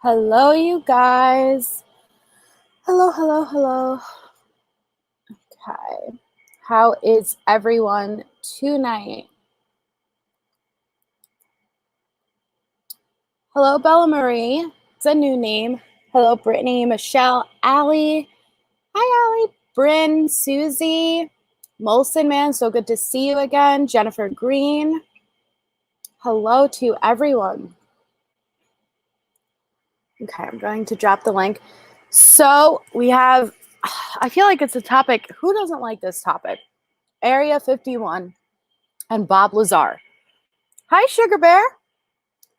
Hello, you guys. Hello, hello, hello. Okay. How is everyone tonight? Hello, Bella Marie. It's a new name. Hello, Brittany, Michelle, Allie. Hi, Allie. Bryn, Susie, Molson Man. So good to see you again. Jennifer Green. Hello to everyone. Okay, I'm going to drop the link. So we have, I feel like it's a topic. Who doesn't like this topic? Area 51 and Bob Lazar. Hi, Sugar Bear.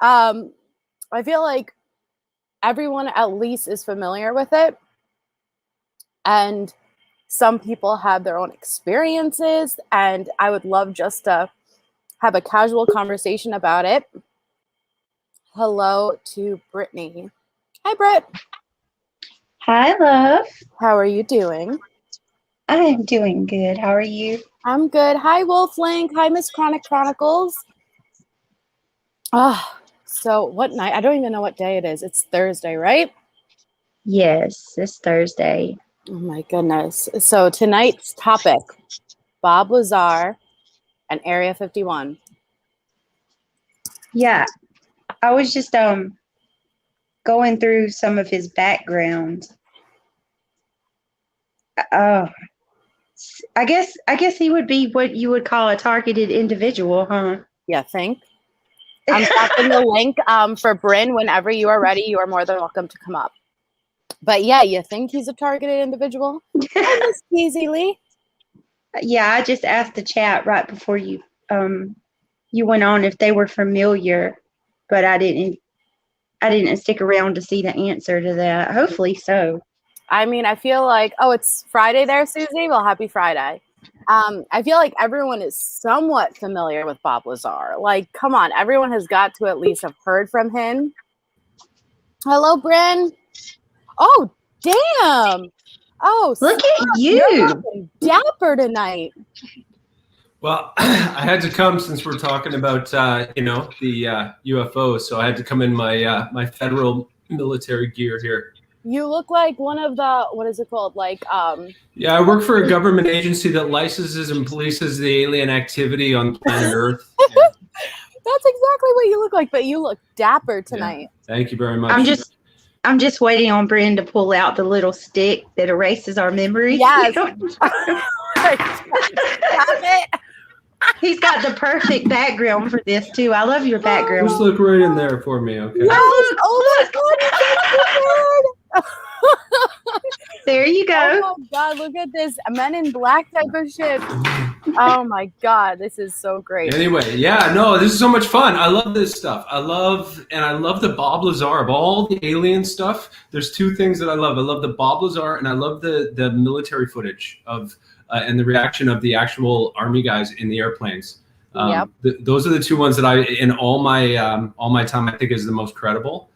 I feel like everyone at least is familiar with it. And some people have their own experiences. And I would love just to have a casual conversation about it. Hello to Brittany. Hi, Britt. Hi, love. How are you doing? I am doing good. How are you? I'm good. Hi, Wolflink. Hi, Miss Chronic Chronicles. So what night? I don't even know what day it is. It's Thursday, right? Yes, it's Thursday. Oh my goodness. So tonight's topic, Bob Lazar and Area 51. Yeah, I was just going through some of his background. I guess he would be what you would call a targeted individual, huh? Yeah, think. I'm dropping the link for Bryn. Whenever you are ready, you are more than welcome to come up. But yeah, you think he's a targeted individual? Miss Easily. Yeah, I just asked the chat right before you went on if they were familiar, but I didn't stick around to see the answer to that. Hopefully so. I mean, I feel like, it's Friday there, Susie. Well, happy Friday. I feel like everyone is somewhat familiar with Bob Lazar. Like, come on, everyone has got to at least have heard from him. Hello, Bryn. Oh, damn. Oh, look at you. You're dapper tonight. Well, I had to come since we're talking about, the UFOs. So I had to come in my my federal military gear here. You look like one of the, what is it called? Like, yeah, I work for a government agency that licenses and polices the alien activity on planet Earth. Yeah. That's exactly what you look like, but you look dapper tonight. Yeah. Thank you very much. I'm just waiting on Bryn to pull out the little stick that erases our memories. Yes. Stop it. He's got the perfect background for this too. I love your background. Just look right in there for me, okay? Yes. Oh my God, there you go. Oh my God, look at this Men in Black type of shit. Oh my God, this is so great. Anyway, yeah, no, this is so much fun. I love this stuff. I love the Bob Lazar of all the alien stuff. There's two things that I love. I love the Bob Lazar and I love the military footage of and the reaction of the actual army guys in the airplanes. Yep. Those are the two ones that I, in all my time, I think is the most credible.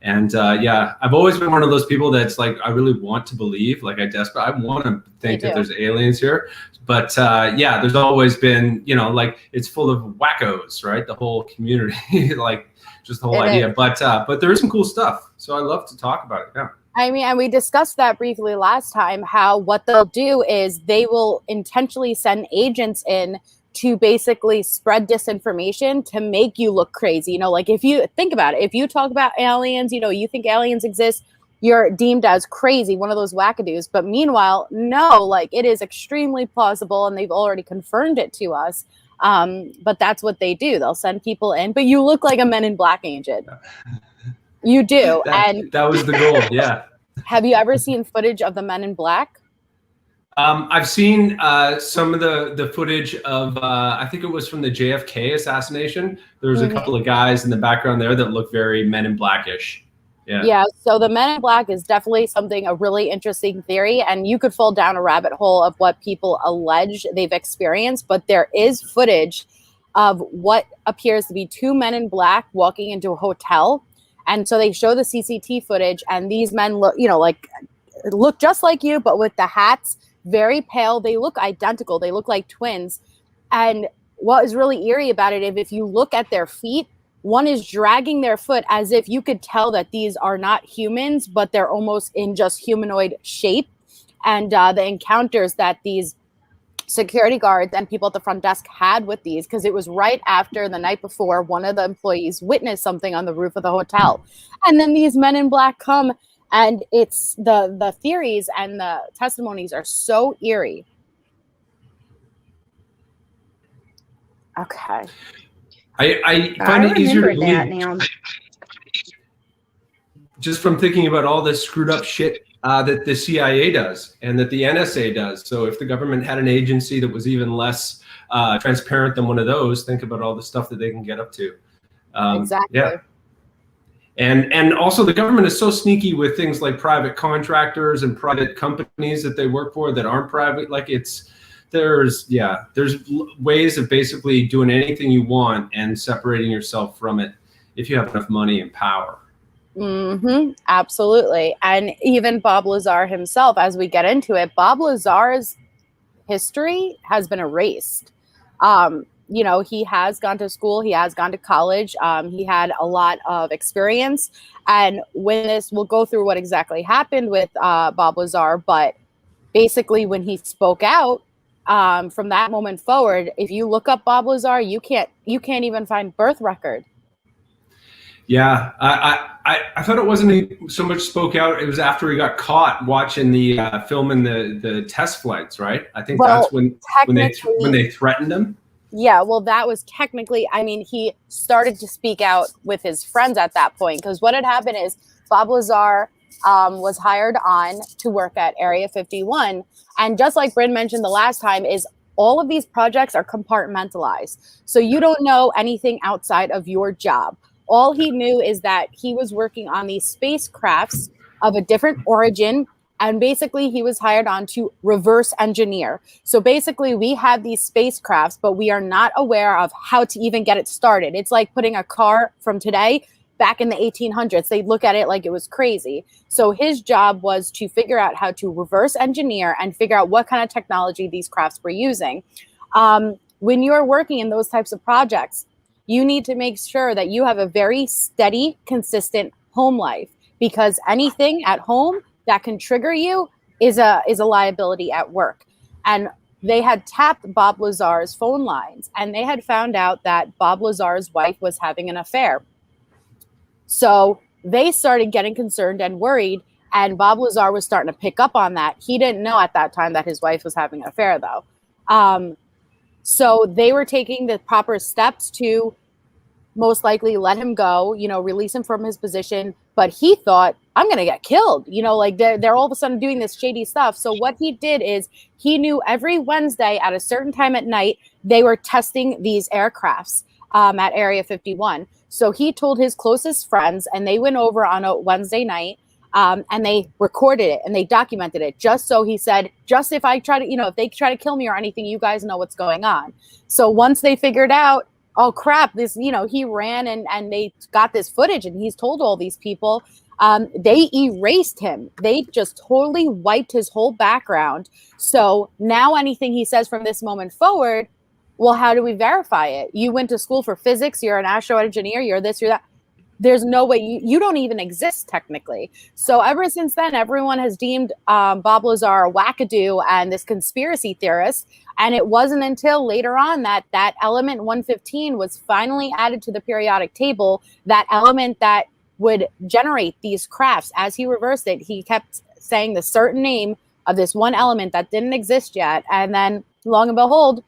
And I've always been one of those people that's like, I really want to believe, like I want to think that there's aliens here. But there's always been, like it's full of wackos, right? The whole community, like just the whole idea. But there is some cool stuff. So I love to talk about it. Yeah. I mean, and we discussed that briefly last time, how what they'll do is they will intentionally send agents in to basically spread disinformation to make you look crazy. Like if you think about it, if you talk about aliens, you think aliens exist, you're deemed as crazy, one of those wackadoos. But meanwhile, no, like it is extremely plausible and they've already confirmed it to us. But that's what they do. They'll send people in, but you look like a Men in Black agent. You do. That was the goal. Yeah. Have you ever seen footage of the Men in Black? I've seen some of the footage of, I think it was from the JFK assassination. There was a couple of guys in the background there that look very Men in Blackish. Yeah. Yeah. So the Men in Black is definitely a really interesting theory, and you could fall down a rabbit hole of what people allege they've experienced. But there is footage of what appears to be two Men in Black walking into a hotel, and so they show the CCTV footage, and these men look just like you, but with the hats. Very pale. They look identical. They look like twins. And what is really eerie about it is if you look at their feet, one is dragging their foot as if you could tell that these are not humans, but they're almost in just humanoid shape. And the encounters that these security guards and people at the front desk had with these, because it was right after the night before one of the employees witnessed something on the roof of the hotel. And then these men in black come, and it's the theories and the testimonies are so eerie. Okay. I find it easier to believe that now. just from thinking about all this screwed up shit that the CIA does and that the NSA does. So if the government had an agency that was even less transparent than one of those, think about all the stuff that they can get up to. Exactly. Yeah. And also the government is so sneaky with things like private contractors and private companies that they work for that aren't private. Like there's ways of basically doing anything you want and separating yourself from it if you have enough money and power. Mm-hmm, absolutely. And even Bob Lazar himself, as we get into it, Bob Lazar's history has been erased. You know, he has gone to school, he has gone to college, he had a lot of experience. And we'll go through what exactly happened with Bob Lazar, but basically when he spoke out, from that moment forward, if you look up Bob Lazar, you can't even find birth record. Yeah, I thought it wasn't so much spoke out. It was after he got caught watching the filming the test flights, right? I think that's when they threatened him. Yeah, well, that was technically, I mean, he started to speak out with his friends at that point, because what had happened is Bob Lazar was hired on to work at Area 51. And just like Bryn mentioned the last time, is all of these projects are compartmentalized. So you don't know anything outside of your job. All he knew is that he was working on these spacecrafts of a different origin, and basically he was hired on to reverse engineer. So basically we have these spacecrafts, but we are not aware of how to even get it started. It's like putting a car from today back in the 1800s. They look at it like it was crazy. So his job was to figure out how to reverse engineer and figure out what kind of technology these crafts were using. When you're working in those types of projects, you need to make sure that you have a very steady, consistent home life, because anything at home that can trigger you is a liability at work. And they had tapped Bob Lazar's phone lines, and they had found out that Bob Lazar's wife was having an affair. So they started getting concerned and worried, and Bob Lazar was starting to pick up on that. He didn't know at that time that his wife was having an affair, though. So they were taking the proper steps to most likely let him go, you know, release him from his position. But he thought, I'm going to get killed. You know, like they're all of a sudden doing this shady stuff. So what he did is he knew every Wednesday at a certain time at night, they were testing these aircrafts at Area 51. So he told his closest friends, and they went over on a Wednesday night, and they recorded it and they documented it, just so he said, just if I try to, you know, if they try to kill me or anything, you guys know what's going on. So once they figured out, oh crap, this, you know, he ran and they got this footage and he's told all these people, they erased him. They just totally wiped his whole background. So now anything he says from this moment forward, well, how do we verify it? You went to school for physics, you're an astro engineer, you're this, you're that. There's no way, you don't even exist technically. So ever since then, everyone has deemed Bob Lazar a wackadoo and this conspiracy theorist. And it wasn't until later on that element 115 was finally added to the periodic table, that element that would generate these crafts. As he reversed it, he kept saying the certain name of this one element that didn't exist yet. And then long and behold,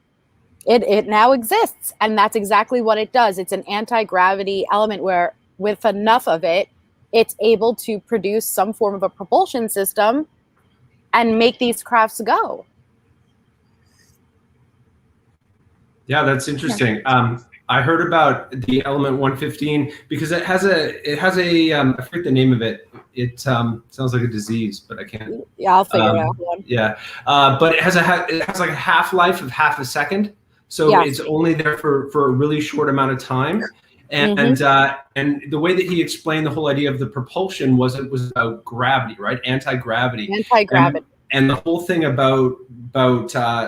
it now exists. And that's exactly what it does. It's an anti-gravity element where with enough of it, it's able to produce some form of a propulsion system and make these crafts go. Yeah, that's interesting. I heard about the element 115 because it has a I forget the name of it. It sounds like a disease, but I can't. Yeah, I'll figure it out. Yeah, but it has like a half-life of half a second, so it's only there for a really short amount of time. And and the way that he explained the whole idea of the propulsion was it was about gravity, right? Anti-gravity. Anti-gravity. and the whole thing about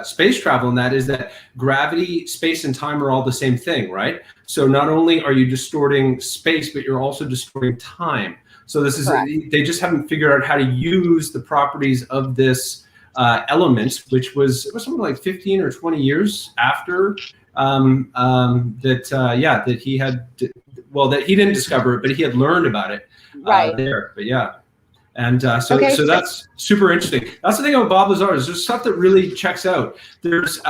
space travel and that is that gravity, space, and time are all the same thing, right? So not only are you distorting space, but you're also distorting time. So this is they just haven't figured out how to use the properties of this element, which was something like 15 or 20 years after that he had, well, that he didn't discover it, but he had learned about it there. But yeah. And so that's super interesting. That's the thing about Bob Lazar is there's stuff that really checks out. There's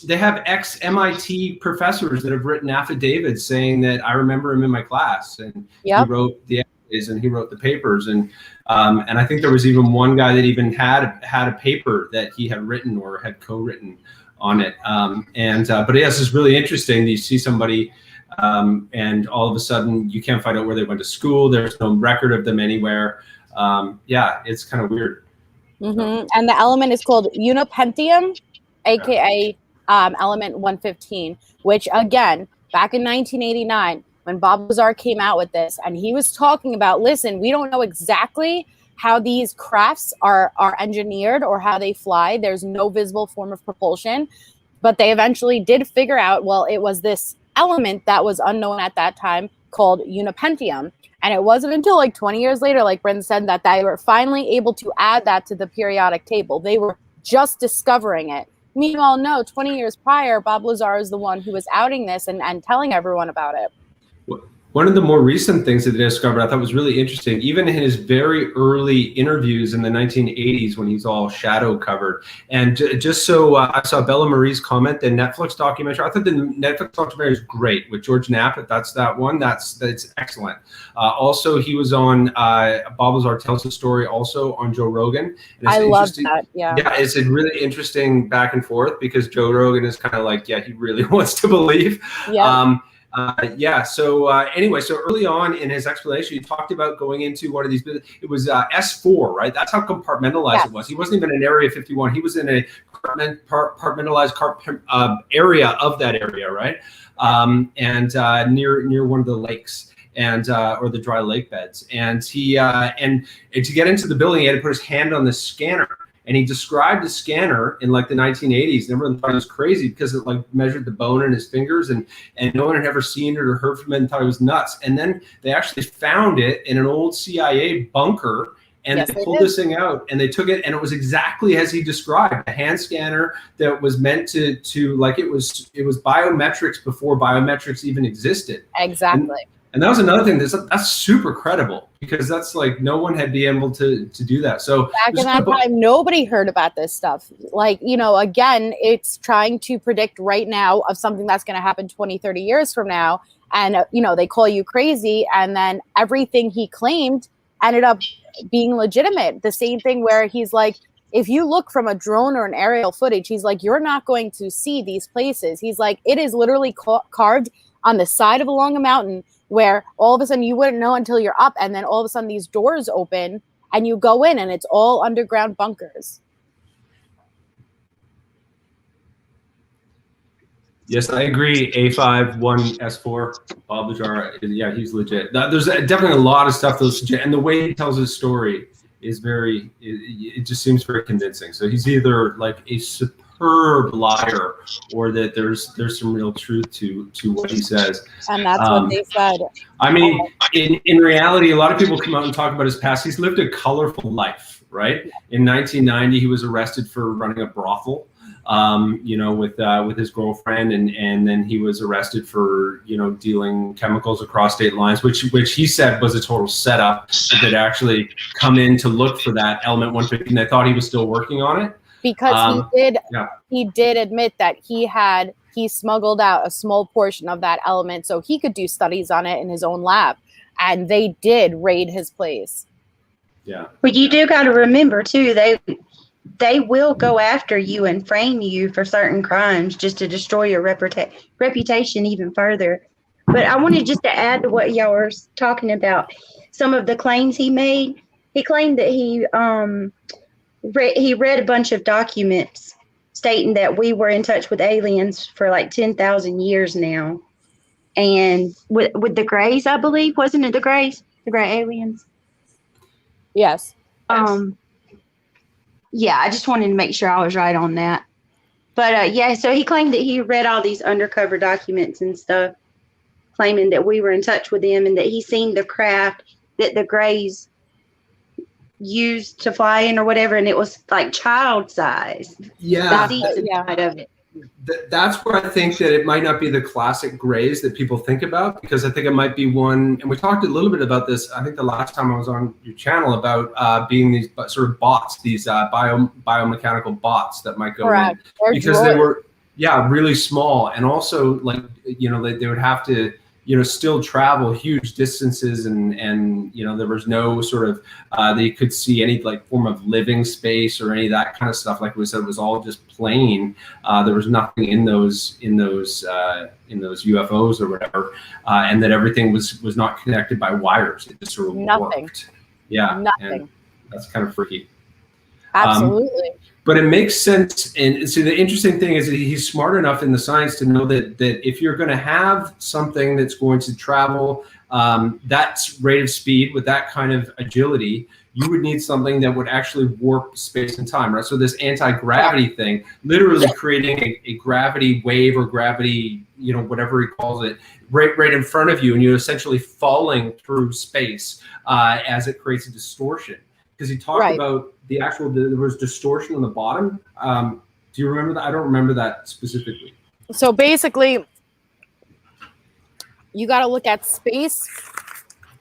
they have ex-MIT professors that have written affidavits saying that I remember him in my class, and he wrote the essays and he wrote the papers, and I think there was even one guy that even had a paper that he had written or had co-written on it. But yes, it's really interesting. You see somebody and all of a sudden you can't find out where they went to school. There's no record of them anywhere. Yeah, it's kind of weird. And the element is called Unipentium, aka element 115, which again, back in 1989, when Bob Lazar came out with this, and he was talking about, listen, we don't know exactly how these crafts are engineered or how they fly. There's no visible form of propulsion, but they eventually did figure out, well, it was this element that was unknown at that time called Unipentium. And it wasn't until like 20 years later, like Bryn said, that they were finally able to add that to the periodic table. They were just discovering it. Meanwhile, no, 20 years prior, Bob Lazar is the one who was outing this and telling everyone about it. One of the more recent things that they discovered I thought was really interesting, even in his very early interviews in the 1980s when he's all shadow covered. And just so I saw Bella Marie's comment, the Netflix documentary, I thought the Netflix documentary is great with George Knapp. If that's that one, that's excellent. Also, he was on Bob Lazar tells the story also on Joe Rogan. And I love that. Yeah, it's a really interesting back and forth because Joe Rogan is kind of like, yeah, he really wants to believe. Anyway, so early on in his explanation, he talked about going into one of these, it was S4, right? That's how compartmentalized it was. He wasn't even in Area 51. He was in a compartmentalized area of that area, right? Near one of the lakes and or the dry lake beds. And he and to get into the building, he had to put his hand on the scanner. And he described the scanner in like the 1980s. And everyone thought it was crazy because it like measured the bone in his fingers, and no one had ever seen it or heard from it and thought it was nuts. And then they actually found it in an old CIA bunker, and they pulled this thing out and they took it, and it was exactly as he described, a hand scanner that was meant to like it was biometrics before biometrics even existed. Exactly. And that was another thing that's super credible because that's like no one had been able to do that. So back in that time, nobody heard about this stuff. Like, again, it's trying to predict right now of something that's going to happen 20, 30 years from now. And, they call you crazy. And then everything he claimed ended up being legitimate. The same thing where he's like, if you look from a drone or an aerial footage, he's like, you're not going to see these places. He's like, it is literally carved on the side of along a mountain where all of a sudden you wouldn't know until you're up, and then all of a sudden these doors open and you go in and it's all underground bunkers. Yes, I agree. A51S4, Bob Lazar, yeah, he's legit. There's definitely a lot of stuff that's legit, and the way he tells his story is it just seems very convincing. So he's either like a superb liar or that there's some real truth to what he says. And that's what they said. I mean, in reality, a lot of people come out and talk about his past. He's lived a colorful life, right? In 1990, he was arrested for running a brothel, with his girlfriend, and then he was arrested for, dealing chemicals across state lines, which he said was a total setup that actually come in to look for that element 115. They thought he was still working on it. Because he did admit that he smuggled out a small portion of that element so he could do studies on it in his own lab, and they did raid his place. Yeah. But you do got to remember too, they will go after you and frame you for certain crimes just to destroy your reputation even further. But I wanted just to add to what y'all were talking about, some of the claims he made. He claimed that he read a bunch of documents stating that we were in touch with aliens for like 10,000 years now. And with the Greys, I believe, wasn't it the Greys? The Grey aliens? Yes. Yeah, I just wanted to make sure I was right on that. But yeah, so he claimed that he read all these undercover documents and stuff, claiming that we were in touch with him and that he seen the craft that the Greys used to fly in or whatever, and it was like child size. Yeah, The seats inside of it. that's where I think that it might not be the classic Greys that people think about, because I think it might be one, and we talked a little bit about this, I think the last time I was on your channel, about being these sort of bots, these biomechanical bots that might go in, because they were, really small, and also, like, you know, they would have to, you know, still travel huge distances, and you know, there was no sort of they could see any like form of living space or any of that kind of stuff. Like we said, it was all just plain. There was nothing in those UFOs or whatever, and that everything was not connected by wires. It just sort of worked. Yeah, and that's kind of freaky. Absolutely. But it makes sense. And see, the interesting thing is that he's smart enough in the science to know that if you're going to have something that's going to travel that rate of speed with that kind of agility, you would need something that would actually warp space and time, right? So this anti-gravity thing, literally creating a gravity wave or gravity, you know, whatever he calls it, right in front of you, and you're essentially falling through space as it creates a distortion. Because he talked about the actual, there was distortion on the bottom. Do you remember that? I don't remember that specifically. So basically, you got to look at space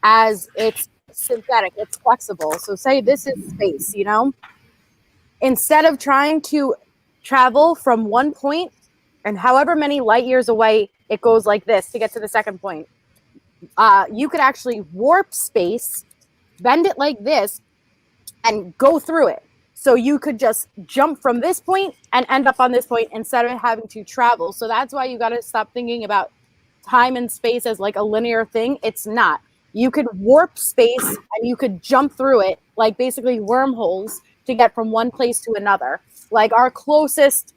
as it's synthetic, it's flexible. So say this is space, you know? Instead of trying to travel from one point and however many light years away it goes like this to get to the second point, you could actually warp space, bend it like this, and go through it. So you could just jump from this point and end up on this point instead of having to travel. So that's why you got to stop thinking about time and space as like a linear thing. It's not. You could warp space and you could jump through it, like basically wormholes, to get from one place to another. Like our closest,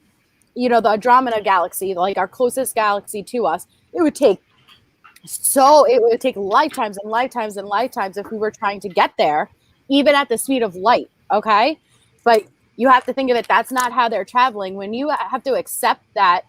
you know, the Andromeda galaxy, like our closest galaxy to us, it would take lifetimes and lifetimes and lifetimes if we were trying to get there, even at the speed of light, okay? But you have to think of it, that's not how they're traveling. When you have to accept that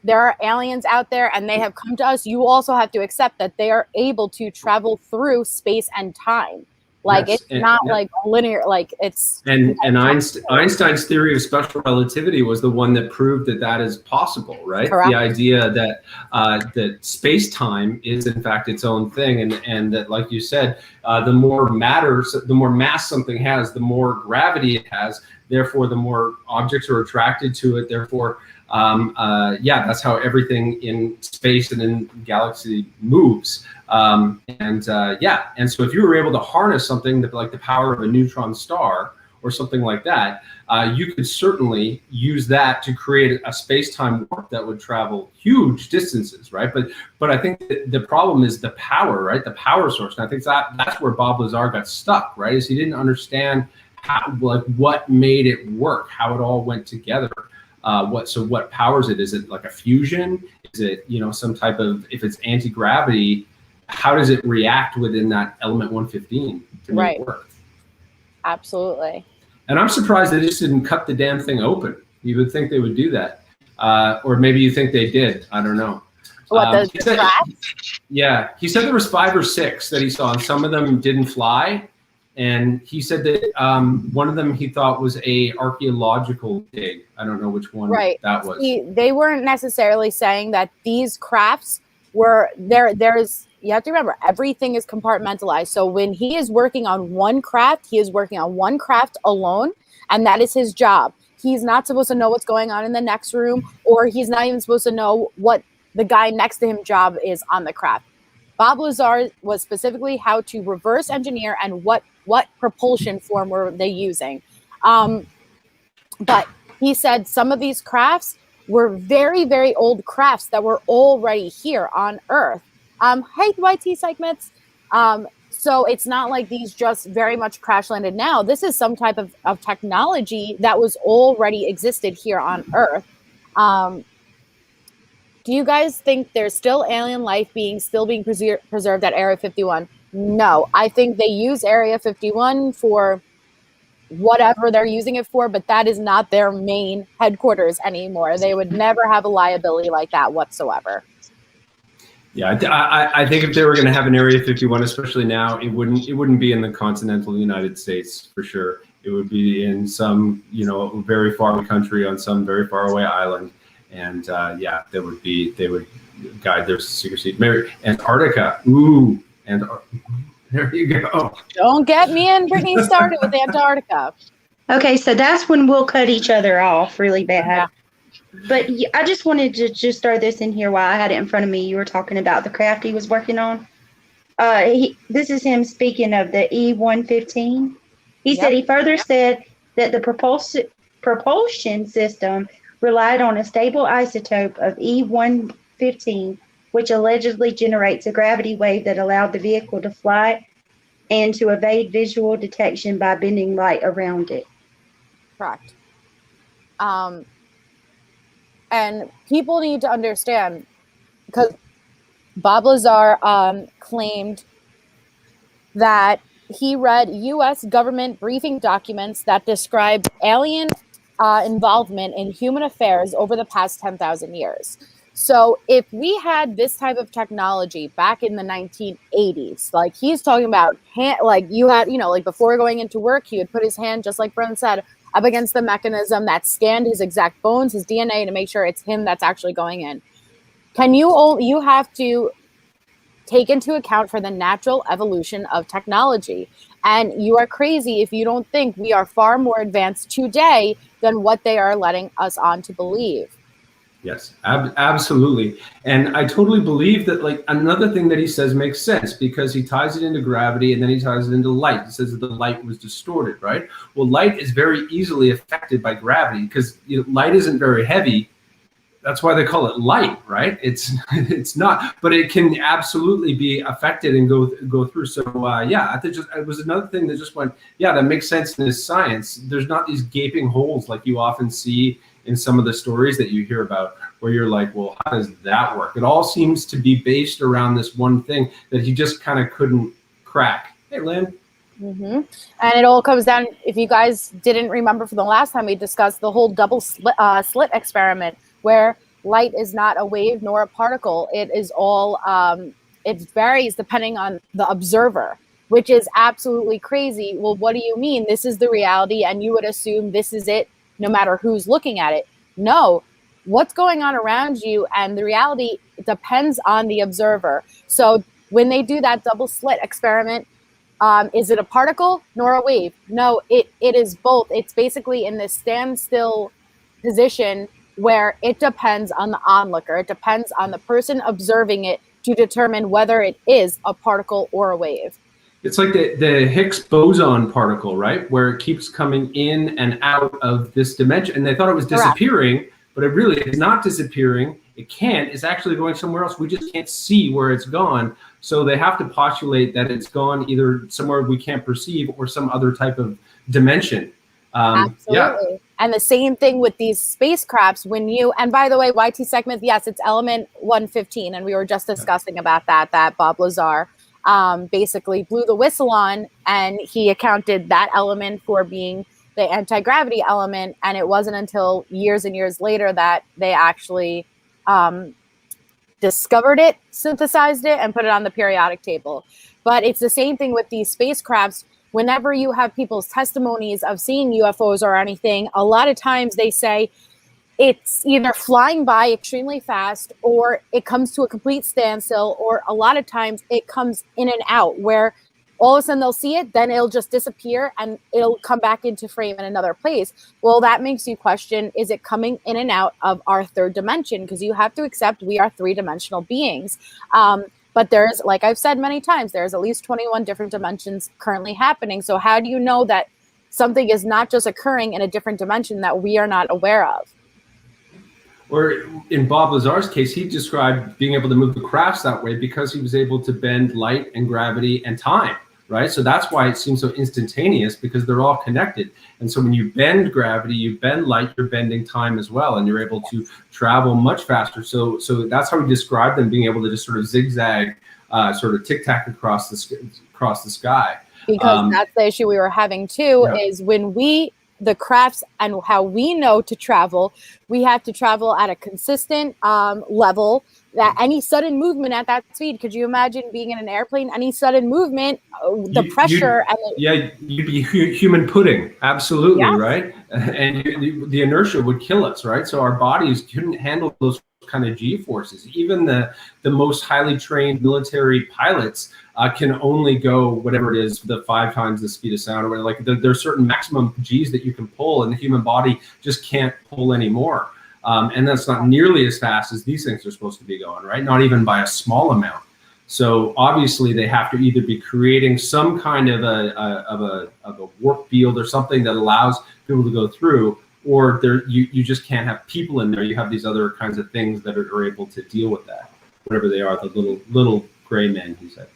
there are aliens out there and they have come to us, you also have to accept that they are able to travel through space and time. Like, it's not like linear, like it's... And Einstein's theory of special relativity was the one that proved that that is possible, right? Correct. The idea that that space-time is in fact its own thing, and that, like you said, the more mass something has, the more gravity it has, therefore the more objects are attracted to it, therefore that's how everything in space and in galaxy moves. And so if you were able to harness something that, like the power of a neutron star or something like that, you could certainly use that to create a space-time warp that would travel huge distances, right? But I think the problem is the power, right? The power source. And I think that's where Bob Lazar got stuck, right? Is he didn't understand how, like, what made it work, how it all went together. What powers it? Is it like a fusion? Is it, you know, some type of, if it's anti-gravity, how does it react within that element 115 to make it work? Absolutely. And I'm surprised they just didn't cut the damn thing open. You would think they would do that. Or maybe you think they did. I don't know. What, yeah, he said there was 5 or 6 that he saw, and some of them didn't fly. And he said that one of them he thought was a archaeological dig. I don't know which one that was. They weren't necessarily saying that these crafts were there. You have to remember, everything is compartmentalized. So when he is working on one craft, he is working on one craft alone, and that is his job. He's not supposed to know what's going on in the next room, or he's not even supposed to know what the guy next to him job is on the craft. Bob Lazar was specifically how to reverse engineer and what propulsion form were they using. But he said some of these crafts were very, very old crafts that were already here on Earth. Hey, YT segments. So it's not like these just very much crash landed now. This is some type of technology that was already existed here on Earth. Do you guys think there's still alien life still being preserved at Area 51? No, I think they use Area 51 for whatever they're using it for, but that is not their main headquarters anymore. They would never have a liability like that whatsoever. Yeah, I think if they were going to have an Area 51, especially now, it wouldn't be in the continental United States for sure. It would be in some, you know, very far away country on some very far away island, and yeah, they would guide their secrecy. Maybe Antarctica. Ooh, and there you go. Don't get me and Brittany started with Antarctica. Okay, so that's when we'll cut each other off really bad. Yeah. But I just wanted to just throw this in here while I had it in front of me. You were talking about the craft he was working on. This is him speaking of the E-115. He said he further said that the propulsion system relied on a stable isotope of E-115, which allegedly generates a gravity wave that allowed the vehicle to fly and to evade visual detection by bending light around it. Correct. And people need to understand, because Bob Lazar claimed that he read U.S. government briefing documents that described alien involvement in human affairs over the past 10,000 years. So if we had this type of technology back in the 1980s, like he's talking about, like you had, you know, like before going into work, he would put his hand, just like Brennan said, up against the mechanism that scanned his exact bones, his DNA, to make sure it's him that's actually going in. You have to take into account for the natural evolution of technology. And you are crazy if you don't think we are far more advanced today than what they are letting us on to believe. Yes, absolutely. And I totally believe that, like, another thing that he says makes sense, because he ties it into gravity and then he ties it into light. He says that the light was distorted, right? Well, light is very easily affected by gravity because, you know, light isn't very heavy. That's why they call it light, right? It's not, but it can absolutely be affected and go through. So yeah, I think it was another thing that just went, yeah, that makes sense in this science. There's not these gaping holes like you often see in some of the stories that you hear about, where you're like, well, how does that work? It all seems to be based around this one thing that he just kind of couldn't crack. Hey, Lynn. Mm-hmm. And it all comes down, if you guys didn't remember from the last time we discussed the whole double slit experiment, where light is not a wave nor a particle. It is all, it varies depending on the observer, which is absolutely crazy. Well, what do you mean? This is the reality, and you would assume this is it, no matter who's looking at it. No, what's going on around you and the reality depends on the observer. So when they do that double slit experiment, is it a particle nor a wave? No, it is both. It's basically in this standstill position where it depends on the onlooker. It depends on the person observing it to determine whether it is a particle or a wave. It's like the Hicks boson particle, right? Where it keeps coming in and out of this dimension. And they thought it was disappearing, correct, but it really is not disappearing. It can't. It's actually going somewhere else. We just can't see where it's gone. So they have to postulate that it's gone either somewhere we can't perceive or some other type of dimension. Absolutely. Yeah. And the same thing with these spacecrafts. When you, and by the way, YT segment, yes, it's element 115. And we were just discussing about that Bob Lazar basically blew the whistle on, and he accounted that element for being the anti-gravity element. And it wasn't until years and years later that they actually discovered it, synthesized it, and put it on the periodic table. But it's the same thing with these spacecrafts. Whenever you have people's testimonies of seeing UFOs or anything, a lot of times they say it's either flying by extremely fast, or it comes to a complete standstill, or a lot of times it comes in and out, where all of a sudden they'll see it, then it'll just disappear and it'll come back into frame in another place. Well, that makes you question, is it coming in and out of our third dimension? Because you have to accept we are three-dimensional beings. But there's, like I've said many times, there's at least 21 different dimensions currently happening. So how do you know that something is not just occurring in a different dimension that we are not aware of? Or in Bob Lazar's case, he described being able to move the crafts that way because he was able to bend light and gravity and time, right? So that's why it seems so instantaneous, because they're all connected. And so when you bend gravity, you bend light, you're bending time as well, and you're able to travel much faster. So that's how he described them, being able to just sort of zigzag, sort of tic-tac across the sky. Because that's the issue we were having too, is when the crafts and how we know to travel, we have to travel at a consistent level, that any sudden movement at that speed, could you imagine being in an airplane, any sudden movement, the pressure you'd be human pudding, absolutely, right? And the inertia would kill us, right? So our bodies couldn't handle those kind of G-forces. Even the most highly trained military pilots can only go whatever it is, the 5 times the speed of sound, or whatever. Like there's certain maximum G's that you can pull, and the human body just can't pull anymore. And that's not nearly as fast as these things are supposed to be going, right? Not even by a small amount. So obviously they have to either be creating some kind of a warp field or something that allows people to go through, or you just can't have people in there. You have these other kinds of things that are able to deal with that, whatever they are, the little gray men, he said.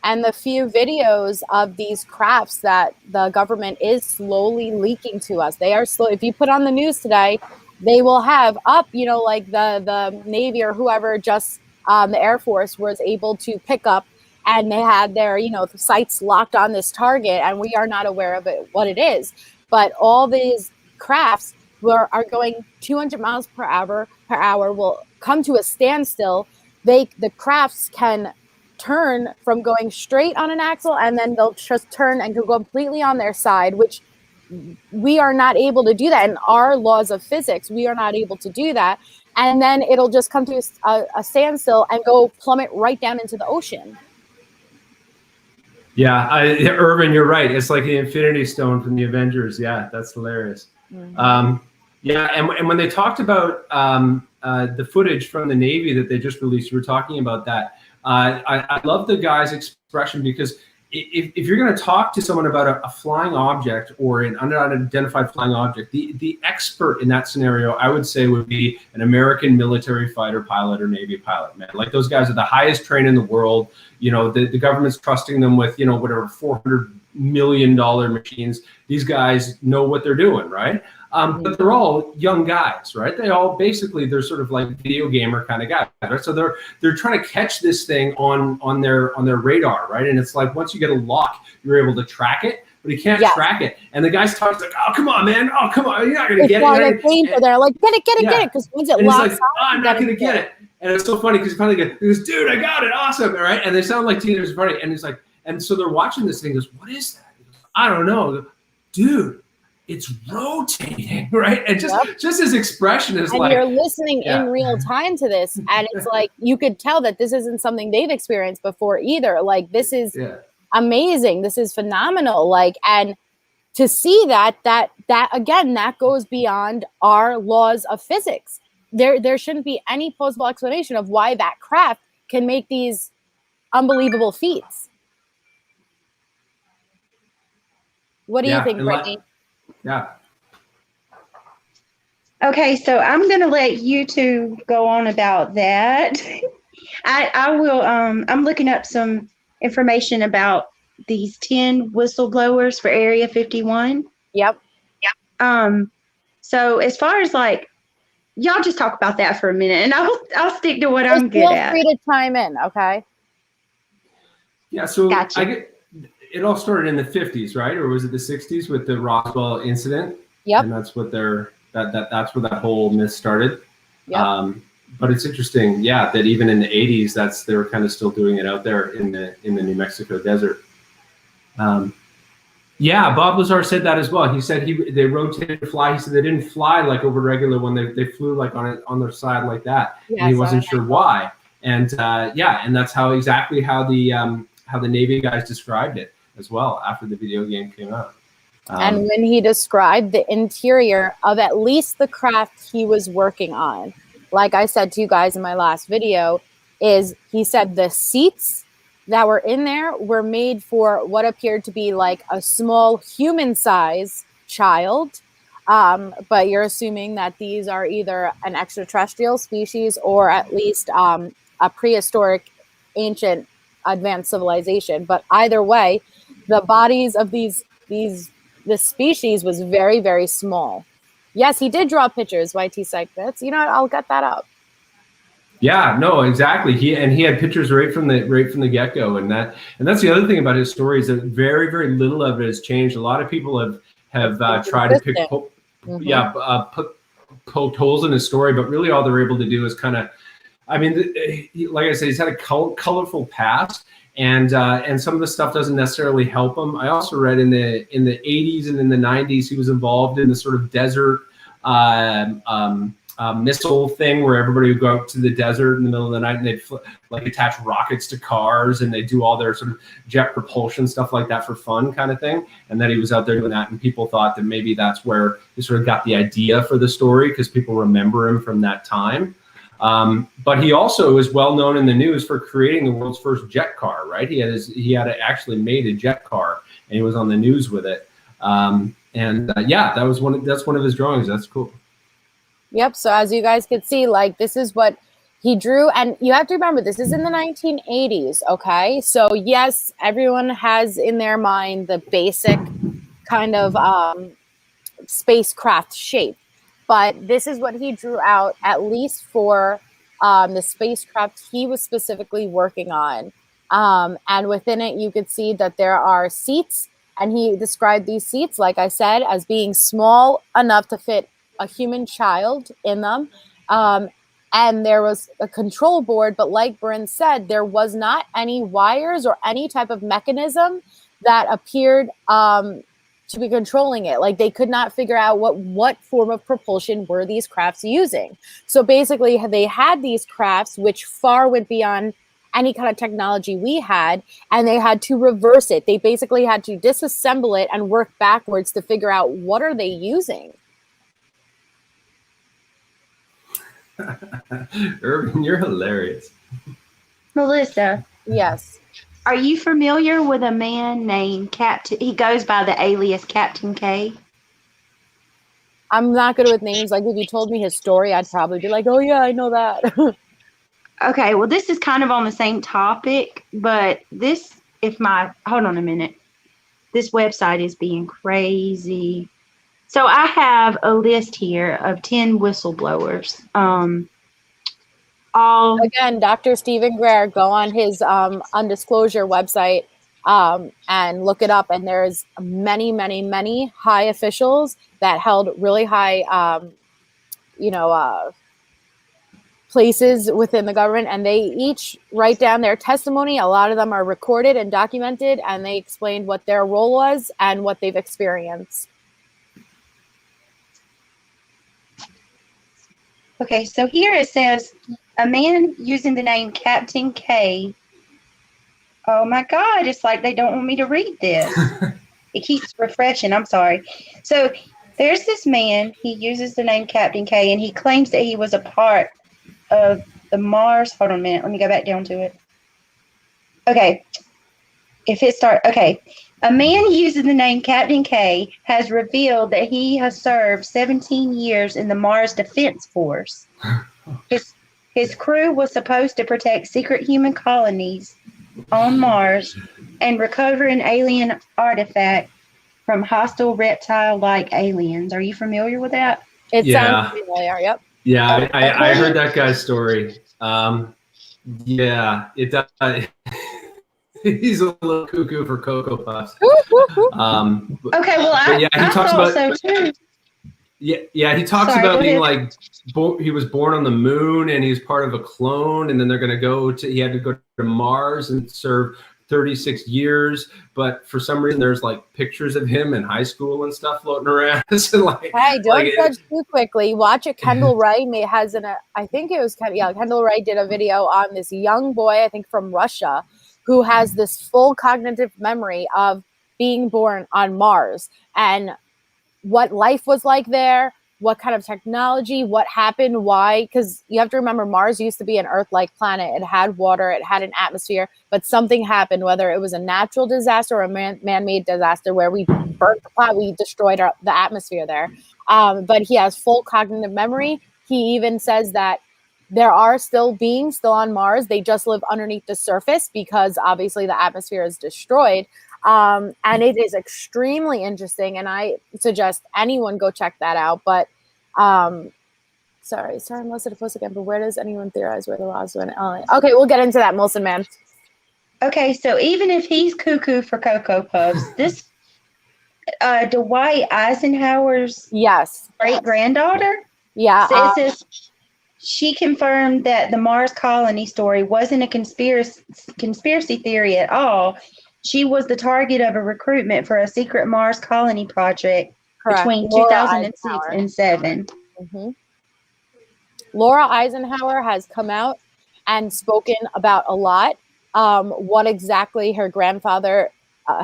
And the few videos of these crafts that the government is slowly leaking to us, they are slow. If you put on the news today, they will have up, like the Navy or whoever, just the Air Force was able to pick up, and they had their, sights locked on this target, and we are not aware of what it is. But all these crafts are going 200 miles per hour, will come to a standstill. The crafts can turn from going straight on an axle, and then they'll just turn and go completely on their side, which we are not able to do that. In our laws of physics, we are not able to do that. And then it'll just come to a standstill and go plummet right down into the ocean. Yeah, Irvin, you're right. It's like the Infinity Stone from the Avengers. Yeah, that's hilarious. Mm-hmm. And when they talked about the footage from the Navy that they just released, we were talking about that. I love the guy's expression, because if you're going to talk to someone about a flying object or an unidentified flying object, the expert in that scenario, I would say, would be an American military fighter pilot or Navy pilot, man. Like, those guys are the highest trained in the world. The government's trusting them with, whatever, $400 million machines. These guys know what they're doing, right? But they're all young guys, right? They're sort of like video gamer kind of guys, right? So they're trying to catch this thing on their radar, right? And it's like, once you get a lock, you're able to track it, but you can't track it. And the guy's talking like, "Oh, come on, man! Oh, come on! You're not gonna get it." They're like, "Get it!" Because once it locks, like, "I'm not gonna get it." And it's so funny because he finally goes, "Dude, I got it! Awesome!" Right? And they sound like teenagers, funny. And he's like, and so they're watching this thing. He goes, "What is that?" He goes, "I don't know." I go, "Dude, it's rotating," right? And just his expression is and you're listening in real time to this, and it's like, you could tell that this isn't something they've experienced before either. Like, this is amazing. This is phenomenal. Like, and to see that again, that goes beyond our laws of physics. There shouldn't be any plausible explanation of why that craft can make these unbelievable feats. What do you think, Brittany? Yeah. Okay, so I'm going to let you two go on about that. I will. I'm looking up some information about these 10 whistleblowers for Area 51. Yep. So as far as, like, y'all just talk about that for a minute, and I'll stick to what I'm good at. Feel free to chime in, okay? Yeah. So gotcha. It all started in the 50s, right? Or was it the 60s with the Roswell incident? Yep. And that's what that's where that whole myth started. Yep. But it's interesting, that even in the 80s, they were kind of still doing it out there in the New Mexico desert. Bob Lazar said that as well. He said they rotated to fly. He said they didn't fly like over regular when they flew like on their side like that. Yeah, and he wasn't sure why. And and that's exactly how the Navy guys described it as well after the video game came out. And when he described the interior of at least the craft he was working on, like I said to you guys in my last video, he said the seats that were in there were made for what appeared to be like a small human-sized child. But you're assuming that these are either an extraterrestrial species or at least a prehistoric, ancient, advanced civilization. But either way, the bodies of this species was very, very small. Yes, he did draw pictures, YT Psych Bits. You know what? I'll get that up. Yeah, no, exactly. He had pictures right from the get-go, and that's the other thing about his story is that very, very little of it has changed. A lot of people have tried to poke holes in his story, but really all they're able to do is kind of, I mean, like I said, he's had a colorful past, and some of the stuff doesn't necessarily help him. I also read in the 80s and in the 90s he was involved in the sort of desert missile thing where everybody would go out to the desert in the middle of the night and they'd like attach rockets to cars and they do all their sort of jet propulsion stuff like that for fun kind of thing. And then he was out there doing that, and people thought that maybe that's where he sort of got the idea for the story because people remember him from that time. But he also is well known in the news for creating the world's first jet car, right? He had actually made a jet car and he was on the news with it. Yeah, that's one of his drawings. That's cool. Yep. So as you guys could see, like this is what he drew. And you have to remember, this is in the 1980s. Okay. So yes, everyone has in their mind the basic kind of spacecraft shape. But this is what he drew out, at least for the spacecraft he was specifically working on. And within it, you could see that there are seats. And he described these seats, like I said, as being small enough to fit a human child in them. And there was a control board, but like Bryn said, there was not any wires or any type of mechanism that appeared to be controlling it. Like they could not figure out what form of propulsion were these crafts using. So basically they had these crafts which far went beyond any kind of technology we had, and they had to reverse it. They basically had to disassemble it and work backwards to figure out what are they using. Irvin, you're hilarious. Melissa. Yes. Are you familiar with a man named Captain? He goes by the alias Captain K. I'm not good with names. Like if you told me his story, I'd probably be like, oh yeah, I know that. Okay, well this is kind of on the same topic, but hold on a minute. This website is being crazy. So I have a list here of 10 whistleblowers. Again, Dr. Stephen Greer, go on his undisclosure website and look it up. And there's many, many, many high officials that held really high, places within the government, and they each write down their testimony. A lot of them are recorded and documented, and they explained what their role was and what they've experienced. Okay, so here it says, a man using the name Captain K. Oh my God, it's like they don't want me to read this. It keeps refreshing, I'm sorry. So there's this man, he uses the name Captain K, and he claims that he was a part of the Mars. Hold on a minute, let me go back down to it. Okay, a man using the name Captain K has revealed that he has served 17 years in the Mars Defense Force. His crew was supposed to protect secret human colonies on Mars and recover an alien artifact from hostile reptile-like aliens. Are you familiar with that? It sounds familiar, yep. Yeah, I heard that guy's story. Yeah, it does. He's a little cuckoo for Cocoa Puffs. Okay, well, yeah, he talks about so too. Yeah, he talks about being like he was born on the moon and he's part of a clone, and then they're gonna he had to go to Mars and serve 36 years, but for some reason there's like pictures of him in high school and stuff floating around. So like, hey, don't judge too quickly. Watch it. Kendall Wright Kendall Wright did a video on this young boy, I think from Russia, who has this full cognitive memory of being born on Mars and what life was like there, what kind of technology, what happened, why. Because you have to remember, Mars used to be an Earth-like planet. It had water, it had an atmosphere, but something happened, whether it was a natural disaster or a man-made disaster where we burnt the planet, we destroyed the atmosphere there. But he has full cognitive memory. He even says that there are still beings still on Mars. They just live underneath the surface because obviously the atmosphere is destroyed. And it is extremely interesting. And I suggest anyone go check that out. But Sorry, Melissa, to post again, but where does anyone theorize where the laws went? Okay, we'll get into that, Molson man. Okay, so even if he's cuckoo for Cocoa Puffs, this Dwight Eisenhower's great-granddaughter says she confirmed that the Mars colony story wasn't a conspiracy theory at all. She was the target of a recruitment for a secret Mars colony project between 2006 and 2007. Mm-hmm. Laura Eisenhower has come out and spoken about a lot. What exactly her grandfather,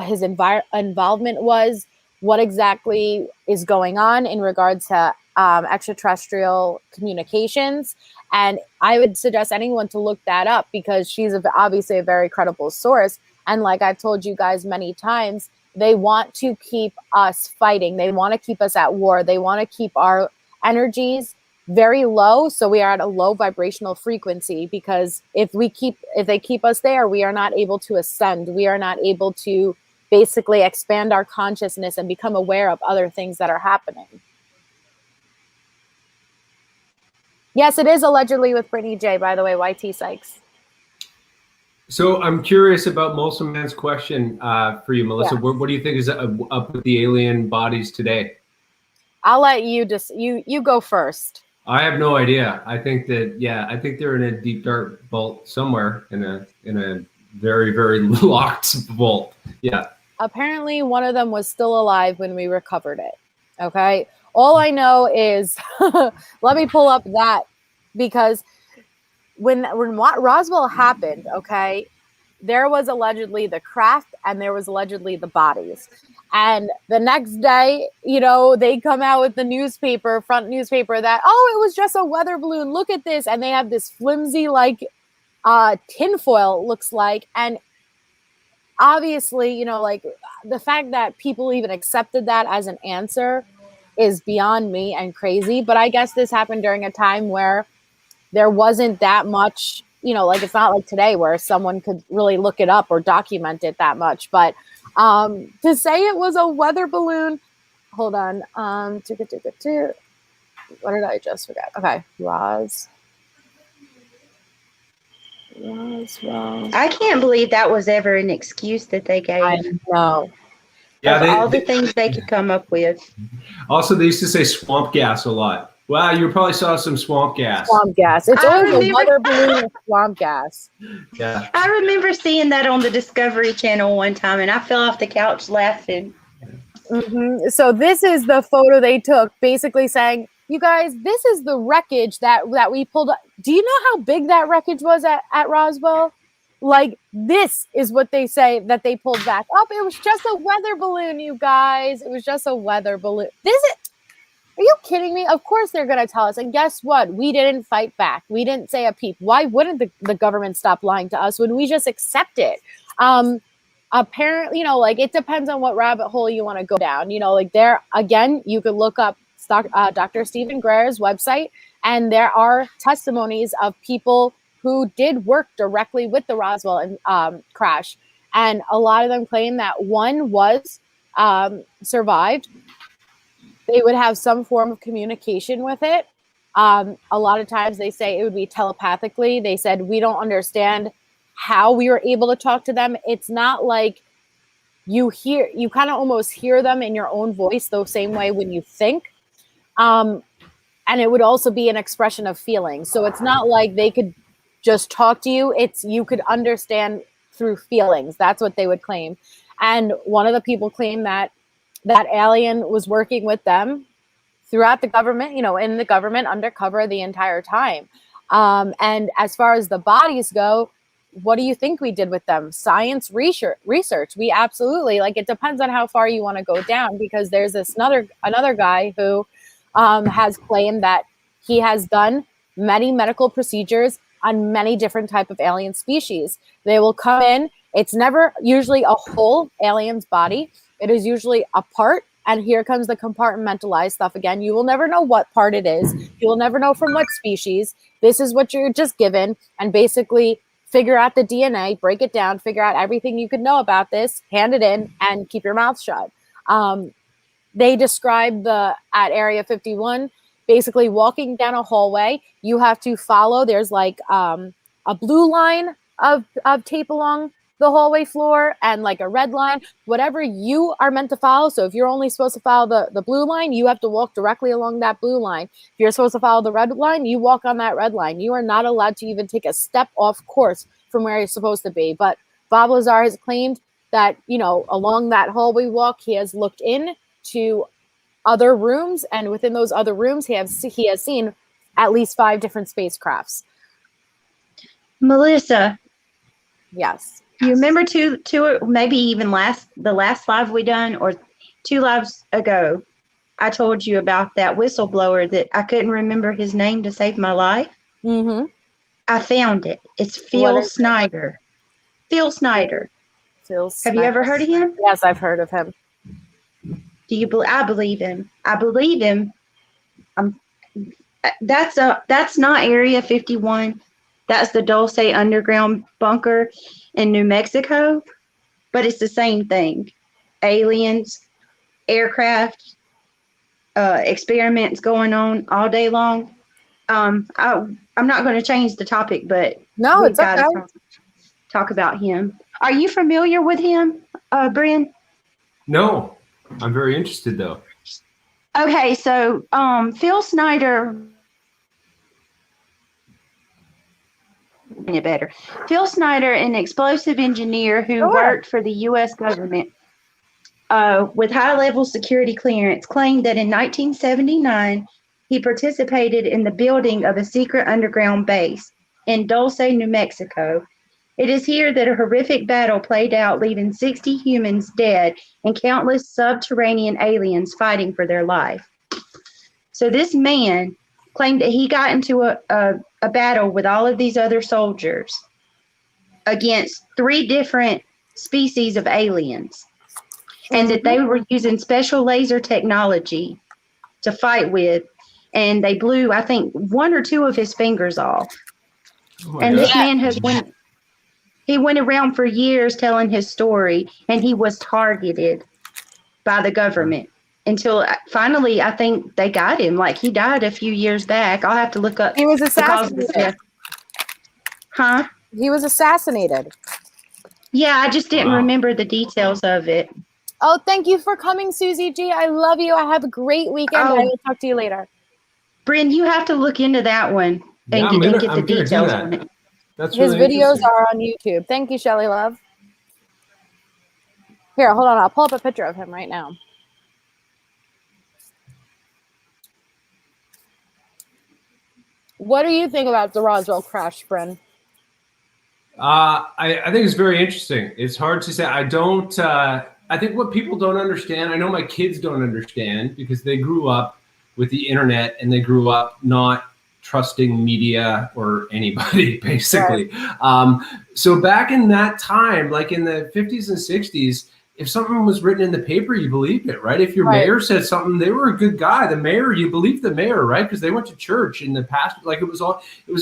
his involvement was, what exactly is going on in regards to extraterrestrial communications. And I would suggest anyone to look that up because she's obviously a very credible source. And like I've told you guys many times, they want to keep us fighting. They want to keep us at war. They want to keep our energies very low, so we are at a low vibrational frequency, because if they keep us there, we are not able to ascend. We are not able to basically expand our consciousness and become aware of other things that are happening. Yes, it is allegedly with Brittany J, by the way, YT Sykes. So I'm curious about Molson Man's question for you, Melissa. What do you think is up with the alien bodies today? I'll let you you go first. I have no idea. I think I think they're in a deep dark vault somewhere in a very, very locked vault. Yeah. Apparently one of them was still alive when we recovered it. Okay. All I know is let me pull up that, because when Roswell happened, okay, there was allegedly the craft and there was allegedly the bodies. And the next day, they come out with the front newspaper that, it was just a weather balloon. Look at this. And they have this flimsy, tinfoil, looks like. And obviously, the fact that people even accepted that as an answer is beyond me and crazy. But I guess this happened during a time where there wasn't that much, it's not like today where someone could really look it up or document it that much. But to say it was a weather balloon, hold on. What did I just forget? Okay, Roswell. I can't believe that was ever an excuse that they gave. I know. Yeah, all the things they could come up with. Also, they used to say swamp gas a lot. Wow, you probably saw some swamp gas. Swamp gas. It's always a weather balloon with swamp gas. Yeah. I remember seeing that on the Discovery Channel one time, and I fell off the couch laughing. Mm-hmm. So this is the photo they took, basically saying, you guys, this is the wreckage that we pulled up. Do you know how big that wreckage was at Roswell? This is what they say that they pulled back up. It was just a weather balloon, you guys. It was just a weather balloon. Are you kidding me? Of course they're going to tell us. And guess what? We didn't fight back. We didn't say a peep. Why wouldn't the government stop lying to us when we just accept it? Apparently, it depends on what rabbit hole you want to go down. There, again, you could look up Dr. Stephen Greer's website, and there are testimonies of people who did work directly with the Roswell crash. And a lot of them claim that one was survived. They would have some form of communication with it. A lot of times they say it would be telepathically. They said, we don't understand how we were able to talk to them. It's not like you kind of almost hear them in your own voice the same way when you think. And it would also be an expression of feeling. So it's not like they could just talk to you. You could understand through feelings. That's what they would claim. And one of the people claimed that alien was working with them throughout the government, in the government undercover the entire time. And as far as the bodies go, what do you think we did with them? Science research. We absolutely, it depends on how far you want to go down, because there's this another guy who has claimed that he has done many medical procedures on many different type of alien species. They will come in. It's never usually a whole alien's body. It is usually a part, and here comes the compartmentalized stuff again. You will never know what part it is. You will never know from what species. This is what you're just given, and basically figure out the DNA, break it down, figure out everything you could know about this, hand it in, and keep your mouth shut. They describe at Area 51, basically walking down a hallway. You have to follow. There's like a blue line of tape along the hallway floor and like a red line, whatever you are meant to follow. So if you're only supposed to follow the blue line, you have to walk directly along that blue line. If you're supposed to follow the red line, you walk on that red line. You are not allowed to even take a step off course from where you're supposed to be. But Bob Lazar has claimed that, you know, along that hallway walk, he has looked in to other rooms, and within those other rooms, he has seen at least 5 different spacecrafts. Melissa. Yes. You remember two, maybe even the last live we done, or 2 lives ago, I told you about that whistleblower that I couldn't remember his name to save my life. Mm-hmm. I found it. It's Phil Snyder. Phil Snyder. Have you ever heard of him? Yes, I've heard of him. Do you believe? I believe him. I believe him. That's not Area 51. That's the Dulce underground bunker in New Mexico, but it's the same thing. Aliens, aircraft, experiments going on all day long. I'm not going to change the topic, but no, it's okay. Talk about him. Are you familiar with him, Bryn? No, I'm very interested though. Okay, so Phil Snyder. Better. Phil Snyder, an explosive engineer who worked for the U.S. government with high-level security clearance, claimed that in 1979 he participated in the building of a secret underground base in Dulce, New Mexico. It is here that a horrific battle played out, leaving 60 humans dead and countless subterranean aliens fighting for their life. So this man claimed that he got into a battle with all of these other soldiers against 3 different species of aliens, and that they were using special laser technology to fight with, and they blew, I think, 1 or 2 of his fingers off. And this man he went around for years telling his story, and he was targeted by the government until finally, I think they got him. Like, he died a few years back. I'll have to look up. He was assassinated. Huh? He was assassinated. Yeah, I just didn't remember the details of it. Oh, thank you for coming, Susie G. I love you. I have a great weekend. I will talk to you later. Bryn, you have to look into that one and get the details on it. That's His videos are on YouTube. Thank you, Shelly Love. Here, hold on. I'll pull up a picture of him right now. What do you think about the Roswell crash, Bryn? I think it's very interesting. It's hard to say. I think what people don't understand, I know my kids don't understand because they grew up with the internet and they grew up not trusting media or anybody, basically. Right. So back in that time, like in the 50s and 60s, if something was written in the paper, you believed it, right? If your mayor said something, they were a good guy. The mayor, you believed the mayor, right? Because they went to church in the past. Like it was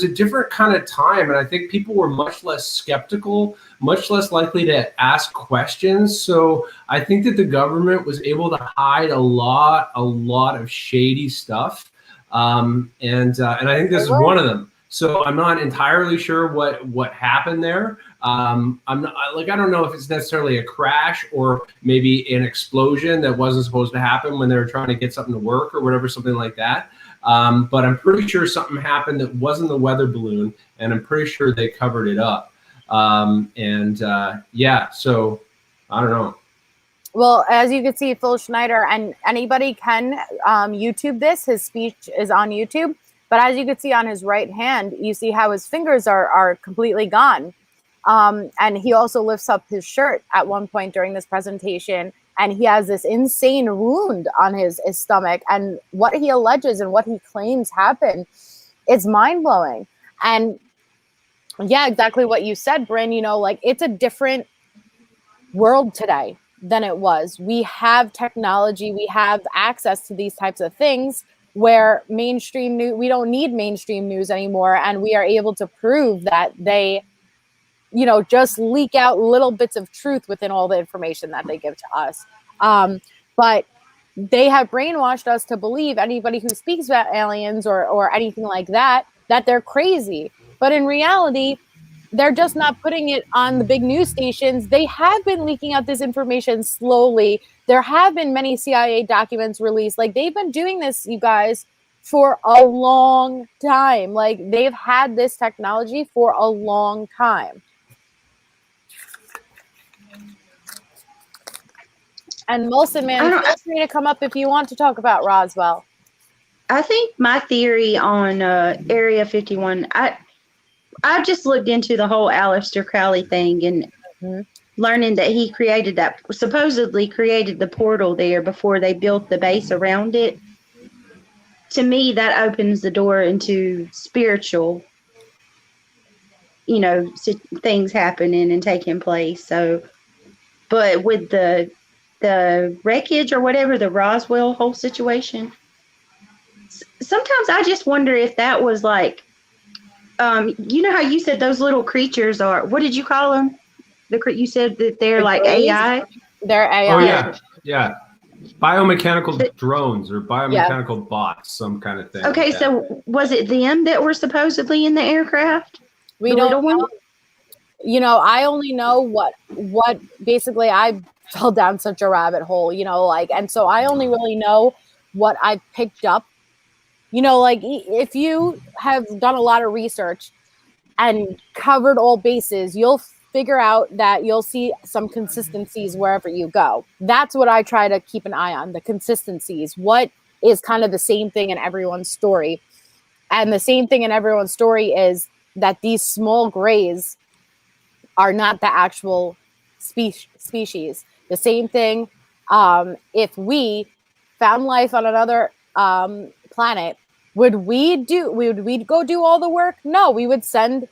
a different kind of time. And I think people were much less skeptical, much less likely to ask questions. So I think that the government was able to hide a lot of shady stuff. And I think this is one of them. So I'm not entirely sure what happened there. I don't know if it's necessarily a crash or maybe an explosion that wasn't supposed to happen when they were trying to get something to work or whatever, something like that. But I'm pretty sure something happened that wasn't the weather balloon, and I'm pretty sure they covered it up. So I don't know. Well, as you can see, Phil Schneider, and anybody can YouTube this. His speech is on YouTube. But as you can see on his right hand, you see how his fingers are completely gone. And he also lifts up his shirt at one point during this presentation, and he has this insane wound on his stomach. And what he alleges and what he claims happened, it's mind-blowing. And yeah, exactly what you said, Bryn, like it's a different world today than it was. We have technology, we have access to these types of things, where mainstream news, we don't need mainstream news anymore. And we are able to prove that they, just leak out little bits of truth within all the information that they give to us. But they have brainwashed us to believe anybody who speaks about aliens or anything like that they're crazy. But in reality, they're just not putting it on the big news stations. They have been leaking out this information slowly. There have been many CIA documents released. Like, they've been doing this, you guys, for a long time. Like, they've had this technology for a long time. And Molson, man, feel free to come up if you want to talk about Roswell. I think my theory on Area 51, I just looked into the whole Aleister Crowley thing and learning that he supposedly created the portal there before they built the base around it. To me, that opens the door into spiritual, things happening and taking place. So, but with the wreckage or whatever, the Roswell whole situation, sometimes I just wonder if that was like, you know how you said those little creatures are, what did you call them? You said that they're like AI? They're AI. Oh, yeah. Yeah. Biomechanical drones or biomechanical bots, some kind of thing. Okay, so was it them that were supposedly in the aircraft? We don't know. I only know what basically I fell down such a rabbit hole, and so I only really know what I picked up. If you have done a lot of research and covered all bases, you'll figure out that you'll see some consistencies wherever you go. That's what I try to keep an eye on, the consistencies. What is kind of the same thing in everyone's story? And the same thing in everyone's story is that these small grays are not the actual species. The same thing, if we found life on another planet, would we go do all the work? No, we would send,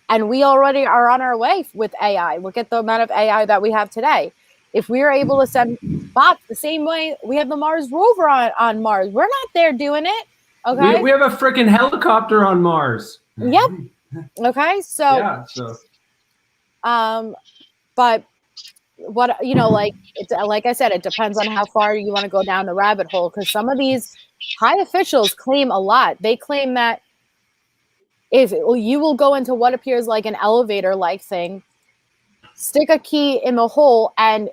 and we already are on our way with AI. Look at the amount of AI that we have today. If we were able to send bots the same way we have the Mars rover on Mars, we're not there doing it. Okay, we have a freaking helicopter on Mars. Yep. Okay, so yeah, but what like I said, it depends on how far you want to go down the rabbit hole, because some of these high officials claim a lot. They claim that if you will go into what appears like an elevator like thing, stick a key in the hole, and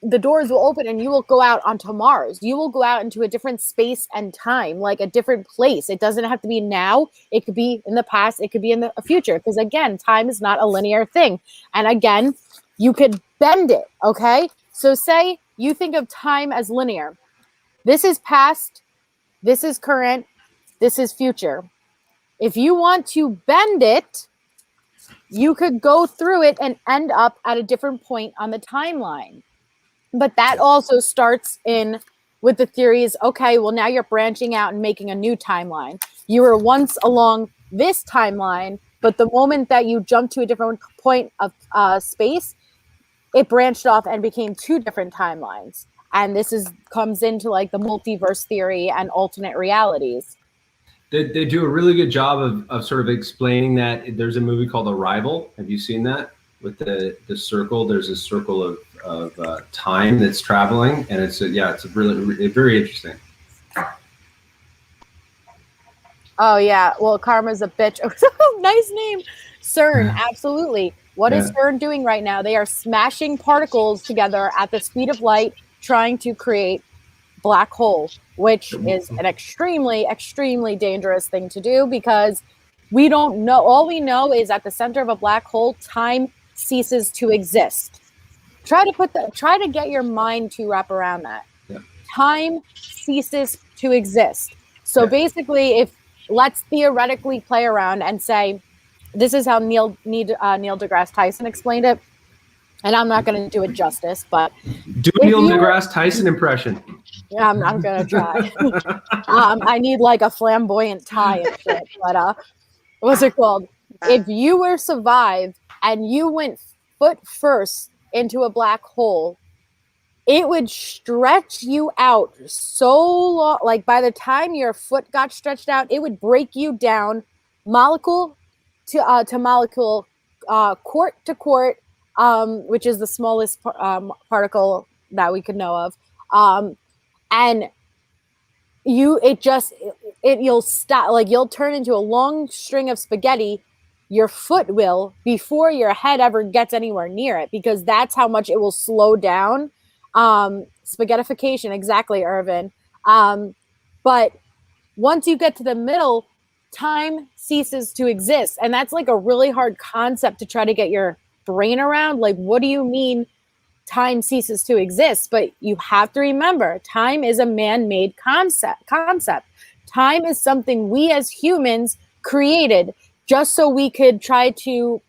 the doors will open and you will go out onto Mars. You will go out into a different space and time, like a different place. It doesn't have to be now. It could be in the past. It could be in the future. Because again, time is not a linear thing. And again, you could bend it. Okay. So say you think of time as linear. This is past. This is current. This is future. If you want to bend it, you could go through it and end up at a different point on the timeline. But that also starts with the theories, okay, well, now you're branching out and making a new timeline. You were once along this timeline, but the moment that you jumped to a different point of space, it branched off and became two different timelines. And this comes into like the multiverse theory and alternate realities. They do a really good job of sort of explaining that. There's a movie called Arrival. Have you seen that? With the circle, there's a circle of time that's traveling, and it's really very interesting. Oh yeah, well, karma's a bitch. Nice name, CERN. Absolutely. What is CERN doing right now? They are smashing particles together at the speed of light, trying to create black hole, which is an extremely, extremely dangerous thing to do, because we don't know. All we know is at the center of a black hole, time ceases to exist. Try to get your mind to wrap around that. Yeah. Time ceases to exist. So basically, let's theoretically play around and say, this is how Neil deGrasse Tyson explained it, and I'm not going to do it justice, but do Neil deGrasse Tyson impression. Yeah, I'm going to try. I need like a flamboyant tie and shit, but what's it called? If you were survived and you went foot first into a black hole, it would stretch you out so long. Like by the time your foot got stretched out, it would break you down molecule to molecule, quart to quart, which is the smallest particle that we could know of. And you'll stop, like you'll turn into a long string of spaghetti. Your foot will, before your head ever gets anywhere near it, because that's how much it will slow down. Spaghettification, exactly, Irvin. But once you get to the middle, time ceases to exist. And that's like a really hard concept to try to get your brain around. Like, what do you mean time ceases to exist? But you have to remember, time is a man-made concept. Time is something we as humans created just so we could try to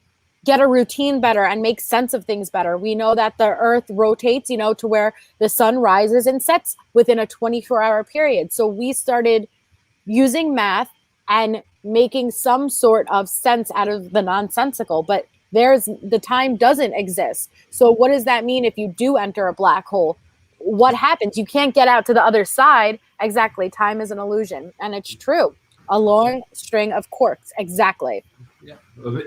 get a routine better and make sense of things better. We know that the earth rotates, to where the sun rises and sets within a 24-hour period. So we started using math and making some sort of sense out of the nonsensical, but the time doesn't exist. So what does that mean if you do enter a black hole? What happens? You can't get out to the other side. Exactly. Time is an illusion. And it's true. A long string of quarks. Exactly. Yeah.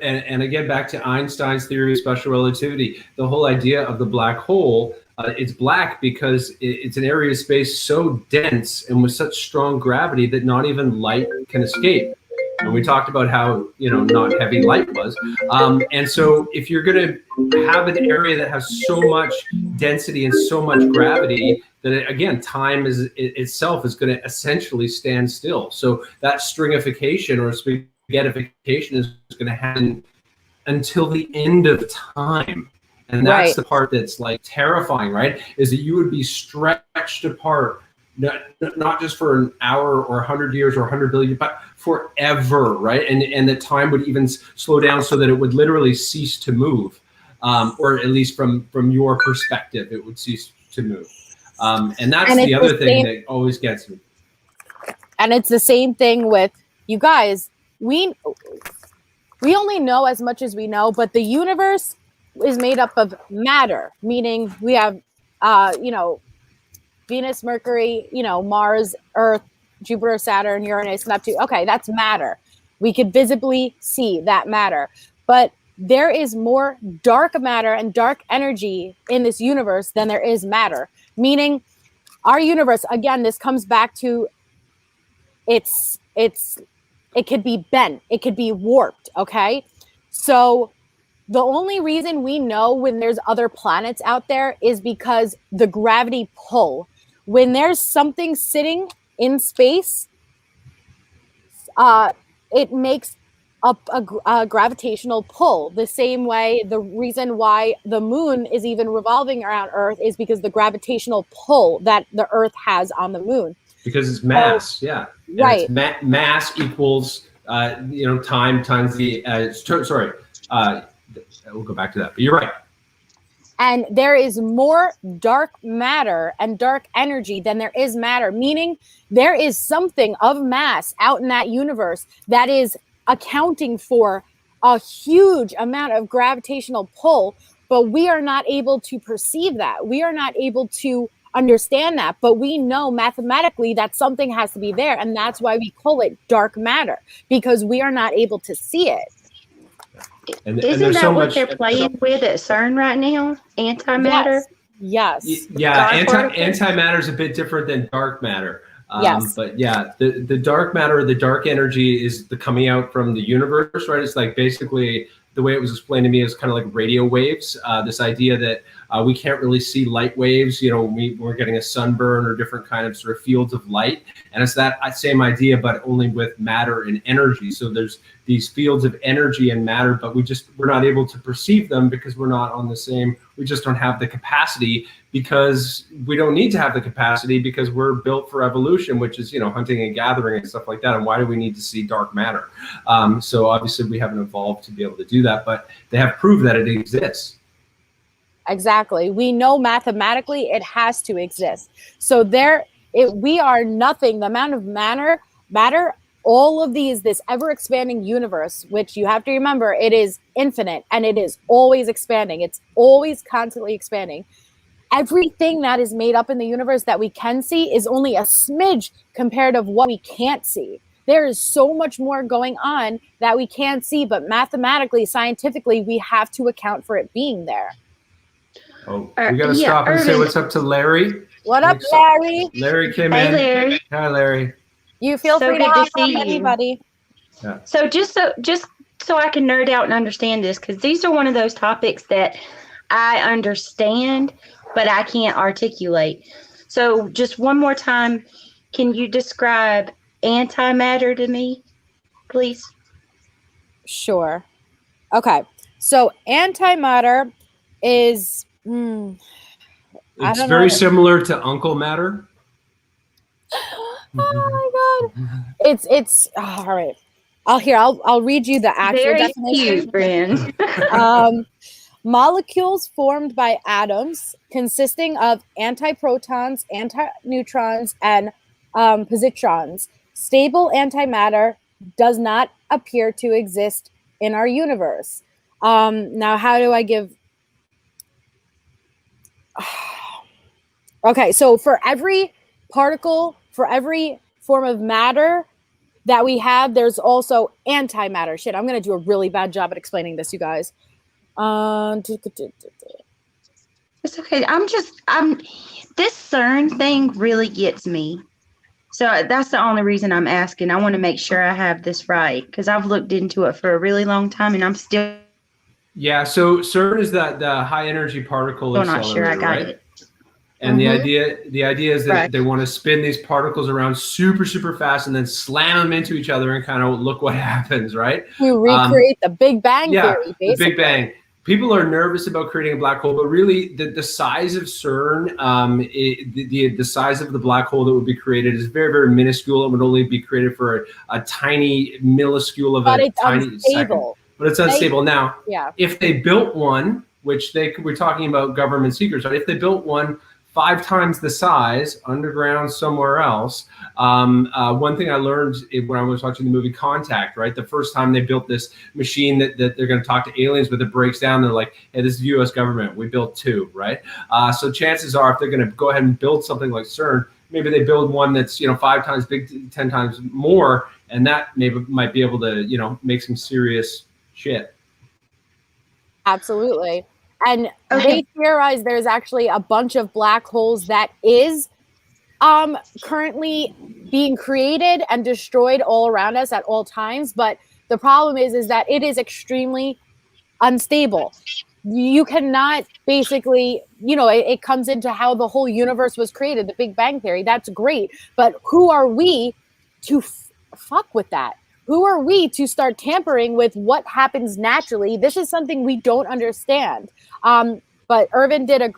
And again, back to Einstein's theory of special relativity, the whole idea of the black hole, it's black because it's an area of space so dense and with such strong gravity that not even light can escape. And we talked about how, not heavy light was. And so if you're going to have an area that has so much density and so much gravity, that again, time itself is going to essentially stand still. So that stringification or spaghettification is going to happen until the end of time. And that's the part that's like terrifying, right? Is that you would be stretched apart, not just for an hour or 100 years or 100 billion, but forever, right? And the time would even slow down so that it would literally cease to move, or at least from your perspective, it would cease to move. And that's the other thing that always gets me. And it's the same thing with you guys. We only know as much as we know, but the universe is made up of matter, meaning we have, Venus, Mercury, Mars, Earth, Jupiter, Saturn, Uranus, Neptune. Okay, that's matter. We could visibly see that matter. But there is more dark matter and dark energy in this universe than there is matter. Meaning our universe, again, this comes back to it could be bent, it could be warped, okay? So the only reason we know when there's other planets out there is because the gravity pull. When there's something sitting in space, it makes a gravitational pull. The same way, the reason why the moon is even revolving around Earth is because the gravitational pull that the Earth has on the moon. Because it's mass, yeah. And right. It's mass equals, time times the, we'll go back to that, but you're right. And there is more dark matter and dark energy than there is matter, meaning there is something of mass out in that universe that is accounting for a huge amount of gravitational pull, but we are not able to perceive that. We are not able to understand that, but we know mathematically that something has to be there, and that's why we call it dark matter, because we are not able to see it. Isn't that what they're playing with at CERN right now? Antimatter? Yes. Yeah, antimatter is a bit different than dark matter. Yes. But yeah, the dark matter, the dark energy is the coming out from the universe, right? It's like basically the way it was explained to me is kind of like radio waves. This idea that we can't really see light waves, we're getting a sunburn or different kind of sort of fields of light. And it's that same idea, but only with matter and energy. So there's these fields of energy and matter, but we're not able to perceive them because we're not on the same, we just don't have the capacity, because we don't need to have the capacity because we're built for evolution, which is, hunting and gathering and stuff like that. And why do we need to see dark matter? So obviously we haven't evolved to be able to do that, but they have proved that it exists. Exactly. We know mathematically it has to exist. So we are nothing. The amount of matter, all of this ever expanding universe, which you have to remember, it is infinite and it is always expanding. It's always constantly expanding. Everything that is made up in the universe that we can see is only a smidge compared to what we can't see. There is so much more going on that we can't see, but mathematically, scientifically, we have to account for it being there. Oh, we got to stop and say what's up to Larry. What up, Larry? Larry came Hey, in. Larry. Hi, Larry. You feel So free to good to hop see up, you. anybody. Yeah. So just so I can nerd out and understand this, because these are one of those topics that I understand, but I can't articulate. So just one more time, can you describe antimatter to me, please? Sure. Okay. So antimatter is I It's don't very know. similar to Uncle Matter. Oh my god. It's all right. I'll read you the actual Very definition. cute, friend. Molecules formed by atoms consisting of antiprotons, antineutrons, and positrons. Stable antimatter does not appear to exist in our universe. Now, how do I give? Okay, so for every particle, for every form of matter that we have, there's also antimatter. Shit, I'm gonna do a really bad job at explaining this, you guys. It's okay. This CERN thing really gets me. So that's the only reason I'm asking. I want to make sure I have this right, because I've looked into it for a really long time and I'm still Yeah, so CERN is that the high energy particle not accelerator, sure I got right? it. And the idea is that Right. they want to spin these particles around super, super fast and then slam them into each other and kind of look what happens, right? You recreate the Big Bang theory, basically. The Big Bang. People are nervous about creating a black hole, but really the size of CERN, the size of the black hole that would be created is very, very minuscule. It would only be created for a tiny minuscule of a tiny second. But it's unstable. Now, if they built one, which we're talking about government secrets, right? If they built one 5 times the size underground somewhere else. One thing I learned when I was watching the movie Contact, right? The first time they built this machine that they're going to talk to aliens with, it breaks down. They're like, hey, this is the U.S. government. We built 2, right? So chances are, if they're going to go ahead and build something like CERN, maybe they build one that's 5 times big, 10 times more, and that might be able to make some serious shit. Absolutely. And they theorize there's actually a bunch of black holes that is currently being created and destroyed all around us at all times. But the problem is that it is extremely unstable. You cannot basically, it comes into how the whole universe was created, the Big Bang Theory. That's great. But who are we to fuck with that? Who are we to start tampering with what happens naturally? This is something we don't understand. But Irvin did he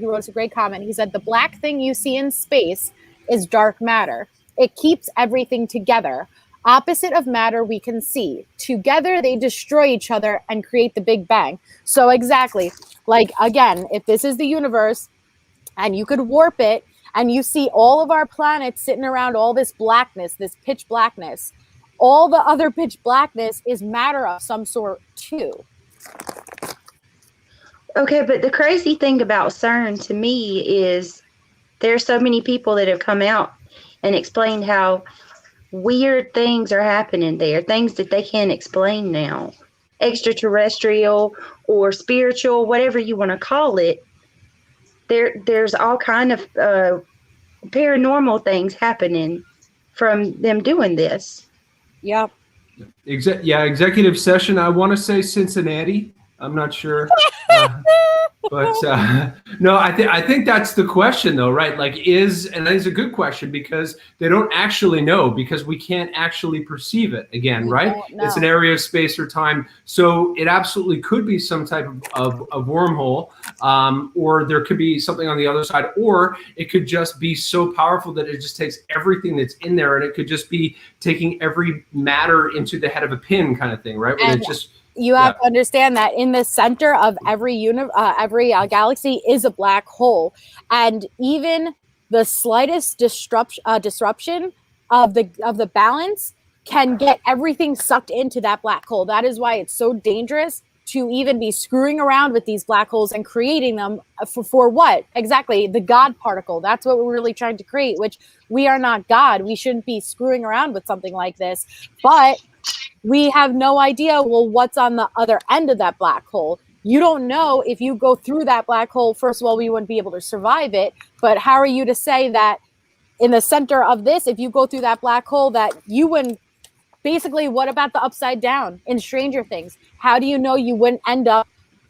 wrote a great comment. He said, the black thing you see in space is dark matter. It keeps everything together. Opposite of matter we can see. Together they destroy each other and create the Big Bang. So exactly, like again, if this is the universe and you could warp it and you see all of our planets sitting around all this blackness, this pitch blackness, all the other pitch blackness is matter of some sort too. Okay, but the crazy thing about CERN to me is there's so many people that have come out and explained how weird things are happening there, things that they can't explain now, extraterrestrial or spiritual, whatever you want to call it. There's all kind of paranormal things happening from them doing this. Yep. Executive session. I want to say Cincinnati. I'm not sure. But no, I think that's the question though, right? Like and that is a good question because they don't actually know because we can't actually perceive it again, right? It's an area of space or time. So it absolutely could be some type of wormhole, or there could be something on the other side, or it could just be so powerful that it just takes everything that's in there and it could just be taking every matter into the head of a pin kind of thing, right? Where it's just... You have to understand that in the center of every galaxy is a black hole, and even the slightest disruption of the balance can get everything sucked into that black hole. That is why it's so dangerous to even be screwing around with these black holes and creating them for what? Exactly, the God particle. That's what we're really trying to create, which we are not God. We shouldn't be screwing around with something like this, but we have no idea, well, what's on the other end of that black hole. you don't know if you go through that black hole. First of all, we wouldn't be able to survive it. But how are you to say that in the center of this, if you go through that black hole, that you wouldn't? Basically, what about the upside down in Stranger Things? How do you know you wouldn't end up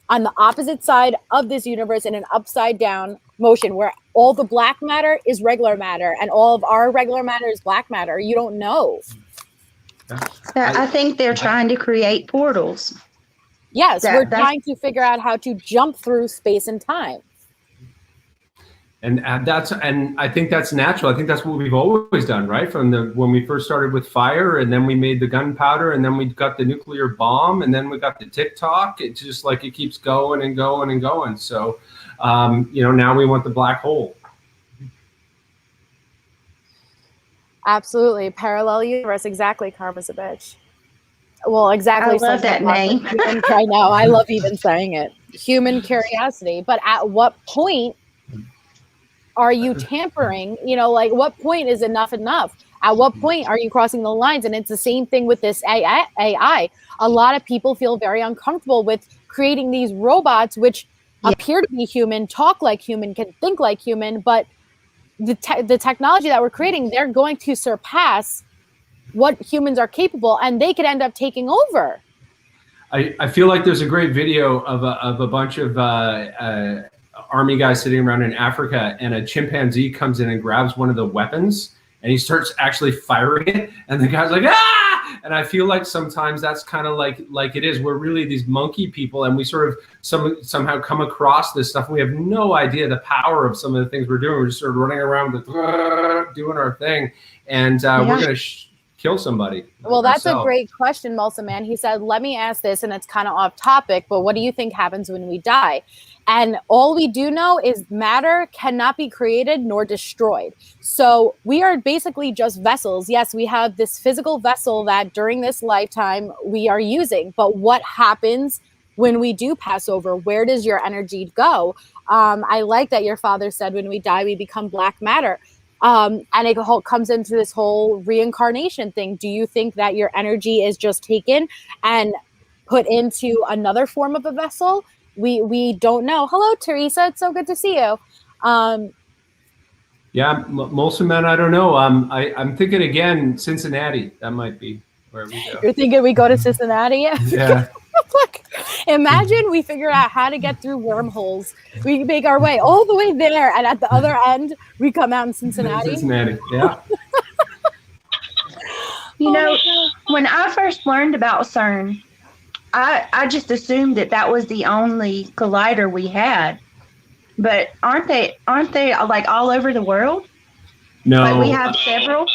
on the opposite side of this universe in an upside down motion where all the black matter is regular matter and all of our regular matter is black matter? You don't know. I think they're trying to create portals. Yes, we're trying to figure out how to jump through space and time. And I think that's natural. I think that's what we've always done, right? From when we first started with fire, and then we made the gunpowder, and then we got the nuclear bomb, and then we got the TikTok. It's just like it keeps going and going and going. So, now we want the black hole. Absolutely, parallel universe. Exactly, Karma's a bitch. Well, exactly. I love that name. I know. I love even saying it. Human curiosity. But at what point are you tampering? What point is enough? At what point are you crossing the lines? And it's the same thing with this AI. A lot of people feel very uncomfortable with creating these robots, which appear to be human, talk like human, can think like human, but the technology that we're creating, they're going to surpass what humans are capable, and they could end up taking over. I feel like there's a great video of a bunch of army guys sitting around in Africa, and a chimpanzee comes in and grabs one of the weapons, and he starts actually firing it, and the guy's like, ah! And I feel like sometimes that's kind of like it is. We're really these monkey people, and we sort of somehow come across this stuff, and we have no idea the power of some of the things we're doing. We're just sort of running around doing our thing, and we're going to kill somebody. Well, that's a great question, Melsa Man. He said, let me ask this, and it's kind of off topic, but what do you think happens when we die? And all we do know is matter cannot be created nor destroyed. So we are basically just vessels. Yes, we have this physical vessel that during this lifetime we are using, but what happens when we do pass over? Where does your energy go? I like that your father said when we die, we become black matter. And it comes into this whole reincarnation thing. Do you think that your energy is just taken and put into another form of a vessel? We don't know. Hello, Teresa. It's so good to see you. Molson Man, I don't know. I'm thinking again, Cincinnati. That might be where we go. You're thinking we go to Cincinnati? Yeah. Look, imagine we figure out how to get through wormholes. We make our way all the way there, and at the other end, we come out in Cincinnati. Yeah. When I first learned about CERN, I just assumed that was the only collider we had. But aren't they like all over the world? No. Like we have several?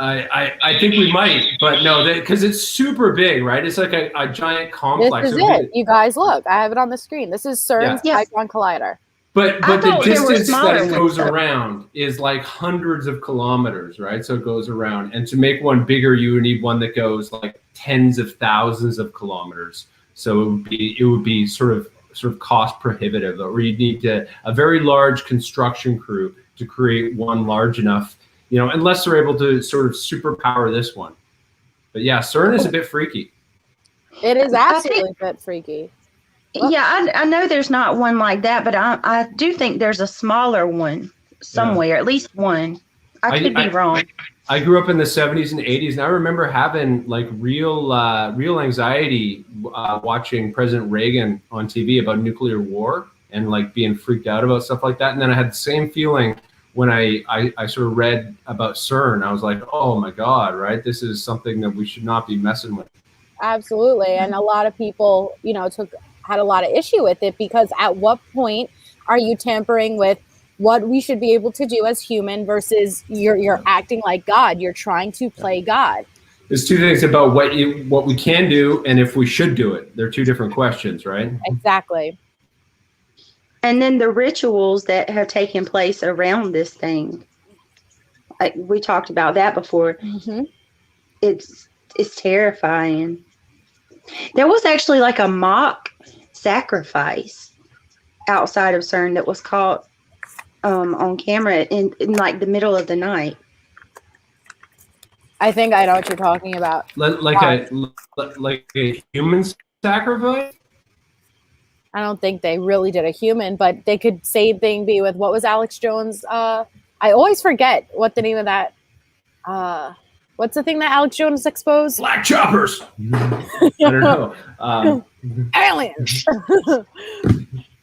I think we might, but no, because it's super big, right? It's like a giant complex. This is it. You guys, look, I have it on the screen. This is CERN's Hadron Collider. But the distance that it goes around is like hundreds of kilometers, right? So it goes around, and to make one bigger, you would need one that goes like tens of thousands of kilometers. So it would be sort of cost prohibitive, or you'd need a very large construction crew to create one large enough. Unless they're able to sort of superpower this one. But yeah, CERN is a bit freaky. It is absolutely a bit freaky. Yeah, I know there's not one like that, but I do think there's a smaller one somewhere, at least one. I could be wrong. I grew up in the 70s and 80s, and I remember having like real anxiety watching President Reagan on TV about nuclear war and like being freaked out about stuff like that. And then I had the same feeling when I sort of read about CERN. I was like, oh my God, right? This is something that we should not be messing with. Absolutely. And a lot of people, had a lot of issue with it, because at what point are you tampering with what we should be able to do as human versus you're acting like God? You're trying to play God. There's two things about what we can do and if we should do it. They're two different questions, right? Exactly. And then the rituals that have taken place around this thing, we talked about that before. Mm-hmm. It's terrifying. There was actually like a mock sacrifice outside of CERN that was caught on camera in like the middle of the night. I think I know what you're talking about. Like a human sacrifice? I don't think they really did a human, but they could same thing be with what was Alex Jones? I always forget what the name of that. What's the thing that Alex Jones exposed? Black choppers. I don't know. Aliens.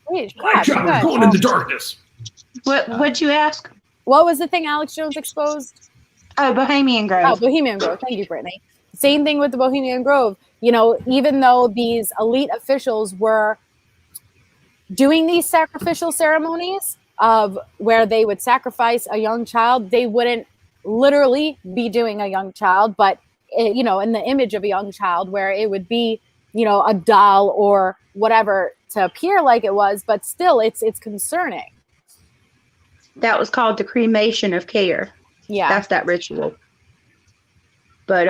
Wait, Black choppers going into darkness. What'd you ask? What was the thing Alex Jones exposed? Oh, Bohemian Grove. Oh, Bohemian Grove. Thank you, Brittany. Same thing with the Bohemian Grove. You know, even though these elite officials were doing these sacrificial ceremonies of where they would sacrifice a young child, they wouldn't literally be doing a young child, but you know, in the image of a young child, where it would be, you know, a doll or whatever to appear like it was, but still it's concerning. That was called the cremation of care. Yeah, that's that ritual. But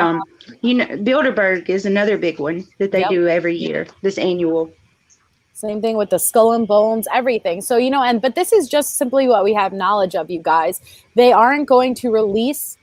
you know, Bilderberg is another big one that they do every year, this annual. Same thing with the skull and bones, everything. So, you know, but this is just simply what we have knowledge of, you guys. They aren't going to release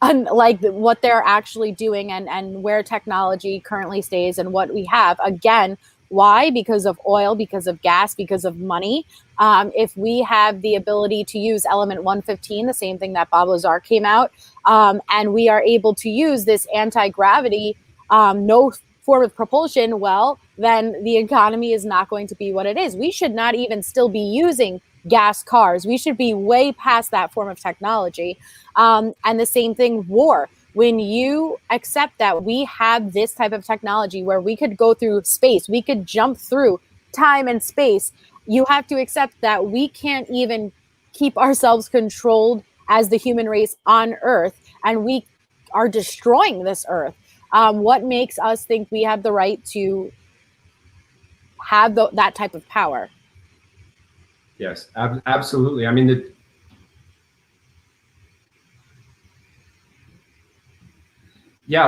like what they're actually doing and where technology currently stays and what we have. Again, why? Because of oil, because of gas, because of money. If we have the ability to use element 115, the same thing that Bob Lazar came out, and we are able to use this anti-gravity, no form of propulsion, well, then the economy is not going to be what it is. We should not even still be using gas cars. We should be way past that form of technology. And the same thing, war. When you accept that we have this type of technology where we could go through space, we could jump through time and space, you have to accept that we can't even keep ourselves controlled as the human race on Earth, and we are destroying this Earth. What makes us think we have the right to have that type of power? Yes, absolutely. I mean, I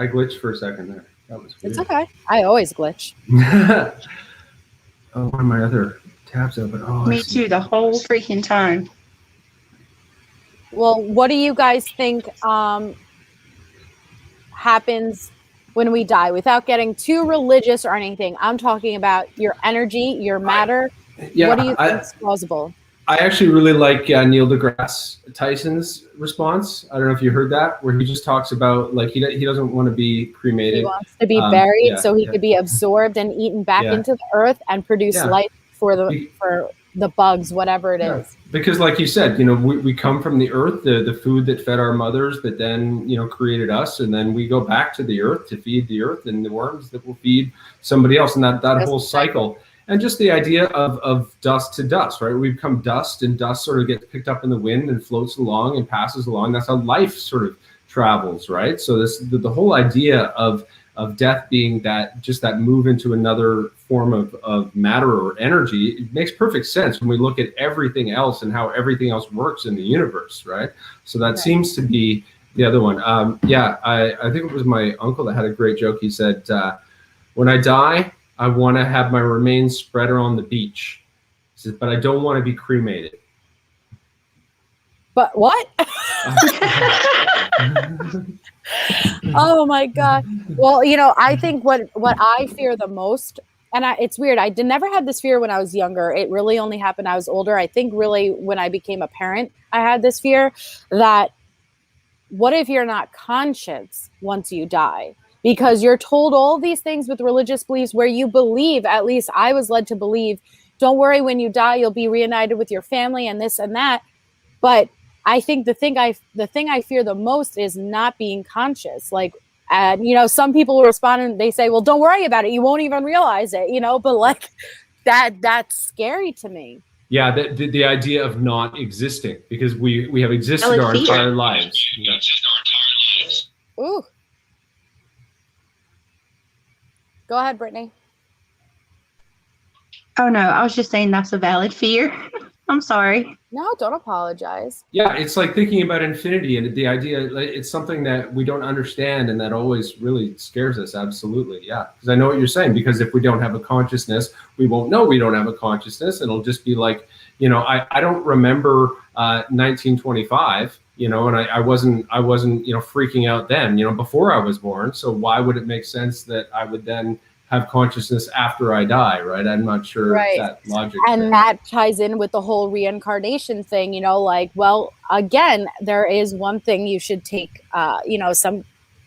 glitched for a second there. That was weird. It's okay. I always glitch. Oh, one of my other tabs open. Oh, me too, the whole freaking time. Well, what do you guys think happens when we die? Without getting too religious or anything, I'm talking about your energy, your matter. What do you think is plausible? I actually really like Neil deGrasse Tyson's response. I don't know if you heard that, where he just talks about like he doesn't want to be cremated. He wants to be buried so he could be absorbed and eaten back into the earth and produce life for the bugs, whatever it is. Because like you said, you know, we come from the earth, the food that fed our mothers that then, you know, created us, and then we go back to the earth to feed the earth and the worms that will feed somebody else, and that whole cycle. And just the idea of dust to dust, right? We become dust, and dust sort of gets picked up in the wind and floats along and passes along. That's how life sort of travels, right? So the whole idea of death being that move into another form of matter or energy, it makes perfect sense when we look at everything else and how everything else works in the universe, right? So that seems to be the other one. I think it was my uncle that had a great joke. He said, when I die, I want to have my remains spread around the beach. He says, but I don't want to be cremated. But what? Oh my God. Well, you know, I think what I fear the most, and it's weird, I never had this fear when I was younger. It really only happened when I was older. I think really when I became a parent, I had this fear that what if you're not conscious once you die? Because you're told all these things with religious beliefs where you believe, at least I was led to believe, don't worry, when you die, you'll be reunited with your family and this and that. But I think the thing I fear the most is not being conscious. Like, and you know, some people will respond and they say, well, don't worry about it. You won't even realize it, you know, but like that's scary to me. Yeah. The idea of not existing, because we have existed our entire lives. Yeah. Ooh. Go ahead, Brittany. Oh, no, I was just saying that's a valid fear. I'm sorry. No, don't apologize. Yeah, it's like thinking about infinity and the idea, it's something that we don't understand and that always really scares us. Absolutely, yeah. Because I know what you're saying, because if we don't have a consciousness, we won't know we don't have a consciousness. It'll just be like, you know, I don't remember 1925, you know, and I wasn't, you know, freaking out then, you know, before I was born. So why would it make sense that I would then have consciousness after I die, right? I'm not sure that logic. And that ties in with the whole reincarnation thing, you know, like, well, again, there is one thing you should take, you know,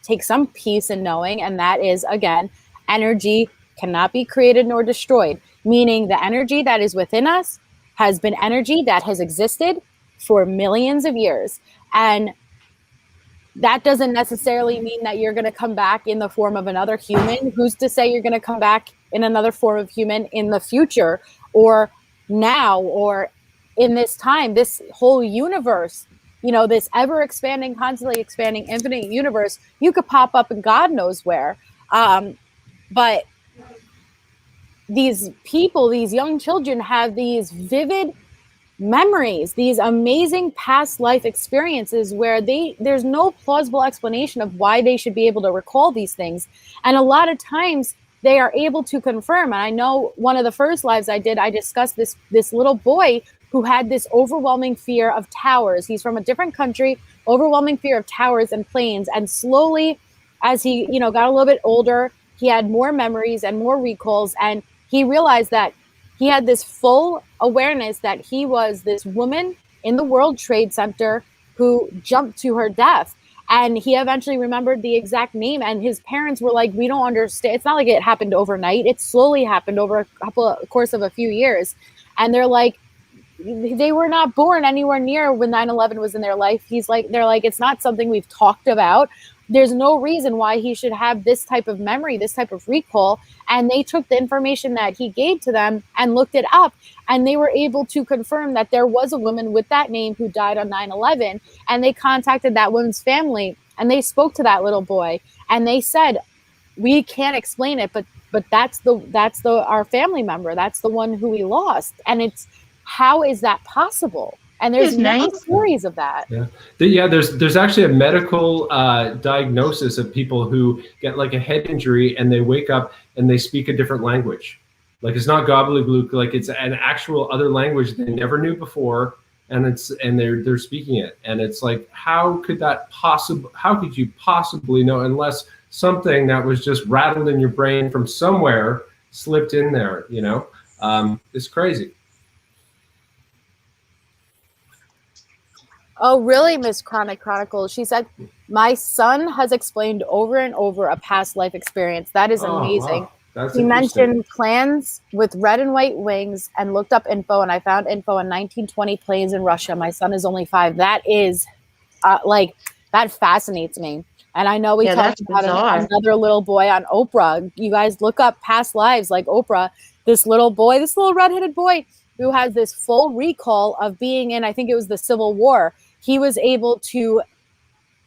take some peace in knowing, and that is, again, energy cannot be created nor destroyed, meaning the energy that is within us has been energy that has existed for millions of years. And that doesn't necessarily mean that you're going to come back in the form of another human. Who's to say you're going to come back in another form of human in the future, or now, or in this time, this whole universe, you know, this ever expanding, constantly expanding, infinite universe? You could pop up in God knows where. But these people, these young children, have these vivid memories, these amazing past life experiences where there's no plausible explanation of why they should be able to recall these things. And a lot of times they are able to confirm. And I know one of the first lives I did, I discussed this little boy who had this overwhelming fear of towers. He's from a different country, overwhelming fear of towers and planes. And slowly, as he, you know, got a little bit older, he had more memories and more recalls, and he realized that he had this full awareness that he was this woman in the World Trade Center who jumped to her death. And he eventually remembered the exact name, and his parents were like, we don't understand. It's not like it happened overnight. It slowly happened over a course of a few years. And they're like, they were not born anywhere near when 9/11 was in their life. They're like, it's not something we've talked about. There's no reason why he should have this type of memory, this type of recall. And they took the information that he gave to them and looked it up, and they were able to confirm that there was a woman with that name who died on 9/11. And they contacted that woman's family, and they spoke to that little boy, and they said, we can't explain it, but that's our family member. That's the one who we lost. And it's, how is that possible? And there's many stories of that. There's actually a medical diagnosis of people who get like a head injury and they wake up and they speak a different language. Like, it's not gobbledygook, like it's an actual other language they never knew before, and they're speaking it. And it's like, how could you possibly know, unless something that was just rattled in your brain from somewhere slipped in there, you know? It's crazy. Oh, really, Miss Chronic Chronicles? She said, my son has explained over and over a past life experience. That is amazing. Wow. He mentioned plans with red and white wings and looked up info, and I found info on 1920 planes in Russia. My son is only 5. That is, that fascinates me. And I know we talked about another little boy on Oprah. You guys look up past lives like Oprah. This little redheaded boy who has this full recall of being in, I think it was the Civil War. He was able to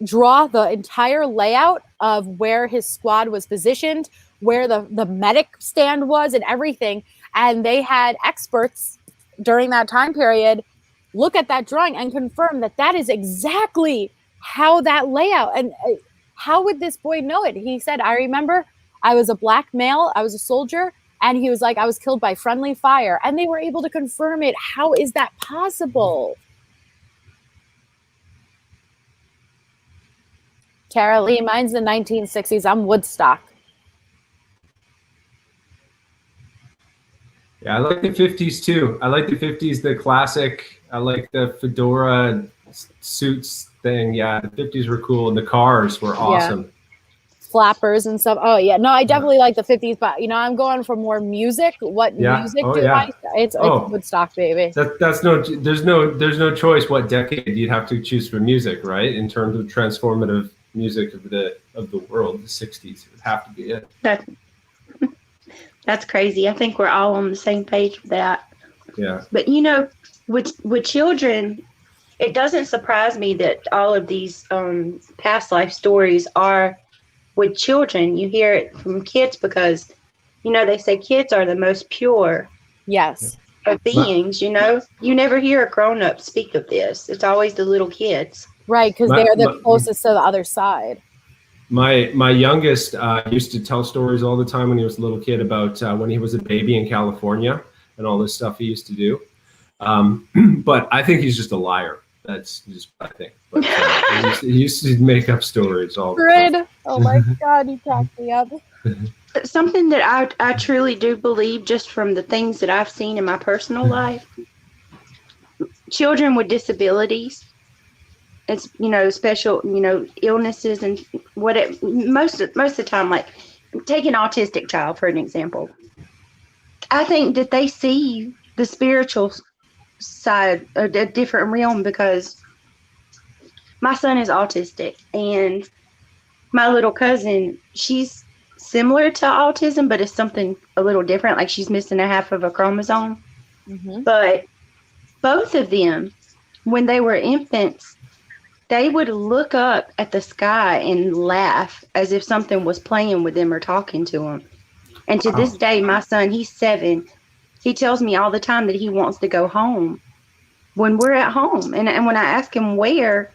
draw the entire layout of where his squad was positioned, where the medic stand was, and everything. And they had experts during that time period look at that drawing and confirm that that is exactly how that layout. And how would this boy know it? He said, I remember I was a black male, I was a soldier, and he was like, I was killed by friendly fire. And they were able to confirm it. How is that possible? Tara Lee, mine's the 1960s. I'm Woodstock. Yeah, I like the 50s too. I like the 50s, the classic. I like the fedora suits thing. Yeah, the 50s were cool, and the cars were awesome. Yeah. Flappers and stuff. Oh yeah, no, I definitely like the 50s, but you know, I'm going for more music. What music do I? It's Woodstock, baby. There's no choice what decade you'd have to choose for music, right? In terms of transformative music of the world, the 60s, it would have to be it. That's crazy. I think we're all on the same page with that. Yeah. But you know, with children, it doesn't surprise me that all of these past life stories are with children. You hear it from kids because, you know, they say kids are the most pure of beings, you know. You never hear a grown-up speak of this. It's always the little kids. Right, because they're the closest to the other side. My youngest used to tell stories all the time when he was a little kid about when he was a baby in California and all this stuff he used to do. But I think he's just a liar. That's just what I think. But he used to make up stories all the Fred, time. oh my God, you cracked me up. Something that I truly do believe, just from the things that I've seen in my personal life, children with disabilities, it's, special, illnesses and most of the time, like take an autistic child for an example. I think that they see the spiritual side, a different realm, because my son is autistic, and my little cousin, she's similar to autism, but it's something a little different. Like she's missing a half of a chromosome. Mm-hmm. But both of them, when they were infants, they would look up at the sky and laugh as if something was playing with them or talking to them. And to this day, my son, he's 7. He tells me all the time that he wants to go home when we're at home. And when I ask him where,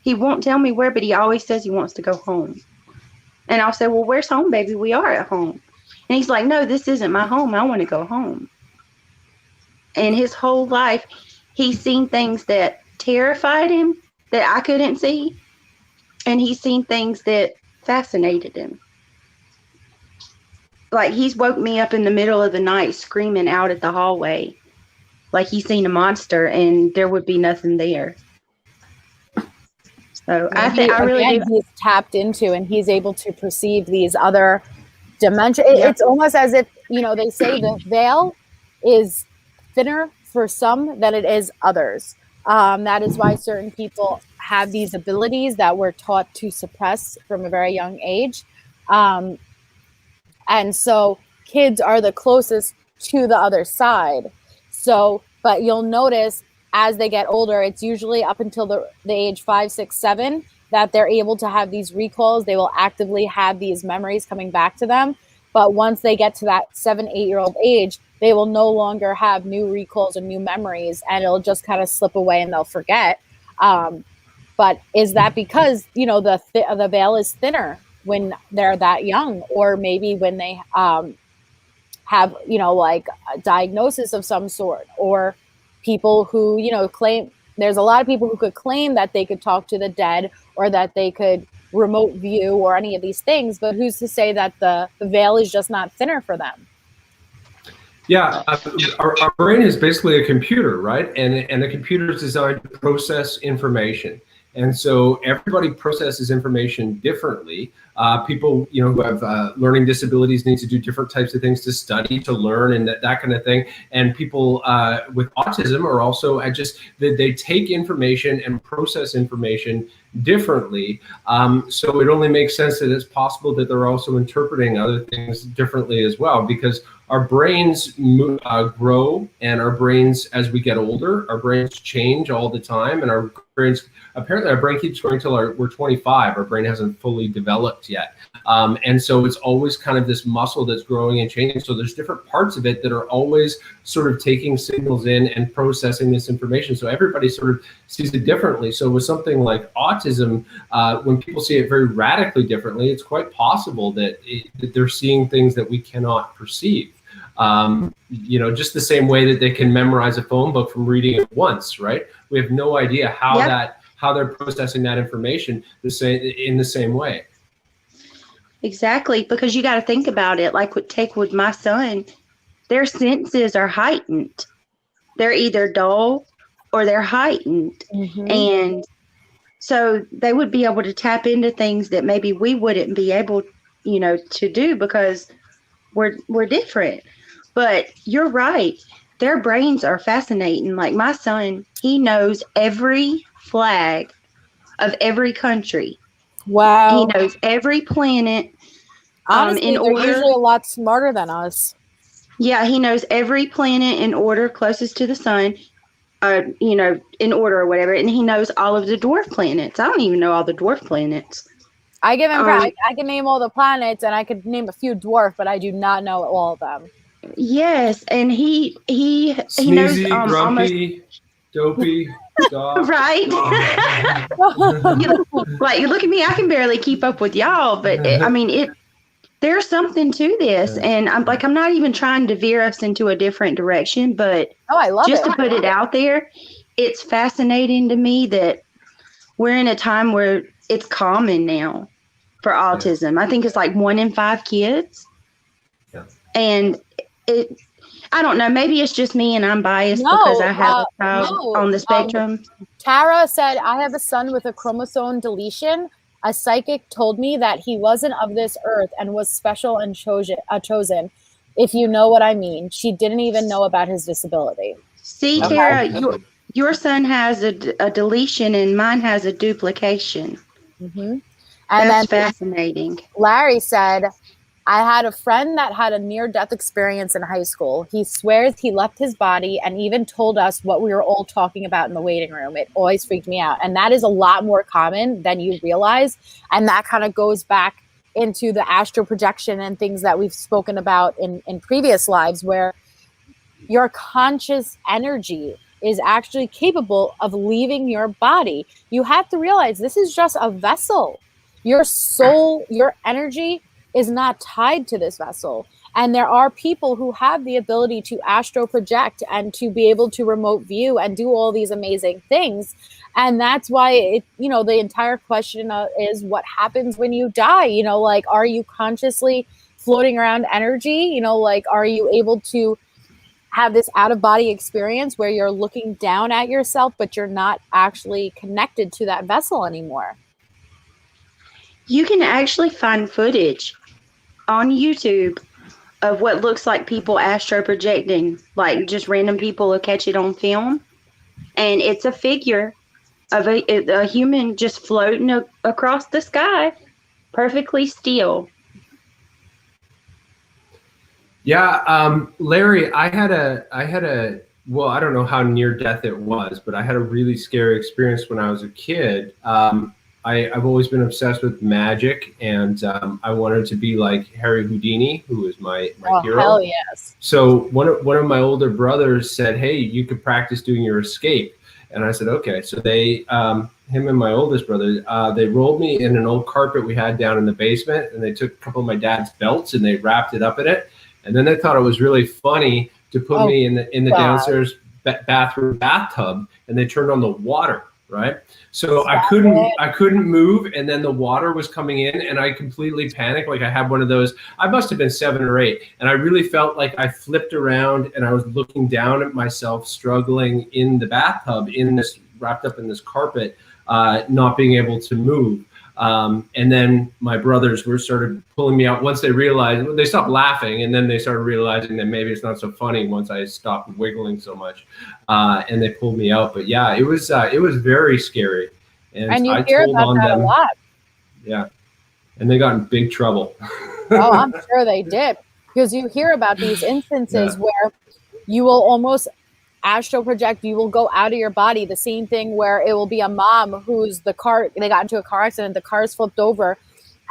he won't tell me where, but he always says he wants to go home. And I'll say, well, where's home, baby? We are at home. And he's like, no, this isn't my home. I want to go home. And his whole life, he's seen things that terrified him that I couldn't see. And he's seen things that fascinated him. Like he's woke me up in the middle of the night screaming out at the hallway. Like he's seen a monster and there would be nothing there. So I think I really do. He's tapped into, and he's able to perceive these other dimensions. It's almost as if, they say the veil is thinner for some than it is others. That is why certain people have these abilities that we're taught to suppress from a very young age. And so kids are the closest to the other side. So, but you'll notice as they get older, it's usually up until the age 5, 6, 7 that they're able to have these recalls. They will actively have these memories coming back to them. But once they get to that 7, 8-year-old age, they will no longer have new recalls and new memories, and it'll just kind of slip away and they'll forget. But is that because, the veil is thinner when they're that young, or maybe when they have, like a diagnosis of some sort, or people who, claim, there's a lot of people who could claim that they could talk to the dead or that they could remote view or any of these things, but who's to say that the veil is just not thinner for them? Yeah, our brain is basically a computer, right? And the computer is designed to process information. And so everybody processes information differently. People, who have learning disabilities need to do different types of things to study, to learn, and that kind of thing. And people with autism are also they take information and process information differently. So it only makes sense that it's possible that they're also interpreting other things differently as well, because our brains grow, and our brains, as we get older, our brains change all the time, and our brain keeps growing till we're 25. Our brain hasn't fully developed yet. And so it's always kind of this muscle that's growing and changing. So there's different parts of it that are always sort of taking signals in and processing this information. So everybody sort of sees it differently. So with something like autism, when people see it very radically differently, it's quite possible that they're seeing things that we cannot perceive. Just the same way that they can memorize a phone book from reading it once, right? We have no idea how they're processing that information in the same way. Exactly, because you got to think about it. Like with my son, their senses are heightened. They're either dull or they're heightened. Mm-hmm. And so they would be able to tap into things that maybe we wouldn't be able, to do because we're different. But you're right. Their brains are fascinating. Like my son, he knows every flag of every country. Wow. He knows every planet. Honestly, they're usually a lot smarter than us. Yeah, he knows every planet in order closest to the sun, in order or whatever. And he knows all of the dwarf planets. I don't even know all the dwarf planets. I give him credit. I can name all the planets, and I could name a few dwarf, but I do not know all of them. Yes, and he Sneezy, knows grumpy, dopey, dog. Right. Like look at me, I can barely keep up with y'all, but there's something to this, and I'm not even trying to veer us into a different direction, but I love just it. to put it out there, it's fascinating to me that we're in a time where it's common now for autism. I think it's like 1 in 5 kids. Yeah. And I don't know, maybe it's just me and I'm biased because I have a child on the spectrum. Tara said, I have a son with a chromosome deletion. A psychic told me that he wasn't of this earth and was special and chosen, if you know what I mean. She didn't even know about his disability. See, Okay. Tara, your son has a deletion and mine has a duplication. And that's fascinating. Larry said, I had a friend that had a near-death experience in high school. He swears he left his body and even told us what we were all talking about in the waiting room. It always freaked me out. And that is a lot more common than you realize. And that kind of goes back into the astral projection and things that we've spoken about in previous lives, where your conscious energy is actually capable of leaving your body. You have to realize this is just a vessel. Your soul, your energy is not tied to this vessel. And there are people who have the ability to astro project and to be able to remote view and do all these amazing things. And that's why the entire question is what happens when you die? Like, are you consciously floating around energy? Like, are you able to have this out of body experience where you're looking down at yourself, but you're not actually connected to that vessel anymore? You can actually find footage on YouTube of what looks like people astro projecting, like just random people will catch it on film. And it's a figure of a human just floating across the sky, perfectly still. Yeah, Larry, I had a well, I don't know how near death it was, but I had a really scary experience when I was a kid. I've always been obsessed with magic, and I wanted to be like Harry Houdini, who is my hero. Hell yes. So one of my older brothers said, "Hey, you could practice doing your escape." And I said, "Okay." So they, him and my oldest brother, they rolled me in an old carpet we had down in the basement, and they took a couple of my dad's belts and they wrapped it up in it. And then they thought it was really funny to put me in the downstairs bathroom bathtub, and they turned on the water. Right. So I couldn't move. And then the water was coming in and I completely panicked. Like I had one of those, I must've been 7 or 8. And I really felt like I flipped around and I was looking down at myself, struggling in the bathtub, wrapped up in this carpet, not being able to move. And then my brothers started pulling me out once they stopped laughing, and then they started realizing that maybe it's not so funny once I stopped wiggling so much, and they pulled me out. But yeah, it was very scary, and you I hear told about on that them. a lot. Yeah, and they got in big trouble. Oh, I'm sure they did, because you hear about these instances where you will almost astral project, you will go out of your body. The same thing where it will be a mom they got into a car accident, the car's flipped over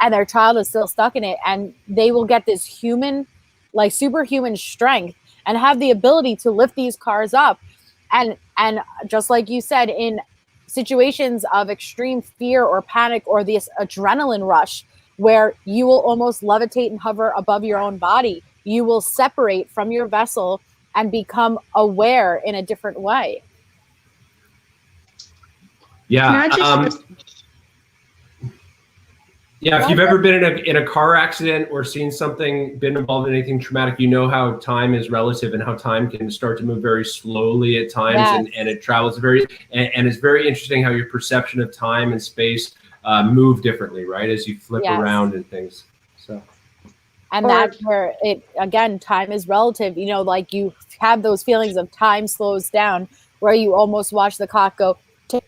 and their child is still stuck in it, and they will get this superhuman strength and have the ability to lift these cars up. And just like you said, in situations of extreme fear or panic or this adrenaline rush where you will almost levitate and hover above your own body, you will separate from your vessel and become aware in a different way. Yeah. If you've ever been in a car accident or seen been involved in anything traumatic, you know how time is relative and how time can start to move very slowly at times, and it travels and it's very interesting how your perception of time and space move differently, right? As you flip around and things. So. And that's where time is relative. Like you have those feelings of time slows down where you almost watch the clock go tick,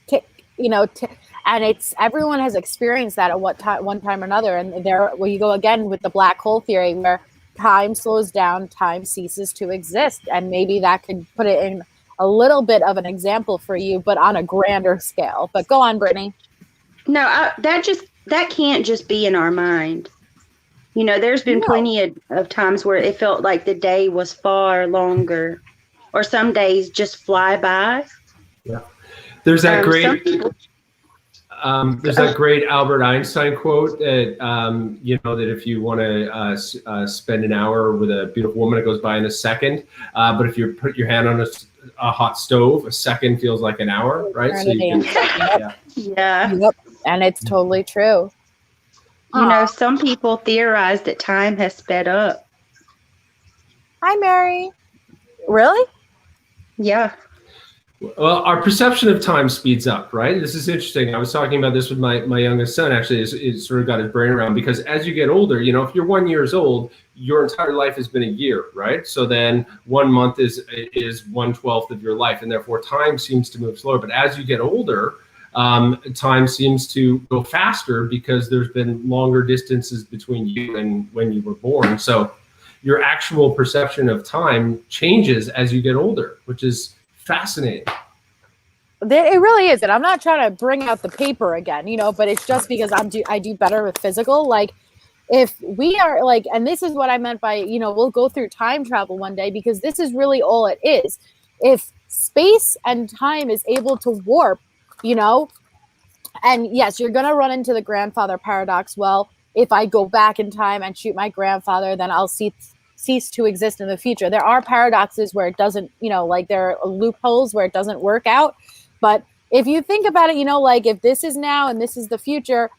tick, and everyone has experienced that at one time or another. And where you go again with the black hole theory where time slows down, time ceases to exist. And maybe that could put it in a little bit of an example for you, but on a grander scale. But go on, Brittany. No, that can't just be in our mind. There's been plenty of times where it felt like the day was far longer, or some days just fly by. Yeah, there's that great Albert Einstein quote that that if you want to spend an hour with a beautiful woman, it goes by in a second. But if you put your hand on a hot stove, a second feels like an hour, right? So you can, Yeah. Yep. And it's totally true. You know, some people theorize that time has sped up. Hi, Mary. Really? Yeah. Well, our perception of time speeds up, right? This is interesting. I was talking about this with my youngest son, actually, is sort of got his brain around, because as you get older, you know, if you're 1 year old, your entire life has been a year, right? So then 1 month is 1/12 of your life, and therefore time seems to move slower. But as you get older, time seems to go faster because there's been longer distances between you and when you were born. So your actual perception of time changes as you get older, which is fascinating. It really is. And I'm not trying to bring out the paper again, you know, but it's just because I do better with physical. Like, if we are like, and this is what I meant by, you know, we'll go through time travel one day, because this is really all it is. If space and time is able to warp, you know, and yes, you're going to run into the grandfather paradox. Well, if I go back in time and shoot my grandfather, then I'll cease to exist in the future. There are paradoxes where it doesn't, you know, like there are loopholes where it doesn't work out. But if you think about it, you know, like if this is now and this is the future,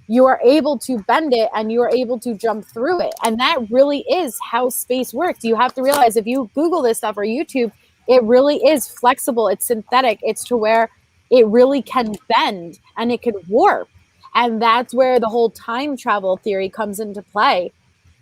you are able to bend it and you are able to jump through it. And that really is how space works. You have to realize, if you Google this stuff or YouTube, it really is flexible. It's synthetic. It's to where it really can bend and it can warp. And that's where the whole time travel theory comes into play.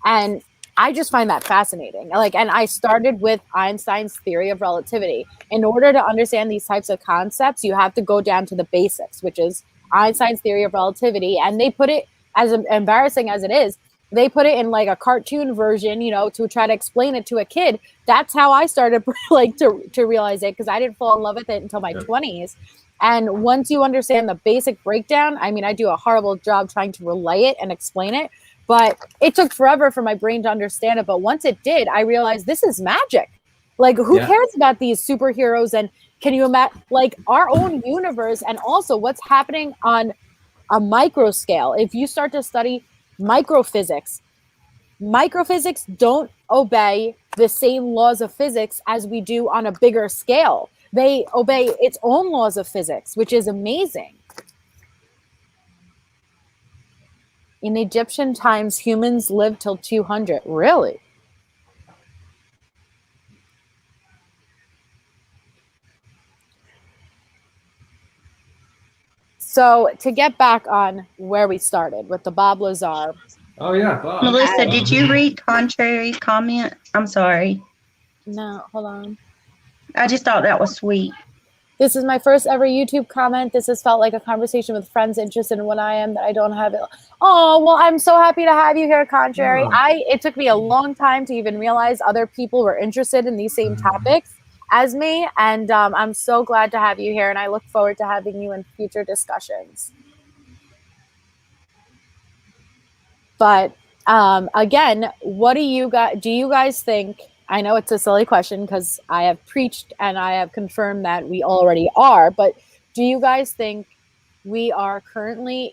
And I just find that fascinating. Like, and I started with Einstein's theory of relativity. In order to understand these types of concepts, you have to go down to the basics, which is Einstein's theory of relativity. And they put it, as embarrassing as it is, they put it in like a cartoon version, you know, to try to explain it to a kid. That's how I started like to realize it, because I didn't fall in love with it until my 20s. And once you understand the basic breakdown, I mean, I do a horrible job trying to relay it and explain it, but it took forever for my brain to understand it. But once it did, I realized this is magic. Like, who cares about these superheroes? And can you imagine, like, our own universe, and also what's happening on a micro scale? If you start to study microphysics don't obey the same laws of physics as we do on a bigger scale. They obey its own laws of physics, which is amazing. In Egyptian times, humans lived till 200. Really? So to get back on where we started with the Bob Lazar. Oh yeah, Bob. Melissa, did you read contrary comment? I'm sorry. No, hold on. I just thought that was sweet. This is my first ever YouTube comment. This has felt like a conversation with friends interested in what I am, that I don't have it. Oh, well, I'm so happy to have you here, Contrary. It took me a long time to even realize other people were interested in these same topics as me. And I'm so glad to have you here. And I look forward to having you in future discussions. But again, what do you guys think? I know it's a silly question because I have preached and I have confirmed that we already are, but do you guys think we are currently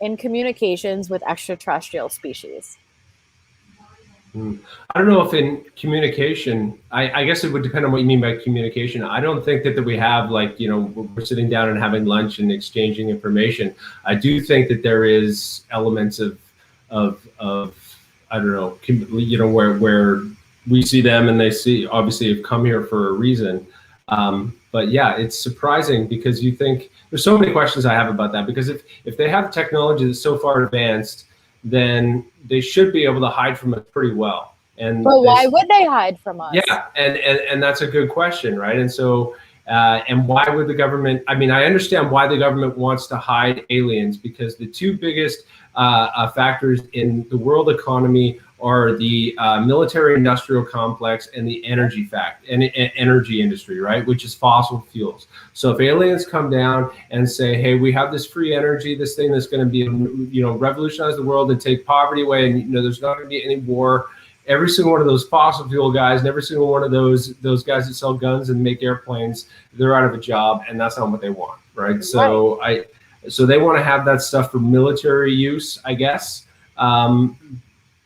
in communications with extraterrestrial species? I don't know if in communication, I guess it would depend on what you mean by communication. I don't think that we have, like, you know, we're sitting down and having lunch and exchanging information. I do think that there is elements of I don't know, you know, where we see them and they obviously have come here for a reason. But yeah, it's surprising because you think there's so many questions I have about that, because if they have technology that's so far advanced, then they should be able to hide from us pretty well. And but why would they hide from us? Yeah, and that's a good question, right? And so and why would the government? I mean, I understand why the government wants to hide aliens, because the two biggest factors in the world economy are the military-industrial complex and the energy energy industry, right? Which is fossil fuels. So if aliens come down and say, "Hey, we have this free energy, this thing that's going to be, you know, revolutionize the world and take poverty away, and you know, there's not going to be any war," every single one of those fossil fuel guys, and every single one of those guys that sell guns and make airplanes, they're out of a job, and that's not what they want, right? So so they want to have that stuff for military use, I guess.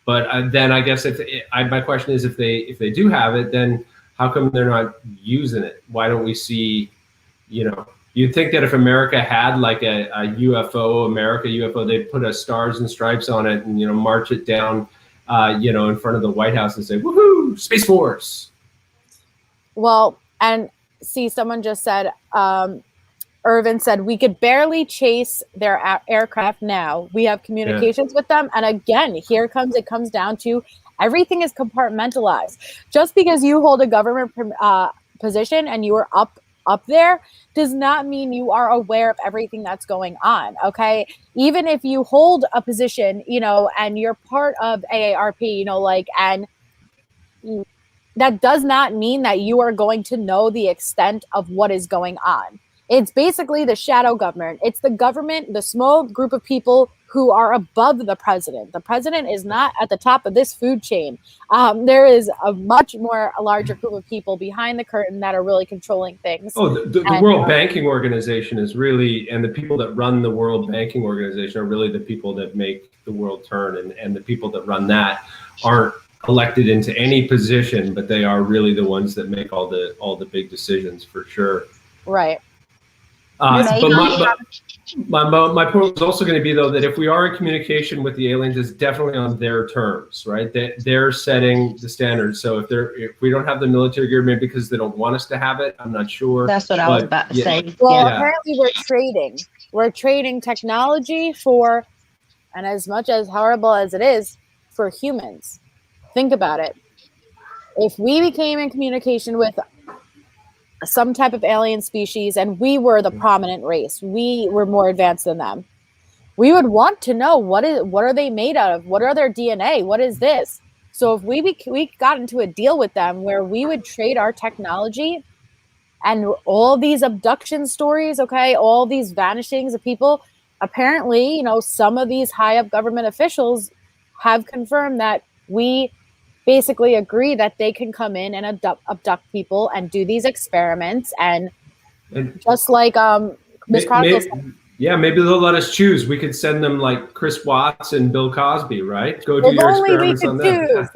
But then I guess my question is, if they do have it, then How come they're not using it? Why don't we see, you'd think that if America had like a UFO, they'd put a stars and stripes on it and, march it down, in front of the White House and say, woohoo, Space Force. Well, and see, someone just said, Irvin said, we could barely chase their aircraft now. We have communications with them. And again, it comes down to everything is compartmentalized. Just because you hold a government position and you are up there does not mean you are aware of everything that's going on. Okay. Even if you hold a position, and you're part of AARP, and that does not mean that you are going to know the extent of what is going on. It's basically the shadow government. It's the government, the small group of people who are above the president. The president is not at the top of this food chain. There is a larger group of people behind the curtain that are really controlling things. Oh, the World Banking Organization is really, and the people that run the World Banking Organization are really the people that make the world turn, and the people that run that aren't elected into any position, but they are really the ones that make all the big decisions for sure. Right. But my point was also going to be, though, that if we are in communication with the aliens, it's definitely on their terms, right? They're setting the standards. So if we don't have the military gear, maybe because they don't want us to have it, I'm not sure. That's what I was about to say. Well, apparently we're trading. We're trading technology for, and as much as horrible as it is, for humans. Think about it. If we became in communication with some type of alien species and we were the prominent race, we were more advanced than them, we would want to know what are they made out of, what are their DNA, what is this. So if we got into a deal with them where we would trade our technology and all these abduction stories, okay, all these vanishings of people, apparently, some of these high up government officials have confirmed that we basically agree that they can come in and abduct people and do these experiments, and just like Miss Chronicles said. Yeah, maybe they'll let us choose. We could send them like Chris Watts and Bill Cosby, right? Go do your experiments on them.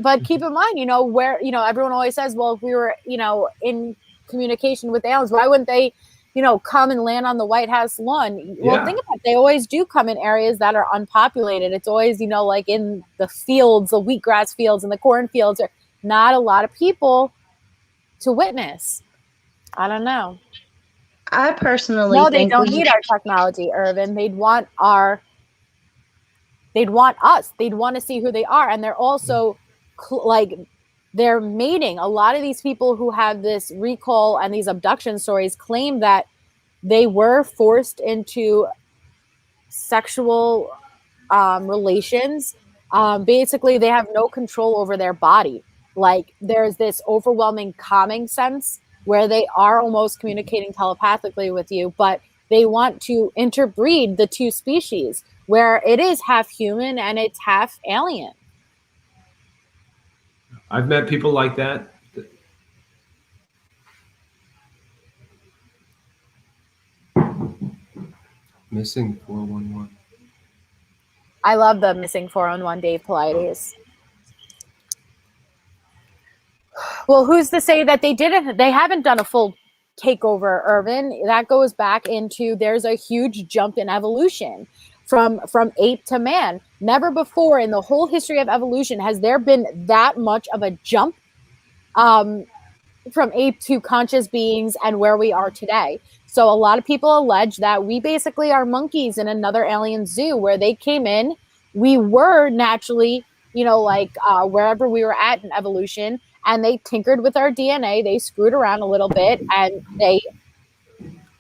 But keep in mind, where everyone always says, well, if we were in communication with aliens, why wouldn't they come and land on the White House lawn? Well, think about it. They always do come in areas that are unpopulated. It's always, like in the fields, the wheatgrass fields and the cornfields, are not a lot of people to witness. I don't know. I personally think they don't need our technology, Irvin. They'd want us. They'd want to see who they are. And they're also they're mating. A lot of these people who have this recall and these abduction stories claim that they were forced into sexual relations. Basically, they have no control over their body. Like, there's this overwhelming calming sense where they are almost communicating telepathically with you, but they want to interbreed the two species where it is half human and it's half alien. I've met people like that. Missing 411. I love the missing 411 Dave Pilates. Well, who's to say that they haven't done a full takeover, Irvin? That goes back into, there's a huge jump in evolution from ape to man. Never before in the whole history of evolution has there been that much of a jump from ape to conscious beings and where we are today. So a lot of people allege that we basically are monkeys in another alien zoo where they came in. We were naturally, wherever we were at in evolution, and they tinkered with our DNA. They screwed around a little bit and they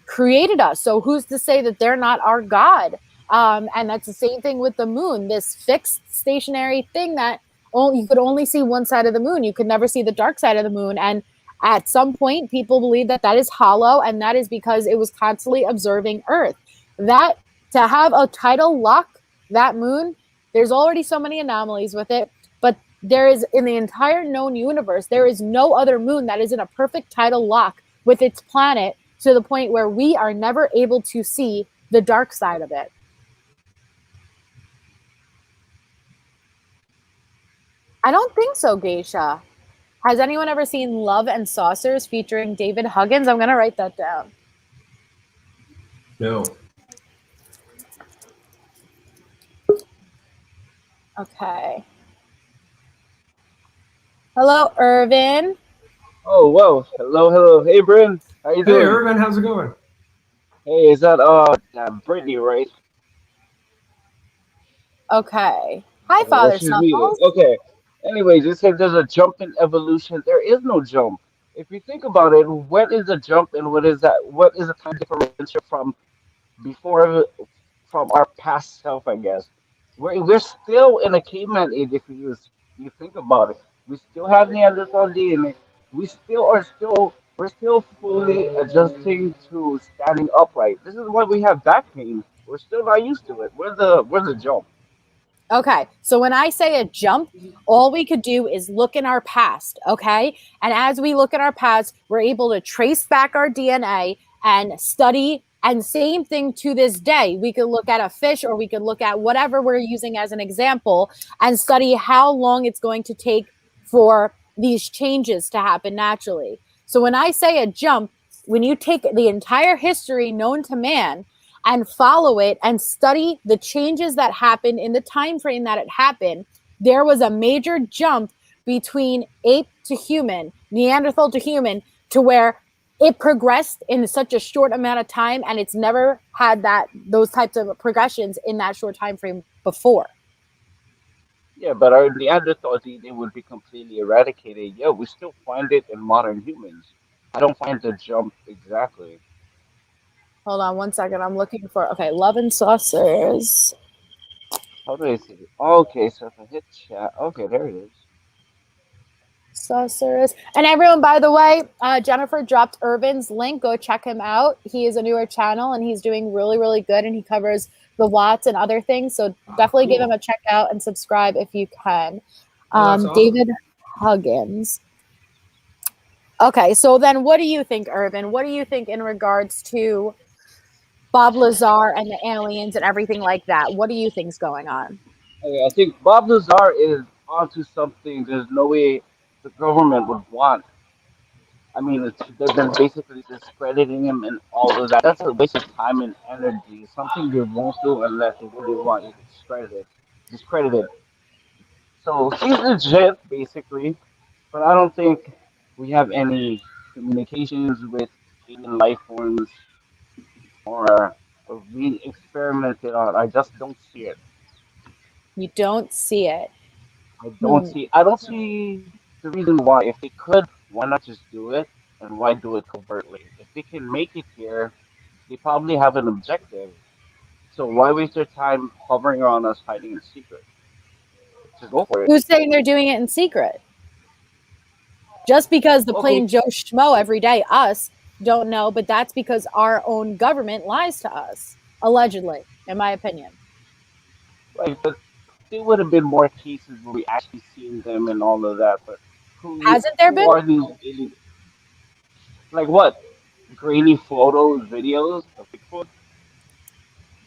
created us. So who's to say that they're not our God? And that's the same thing with the moon, this fixed stationary thing that you could only see one side of the moon. You could never see the dark side of the moon. And at some point, people believe that is hollow, and that is because it was constantly observing Earth. That to have a tidal lock, that moon, there's already so many anomalies with it, but there is, in the entire known universe, there is no other moon that is in a perfect tidal lock with its planet to the point where we are never able to see the dark side of it. I don't think so, Geisha. Has anyone ever seen Love and Saucers featuring David Huggins? I'm going to write that down. No. Okay. Hello, Irvin. Oh, whoa. Hello, hello. Hey, Bryn. How you Hey, doing? Irvin, how's it going? Hey, is that Brittany, right? Okay. Hi, Yeah, Father she's muted. Snuffles. Okay. Anyways, you said there's a jump in evolution. There is no jump. If you think about it, what is a jump and what is that? What is the time differential from before, from our past self, I guess. We're still in a caveman age if you think about it. We still have Neanderthal DNA. We're still fully adjusting to standing upright. This is why we have back pain. We're still not used to it. Where's the jump? Okay, so when I say a jump, all we could do is look in our past, okay? And as we look at our past, we're able to trace back our DNA and study. And same thing to this day. We could look at a fish or we could look at whatever we're using as an example and study how long it's going to take for these changes to happen naturally. So when I say a jump, when you take the entire history known to man and follow it and study the changes that happened in the time frame that it happened, there was a major jump between ape to human, Neanderthal to human, to where it progressed in such a short amount of time, and it's never had those types of progressions in that short time frame before. Yeah, but our Neanderthal DNA would be completely eradicated. Yeah, we still find it in modern humans. I don't find the jump exactly. Hold on one second. I'm looking for, okay, Love and Saucers. How do I see it? Okay, so if I hit chat, okay, there it is. Saucers. And everyone, by the way, Jennifer dropped Irvin's link. Go check him out. He is a newer channel and he's doing really, really good. And he covers the Watts and other things. So definitely give him a check out and subscribe if you can. Awesome. David Huggins. Okay, so then what do you think, Irvin? What do you think in regards to Bob Lazar and the aliens and everything like that? What do you think's going on? Okay, I think Bob Lazar is onto something. There's no way the government would want. I mean, they've been basically discrediting him and all of that. That's a waste of time and energy. Something they won't do unless they really want you to discredit it. So he's legit, basically, but I don't think we have any communications with alien life forms or being experimented on. I just don't see it. You don't see it. I don't see the reason why. If they could, why not just do it? And why do it covertly? If they can make it here, they probably have an objective. So why waste their time hovering around us hiding in secret? Just go for it. Who's saying they're doing it in secret? Just because the plain Joe Schmo every day, us, don't know, but that's because our own government lies to us, allegedly, in my opinion. Right, but there would have been more cases where we actually seen them and all of that. But Hasn't there been? Who are these aliens? Like what? Grainy photos, videos of Bigfoot?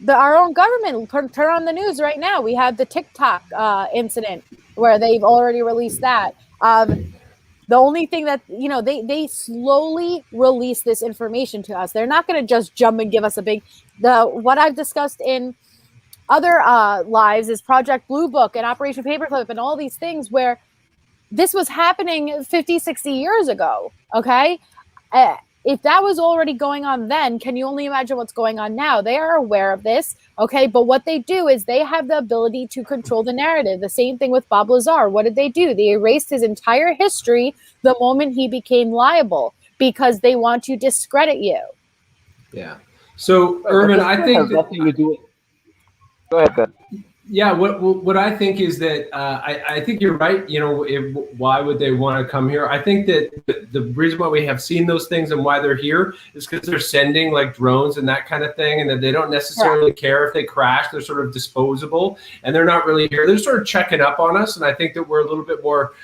Our own government, turn on the news right now. We have the TikTok incident where they've already released that. The only thing that, you know, they slowly release this information to us. They're not going to just jump and give us what I've discussed in other lives is Project Blue Book and Operation Paperclip and all these things where this was happening 50, 60 years ago. Okay. If that was already going on then, can you only imagine what's going on now? They are aware of this, okay? But what they do is they have the ability to control the narrative. The same thing with Bob Lazar. What did they do? They erased his entire history the moment he became liable because they want to discredit you. Yeah. So, Irvin, I think has nothing to do with. Go ahead, Ben. Yeah, what I think is that I think you're right. You know, why would they want to come here? I think that the reason why we have seen those things and why they're here is because they're sending like drones and that kind of thing, and that they don't necessarily care if they crash. They're sort of disposable, and they're not really here. They're sort of checking up on us, and I think that we're a little bit more.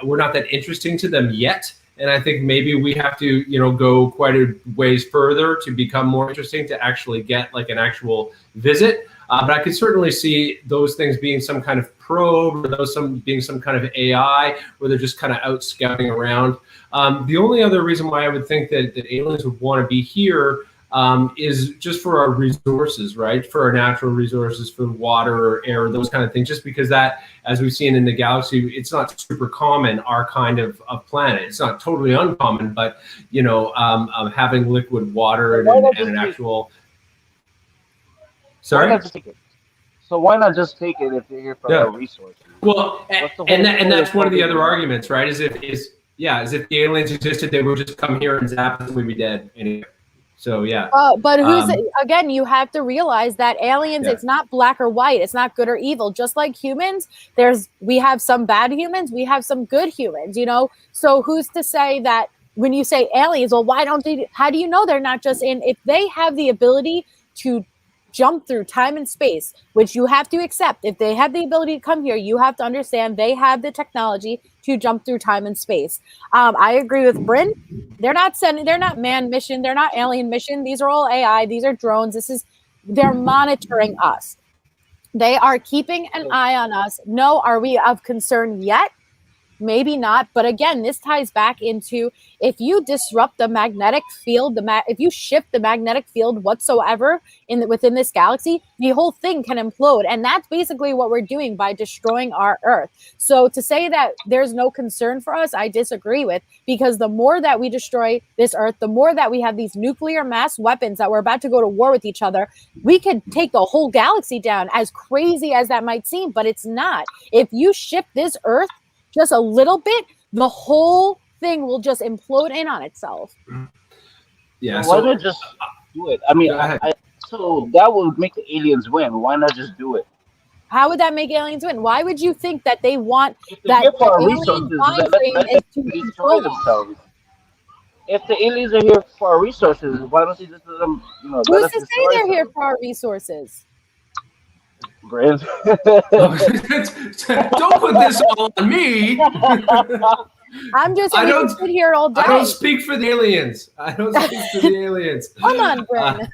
We're not that interesting to them yet. And I think maybe we have to, you know, go quite a ways further to become more interesting to actually get like an actual visit. But I could certainly see those things being some kind of probe, or being some kind of AI, where they're just kind of out scouting around. The only other reason why I would think that aliens would want to be here is just for our resources, right? For our natural resources, for water or air, those kind of things. Just because that, as we've seen in the galaxy, it's not super common, our kind of planet. It's not totally uncommon, but having liquid water and an actual. Sorry. So why not just take it if they're here for our resources? Well, and that's one of the other arguments, right? Is if the aliens existed, they would just come here and zap us and we'd be dead anyway. So yeah. But again, you have to realize that aliens, it's not black or white. It's not good or evil. Just like humans, we have some bad humans, we have some good humans, So who's to say that when you say aliens, well, how do you know they're not just if they have the ability to jump through time and space, which you have to accept. If they have the ability to come here, you have to understand they have the technology to jump through time and space. I agree with Bryn. They're not manned mission. They're not alien mission. These are all AI. These are drones. They're monitoring us. They are keeping an eye on us. No, are we of concern yet? Maybe not. But again, this ties back into if you disrupt the magnetic field, if you shift the magnetic field whatsoever within this galaxy, the whole thing can implode. And that's basically what we're doing by destroying our Earth. So to say that there's no concern for us, I disagree with, because the more that we destroy this Earth, the more that we have these nuclear mass weapons that we're about to go to war with each other, we could take the whole galaxy down, as crazy as that might seem, but it's not. If you shift this Earth just a little bit, the whole thing will just implode in on itself. Yeah. So why not just do it? I mean, so that would make the aliens win. Why not just do it? How would that make aliens win? Why would you think that they want that alien mind frame is to destroy themselves? If the aliens are here for our resources, why don't they just let them? Who's to say they're here for our resources? Brand. Don't put this all on me. I'm just sit here all day. I don't speak for the aliens. Come on, Bryn.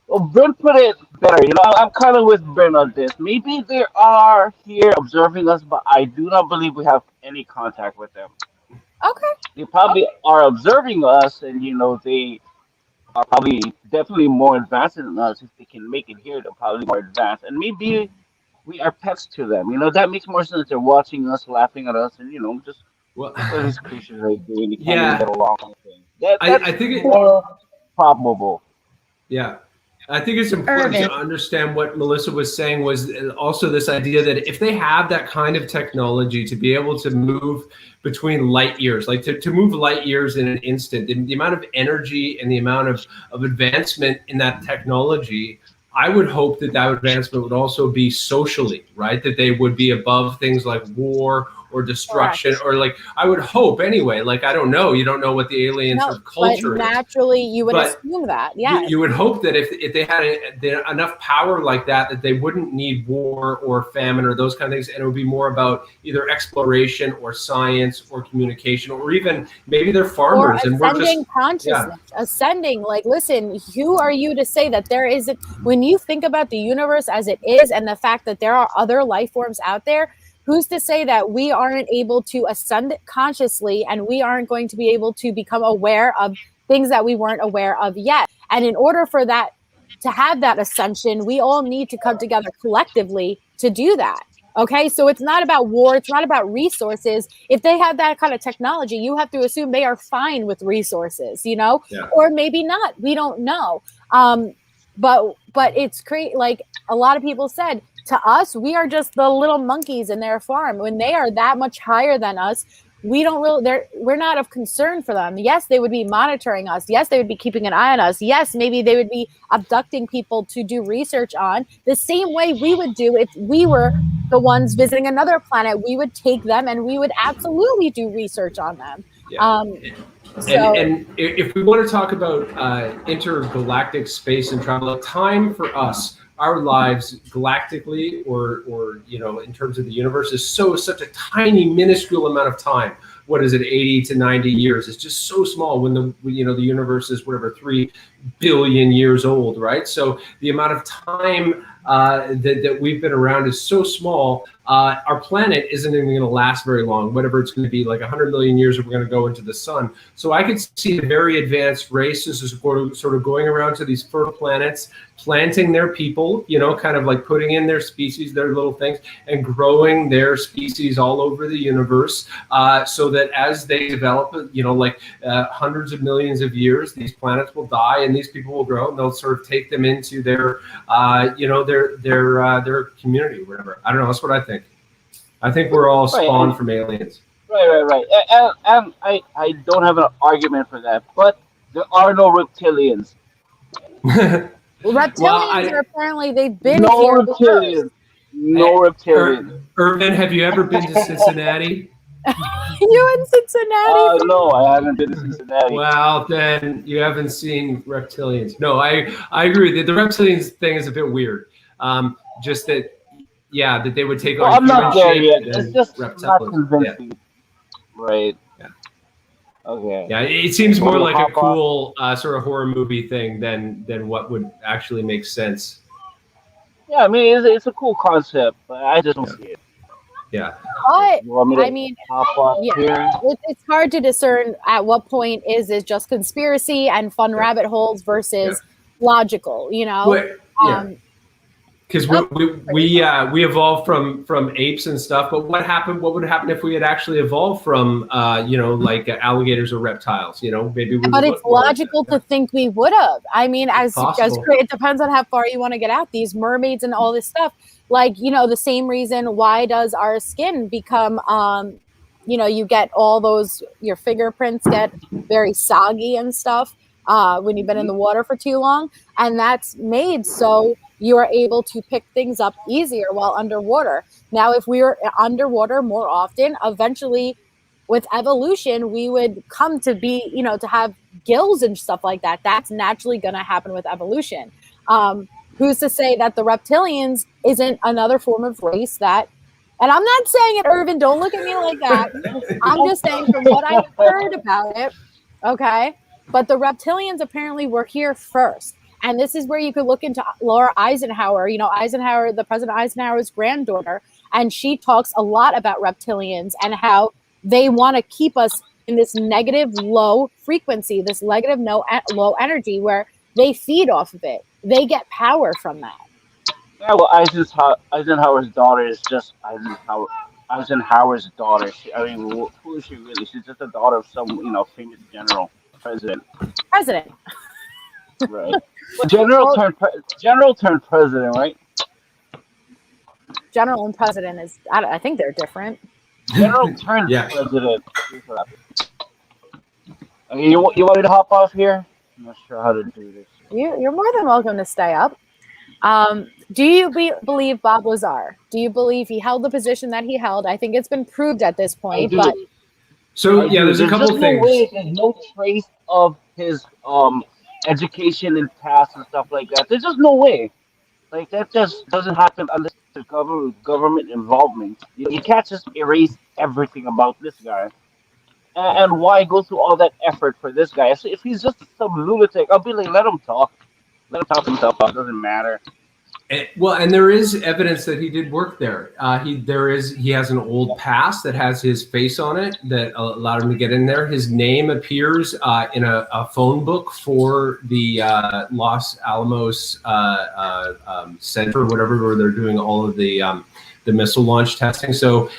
Well, Bryn put it better. I'm kind of with Bryn on this. Maybe they are here observing us, but I do not believe we have any contact with them. Okay. They probably are observing us, and they are probably definitely more advanced than us. If they can make it here, they're probably more advanced. And maybe we are pets to them. That makes more sense. They're watching us, laughing at us, and just what these creatures are doing. They can't get along with things. I think it's more probable. Yeah. I think it's important to understand what Melissa was saying was also this idea that if they have that kind of technology to be able to move between light years, like to move light years in an instant, the amount of energy and the amount of advancement in that technology, I would hope that advancement would also be socially, right? That they would be above things like war or destruction, or I would hope anyway. I don't know. You don't know what the aliens' culture is. Naturally, you would assume that. Yeah. You would hope that if they had enough power like that they wouldn't need war or famine or those kind of things, and it would be more about either exploration or science or communication, or even maybe they're farmers and we're just consciousness, ascending. Listen, who are you to say that there isn't? When you think about the universe as it is, and the fact that there are other life forms out there, who's to say that we aren't able to ascend consciously and we aren't going to be able to become aware of things that we weren't aware of yet? And in order for that to have that ascension, we all need to come together collectively to do that. Okay, so it's not about war. It's not about resources. If they have that kind of technology, you have to assume they are fine with resources, or maybe not. We don't know. But it's like a lot of people said, to us, we are just the little monkeys in their farm. When they are that much higher than us, we're not of concern for them. Yes, they would be monitoring us. Yes, they would be keeping an eye on us. Yes, maybe they would be abducting people to do research on the same way we would do if we were the ones visiting another planet. We would take them and we would absolutely do research on them. Yeah. And if we want to talk about intergalactic space and travel, time for us, our lives galactically or in terms of the universe is such a tiny minuscule amount of time. what is it, 80 to 90 years. It's just so small when the universe is whatever 3 billion years old, right? So the amount of time that we've been around is so small. Our planet isn't even going to last very long, whatever it's going to be, like 100 million years if we're going to go into the sun. So I could see a very advanced race is sort of going around to these fertile planets, planting their people, kind of like putting in their species, their little things, and growing their species all over the universe, so that as they develop, hundreds of millions of years, these planets will die and these people will grow, and they'll sort of take them into their their community, whatever. I don't know. That's what I think. I think we're all spawned from aliens. Right. And I don't have an argument for that, but there are no reptilians. Reptilians are apparently, they've been no here reptilians. No reptilians. Irvin, have you ever been to Cincinnati? You in Cincinnati? No, I haven't been to Cincinnati. Well, then you haven't seen reptilians. No, I agree with you. The reptilians thing is a bit weird. Just that, that they would take on I'm not there yet. It's just not convincing. Yeah. Right. Yeah. Okay. Yeah, it seems more like a cool sort of horror movie thing than what would actually make sense. Yeah, I mean, it's a cool concept, but I just don't see it. Yeah. But, it's hard to discern at what point is it just conspiracy and fun rabbit holes versus logical, Because we evolved from apes and stuff, but what would happen if we had actually evolved from like alligators or reptiles? Maybe. But it's logical to think we would have. I mean, it depends on how far you want to get out. These mermaids and all this stuff, like the same reason why does our skin become you get all those, your fingerprints get very soggy and stuff when you've been in the water for too long, and that's made so you are able to pick things up easier while underwater. Now, if we were underwater more often, eventually with evolution, we would come to be, to have gills and stuff like that. That's naturally going to happen with evolution. Who's to say that the reptilians isn't another form of race that, and I'm not saying it, Irvin, don't look at me like that. I'm just saying from what I've heard about it, okay? But the reptilians apparently were here first. And this is where you could look into Laura Eisenhower, the President Eisenhower's granddaughter, and she talks a lot about reptilians and how they want to keep us in this negative low frequency, this negative low energy where they feed off of it. They get power from that. Yeah, well, Eisenhower's daughter is just Eisenhower's daughter. Who is she really? She's just a daughter of some, famous president. Right. General turned president, right? General and president is, I think they're different. General turned president. You want me to hop off here? I'm not sure how to do this. You're more than welcome to stay up. Do you believe Bob Lazar? Do you believe he held the position that he held? I think it's been proved at this point. But there's a couple of things. There's no trace of his education and past and stuff like that. There's just no way. Like, that just doesn't happen unless there's government involvement. You can't just erase everything about this guy. And why go through all that effort for this guy? So if he's just some lunatic, I'll be like, let him talk. Let him talk himself out. It doesn't matter. And there is evidence that he did work there. He has an old pass that has his face on it that allowed him to get in there. His name appears in a phone book for the Los Alamos Center, whatever, where they're doing all of the missile launch testing. So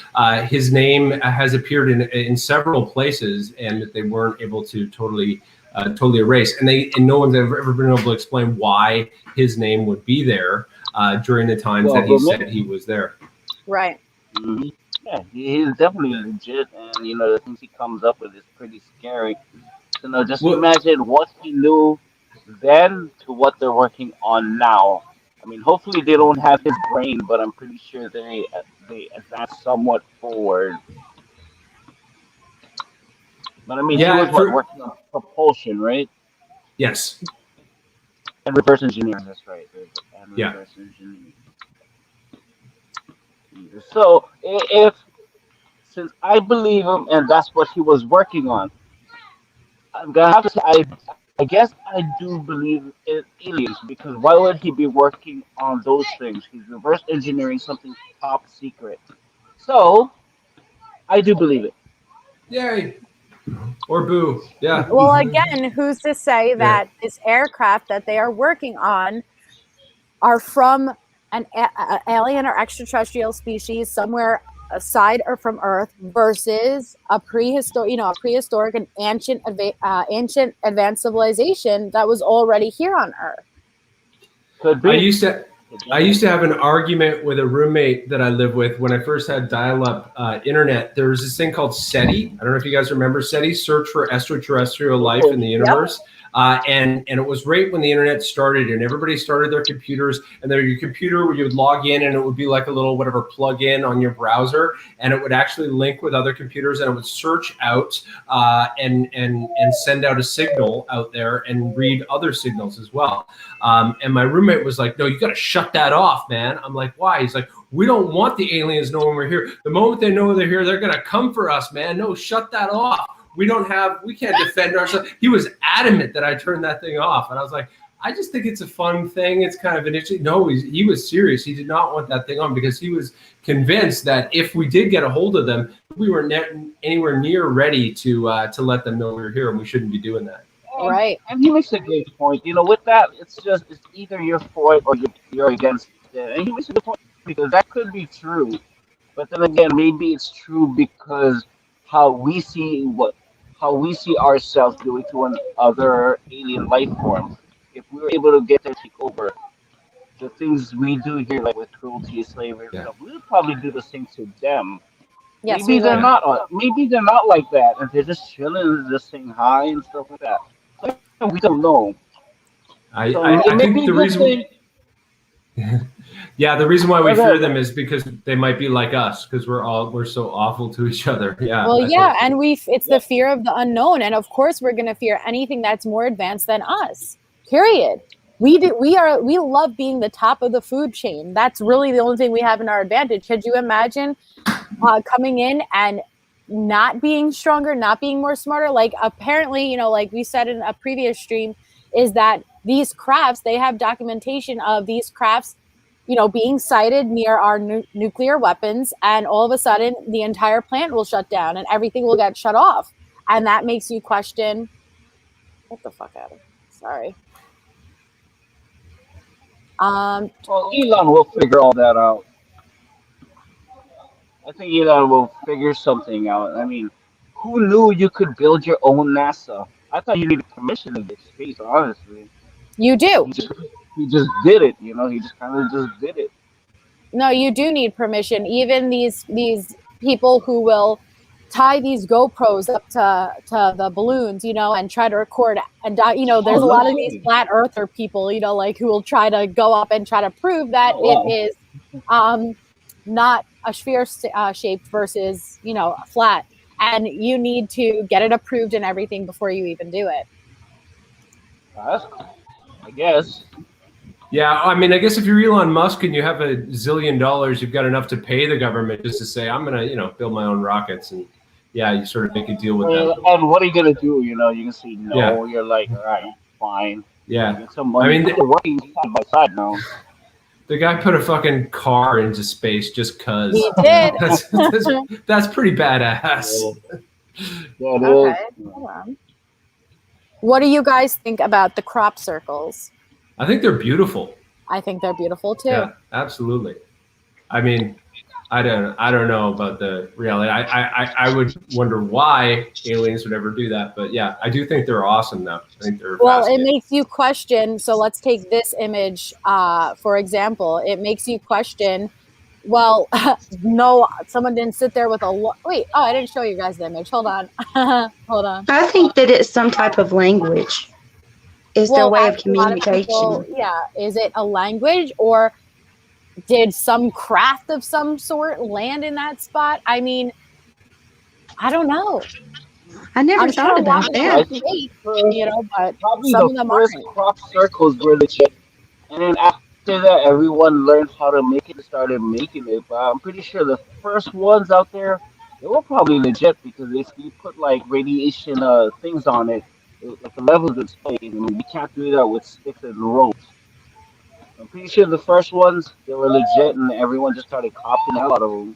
his name has appeared in several places, and that they weren't able to totally erase. And no one's ever been able to explain why his name would be there during the times that he said he was there. Right. Mm-hmm. Yeah, he's definitely legit, and the things he comes up with is pretty scary. So just imagine what he knew then to what they're working on now. I mean, hopefully they don't have his brain, but I'm pretty sure they advance somewhat forward. But I mean, he was working on propulsion, right? Yes. And reverse engineering, that's right. And reverse engineering. So if since I believe him and that's what he was working on, I'm gonna have to say I guess I do believe in aliens because why would he be working on those things? He's reverse engineering something top secret. So I do believe it. Yay. Or boo. Yeah. Well, again, who's to say Yeah. that this aircraft that they are working on are from an alien or extraterrestrial species somewhere aside or from Earth versus a prehistoric and ancient advanced civilization that was already here on Earth. Could be. I used to have an argument with a roommate that I lived with when I first had dial-up internet. There was this thing called SETI. I don't know if you guys remember SETI, Search for Extraterrestrial Life in the Universe. Yep. And it was right when the internet started, and everybody started their computers, and your computer where you would log in, and it would be like a little whatever plug-in on your browser, and it would actually link with other computers, and it would search out and send out a signal out there and read other signals as well. And my roommate was like, "No, you got to shut that off, man." I'm like, "Why?" He's like, "We don't want the aliens knowing we're here. The moment they know they're here, they're gonna come for us, man. No, shut that off. We can't defend ourselves." He was adamant that I turn that thing off. And I was like, I just think it's a fun thing. It's kind of an interesting. No, he was serious. He did not want that thing on because he was convinced that if we did get a hold of them, we were anywhere near ready to let them know we were here, and we shouldn't be doing that. Right. And he makes a great point. With that, it's either you're for it or you're against it. And he makes a good point because that could be true. But then again, maybe it's true because how we see ourselves doing to another alien life form. If we were able to get there, take over the things we do here, like with cruelty, slavery, stuff, we would probably do the same to them. Yes, maybe they're not. Maybe they're not like that, and they're just chilling, just saying hi and stuff like that. So we don't know. I think the reason. Yeah, the reason why we fear them is because they might be like us, because we're so awful to each other. Yeah. Well, yeah, and it's the fear of the unknown, and of course we're going to fear anything that's more advanced than us. Period. We love being the top of the food chain. That's really the only thing we have in our advantage. Could you imagine coming in and not being stronger, not being more smarter? Like apparently, like we said in a previous stream, is that these crafts, they have documentation of these crafts, being sighted near our nuclear weapons, and all of a sudden the entire plant will shut down and everything will get shut off. And that makes you question, get the fuck out of here. Sorry. Well, Elon will figure all that out. I think Elon will figure something out. I mean, who knew you could build your own NASA? I thought you needed permission to get space, honestly. You do. He just did it, He just kind of just did it. No, you do need permission. Even these people who will tie these GoPros up to the balloons, and try to record. And there's a lot of these flat earther people, who will try to go up and try to prove that it is not a sphere shaped versus flat. And you need to get it approved and everything before you even do it. I guess. Yeah, I mean, I guess if you're Elon Musk and you have $1 zillion, you've got enough to pay the government just to say, I'm going to, build my own rockets. And yeah, you sort of make a deal with them. And what are you going to do? You can say no. Yeah. You're like, all right, fine. Yeah. Get some money. I mean, they're working side by side now. The guy put a fucking car into space just because. He did. That's pretty badass. Yeah, okay, hold on. What do you guys think about the crop circles? I think they're beautiful. I think they're beautiful too. Yeah, absolutely. I mean, I don't know about the reality. I would wonder why aliens would ever do that, but yeah, I do think they're awesome though. I think they're it makes you question. So let's take this image for example. It makes you question. Well, no, someone didn't sit there with wait. Oh, I didn't show you guys the image. Hold on. Hold on. I think that it's some type of language. Is their way of communication. Is it a language, or did some craft of some sort land in that spot? I mean, I don't know. I never thought about that. But probably some of the them first aren't. crop circles were legit. And then after that, everyone learned how to make it and started making it. But I'm pretty sure the first ones out there They were probably legit because if you put like radiation things on it, like the levels would stay. I mean, we can't do that with sticks and ropes. I'm pretty sure the first ones they were legit, and everyone just started copying the hell out of them.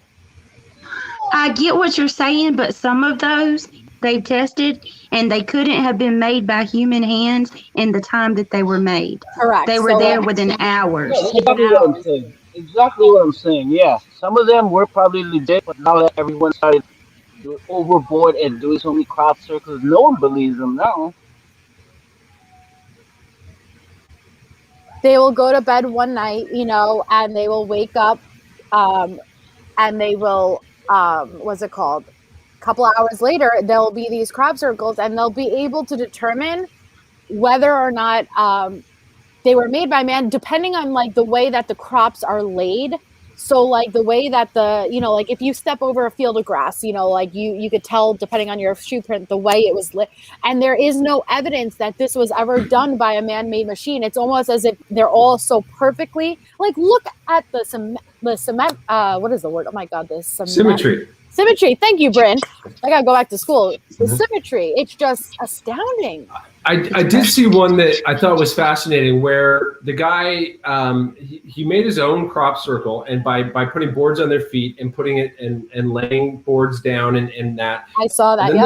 I get what you're saying, but some of those they've tested and they couldn't have been made by human hands in the time that they were made. Correct. They were So there within hours. Yeah, that's within exactly what I'm hours. saying. Exactly what I'm saying. Yeah, some of them were probably legit, but now that everyone started overboard and doing so many crop circles, no one believes them now. They will go to bed one night, and they will wake up, um, and they will, what's it called? A couple hours later, there'll be these crop circles, and they'll be able to determine whether or not they were made by man, depending on like the way that the crops are laid. So like the way that like if you step over a field of grass, like you could tell depending on your shoe print the way it was lit. And there is no evidence that this was ever done by a man-made machine. It's almost as if they're all so perfectly, like, look at the cement, what is the word? Oh my god, this symmetry. Thank you, Bryn. I gotta go back to school. The symmetry, it's just astounding. I did see one that I thought was fascinating where the guy, he made his own crop circle, and by putting boards on their feet and putting it and laying boards down and that. I saw that. And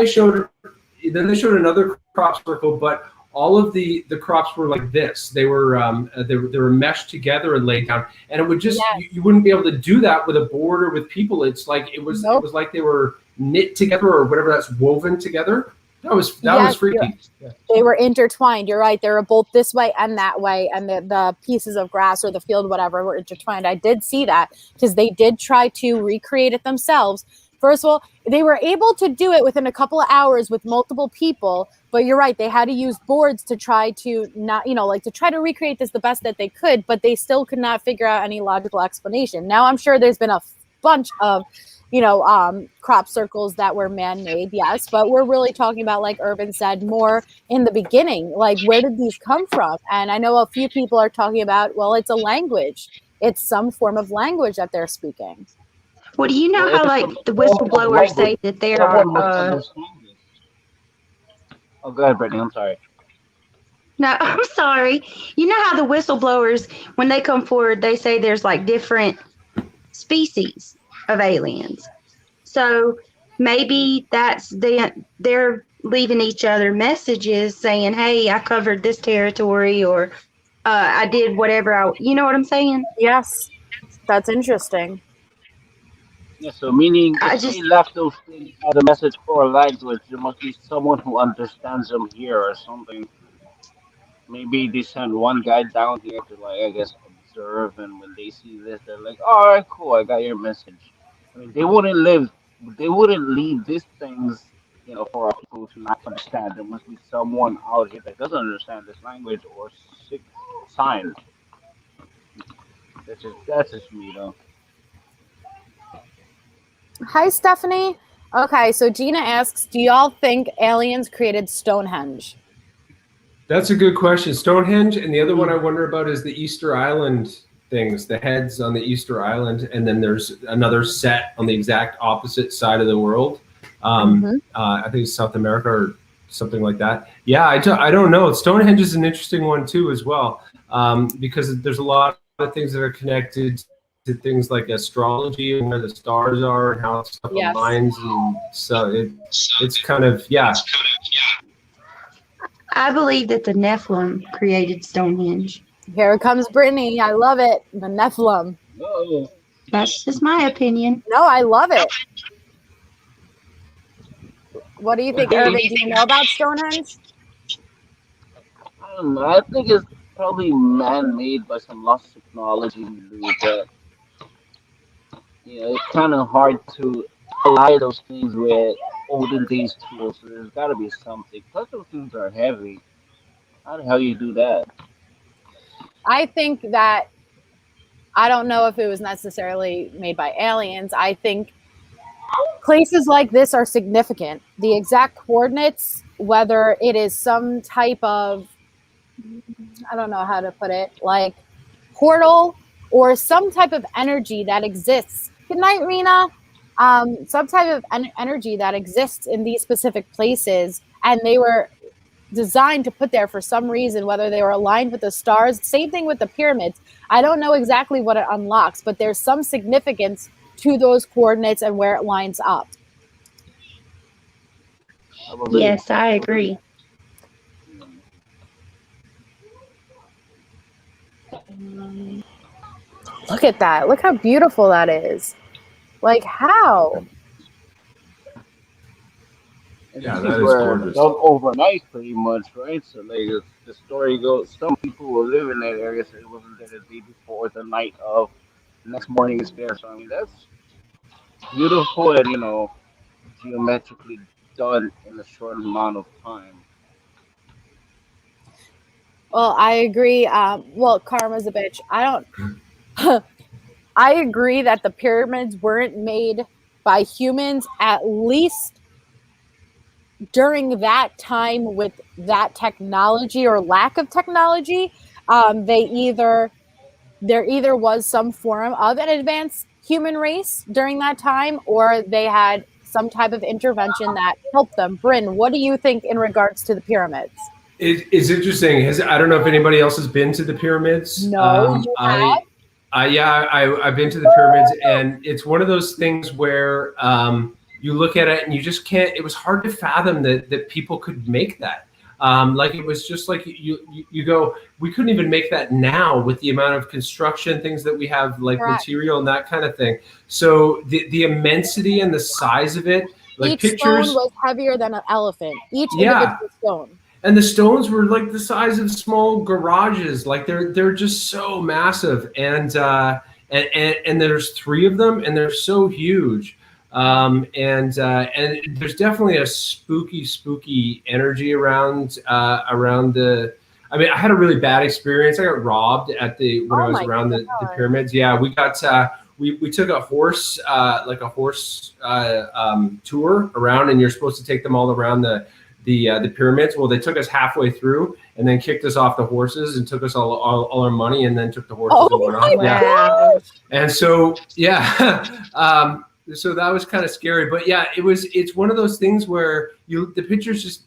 then they showed another crop circle, but all of the crops were like this. They were meshed together and laid down, and it would just you wouldn't be able to do that with a board or with people. It's like it was like they were knit together or whatever, that's woven together. That was freaky. They were intertwined. You're right. They were both this way and that way, and the pieces of grass or the field, whatever, were intertwined. I did see that because they did try to recreate it themselves. First of all, they were able to do it within a couple of hours with multiple people, but you're right. They had to use boards to try to not, to try to recreate this the best that they could, but they still could not figure out any logical explanation. Now, I'm sure there's been a bunch of crop circles that were man-made, yes, but we're really talking about, like Irvin said, more in the beginning, like where did these come from? And I know a few people are talking about, well, it's a language. It's some form of language that they're speaking. Well, do you know how like the whistleblowers say that there are Oh, go ahead, Brittany. I'm sorry. No, I'm sorry. You know how the whistleblowers, when they come forward, they say there's like different species of aliens. So maybe that's they're leaving each other messages saying, hey, I covered this territory, or I did whatever you know what I'm saying? Yes, that's interesting. Yeah, so meaning if they left those things as a message for a language, there must be someone who understands them here or something. Maybe they send one guy down here to, like, I guess, observe, and when they see this, they're like, all right, cool, I got your message. I mean, they wouldn't leave these things, for our people to not understand. There must be someone out here that doesn't understand this language or sign. That's just me, though. Hi, Stephanie. Okay, so Gina asks, do y'all think aliens created Stonehenge? That's a good question. Stonehenge, and the other one I wonder about is the Easter Island things, the heads on the Easter Island, and then there's another set on the exact opposite side of the world. I think it's South America or something like that. Yeah, I don't know. Stonehenge is an interesting one too as well, because there's a lot of things that are connected to things like astrology and where the stars are and how stuff aligns, and so it's kind of I believe that the Nephilim created Stonehenge. Here comes Brittany. I love it. The Nephilim. Uh-oh. That's just my opinion. No, I love it. What do you think, Irvin? Do you know about Stonehenge? I don't know. I think it's probably man-made by some lost technology, but it's kind of hard to align those things with olden days tools. So there's got to be something. Plus, those things are heavy. How the hell you do that? I think that I don't know if it was necessarily made by aliens. I think places like this are significant. The exact coordinates, whether it is some type of, I don't know how to put it, like portal or some type of energy that exists. Good night, Rena. some type of energy that exists in these specific places, and they were designed to put there for some reason, whether they were aligned with the stars. Same thing with the pyramids. I don't know exactly what it unlocks, but there's some significance to those coordinates and where it lines up. Yes, I agree. Look at that. Look how beautiful that is. Like, how? And Yeah, these that is were gorgeous. done overnight, pretty much, right? So, like, the story goes, some people will live in that area, so it wasn't there the day before, the night of, the next morning is there. So, I mean, that's beautiful and, geometrically done in a short amount of time. Well, I agree. Well, karma's a bitch. I agree that the pyramids weren't made by humans, at least during that time with that technology or lack of technology. There either was some form of an advanced human race during that time, or they had some type of intervention that helped them. Bryn, what do you think in regards to the pyramids? It's interesting. I don't know if anybody else has been to the pyramids. No, you have? I've been to the pyramids, and it's one of those things where you look at it and you just can't. It was hard to fathom that people could make that. Like, it was just like you go, we couldn't even make that now with the amount of construction things that we have, like Correct. material and that kind of thing. So the immensity and the size of it, like Each pictures, stone was heavier than an elephant. Each individual stone. and the stones were like the size of small garages. Like, they're just so massive, and there's 3 of them, and they're so huge. And there's definitely a spooky energy around the. I mean, I had a really bad experience. I got robbed when I was around the pyramids. Yeah, we got we took a horse tour around, and you're supposed to take them all around the pyramids. Well, they took us halfway through and then kicked us off the horses and took us all our money, and then took the horses and went off. Wow. And so, so that was kind of scary, but yeah, it's one of those things where the pictures just,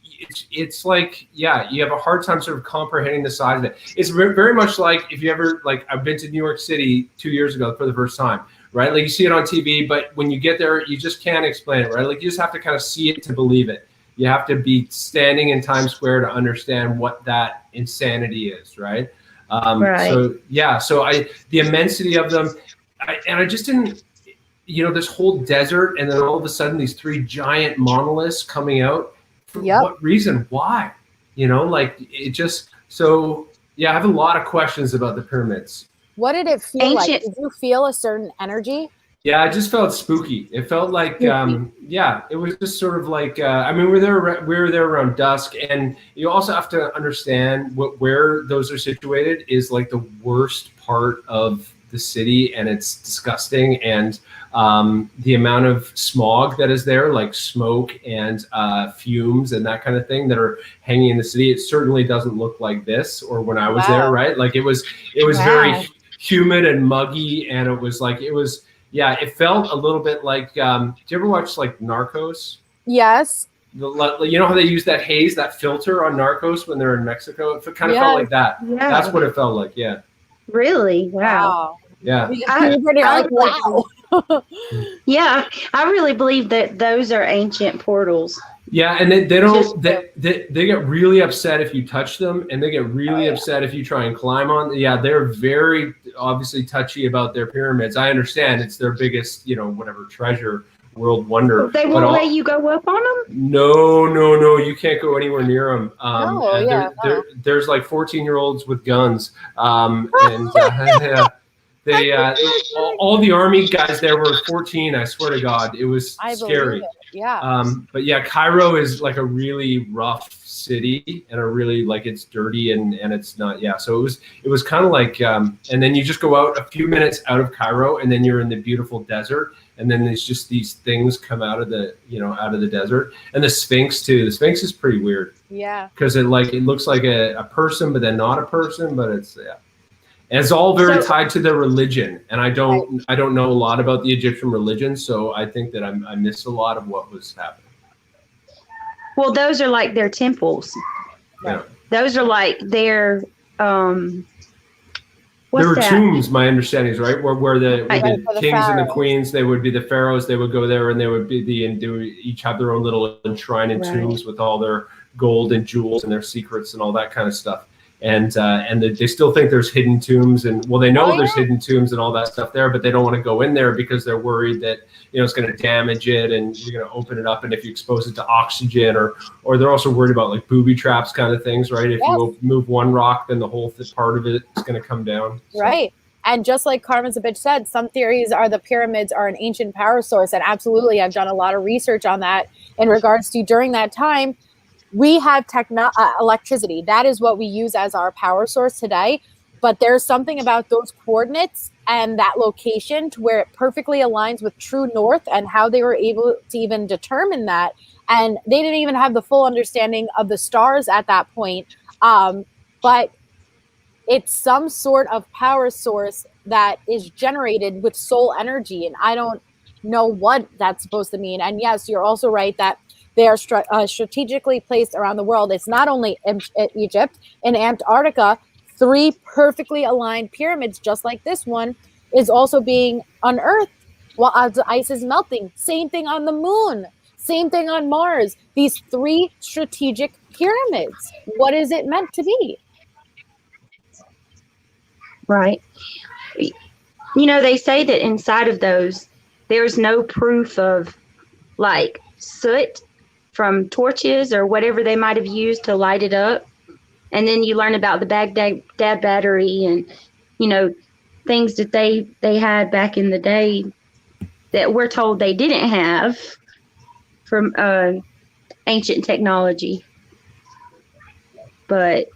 it's like, yeah, you have a hard time sort of comprehending the size of it. It's very much like, if you ever, like, I've been to New York City 2 years ago for the first time, right? Like, you see it on TV, but when you get there, you just can't explain it, right? Like, you just have to kind of see it to believe it. You have to be standing in Times Square to understand what that insanity is, right? Right. So yeah, the immensity of them, I just didn't, this whole desert, and then all of a sudden these 3 giant monoliths coming out. For what reason? Why? Like, it just, so yeah, I have a lot of questions about the pyramids. What did it feel like? Did you feel a certain energy? Yeah, it just felt spooky. It felt like, it was just sort of like, I mean, we were there around dusk, and you also have to understand where those are situated is like the worst part of the city, and it's disgusting. And the amount of smog that is there, like smoke and fumes and that kind of thing that are hanging in the city, it certainly doesn't look like this or when I was there, right? Like, it was very humid and muggy, and it was like, yeah, it felt a little bit like, do you ever watch like Narcos? Yes. You know how they use that haze, that filter on Narcos when they're in Mexico? It kind of felt like that. Yeah. That's what it felt like, yeah. Really? Wow. Yeah. Wow. Yeah, I really believe that those are ancient portals. Yeah, and they get really upset if you touch them, and they get really upset if you try and climb on. Yeah, they're very obviously touchy about their pyramids. I understand it's their biggest, whatever treasure, world wonder. They won't let you go up on them? No, you can't go anywhere near them. There's like 14-year-olds with guns, and all the army guys there were 14. I swear to God, it was scary. Yeah. But yeah, Cairo is like a really rough city, and a really, like, it's dirty and it's not. Yeah. So it was kind of like, and then you just go out a few minutes out of Cairo, and then you're in the beautiful desert, and then there's just these things come out of the desert, and the Sphinx too. The Sphinx is pretty weird. Yeah. Because it looks like a person, but then not a person, but it's And it's all very So- tied to their religion, and I don't know a lot about the Egyptian religion, so I think that I missed a lot of what was happening. Well, those are like their temples. Yeah. Those are like their There were what's that? tombs, my understanding is right, where the for the kings and the pharaohs. queens, they would be the pharaohs. They would go there, and they would each have their own little enshrined Right. tombs with all their gold and jewels and their secrets and all that kind of stuff. And they still think there's hidden tombs, and well, they know there's hidden tombs and all that stuff there, but they don't want to go in there because they're worried that it's going to damage it, and you're going to open it up, and if you expose it to oxygen, or they're also worried about like booby traps kind of things, right? If you move one rock, then the whole part of it is going to come down. So. Right. And just like Carmen's a bitch said, some theories are the pyramids are an ancient power source, and absolutely, I've done a lot of research on that in regards to during that time. We have electricity. That is what we use as our power source today. But there's something about those coordinates and that location to where it perfectly aligns with true north, and how they were able to even determine that. And they didn't even have the full understanding of the stars at that point. But it's some sort of power source that is generated with soul energy. And I don't know what that's supposed to mean. And yes, you're also right that they are strategically placed around the world. It's not only in Egypt, in Antarctica, 3 perfectly aligned pyramids, just like this one, is also being unearthed while the ice is melting. Same thing on the moon. Same thing on Mars. These 3 strategic pyramids. What is it meant to be? Right. They say that inside of those, there's no proof of like soot from torches or whatever they might have used to light it up. And then you learn about the Baghdad battery and, things that they had back in the day that we're told they didn't have from ancient technology. But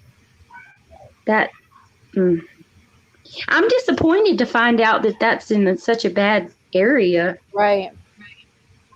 I'm disappointed to find out that that's in such a bad area. Right.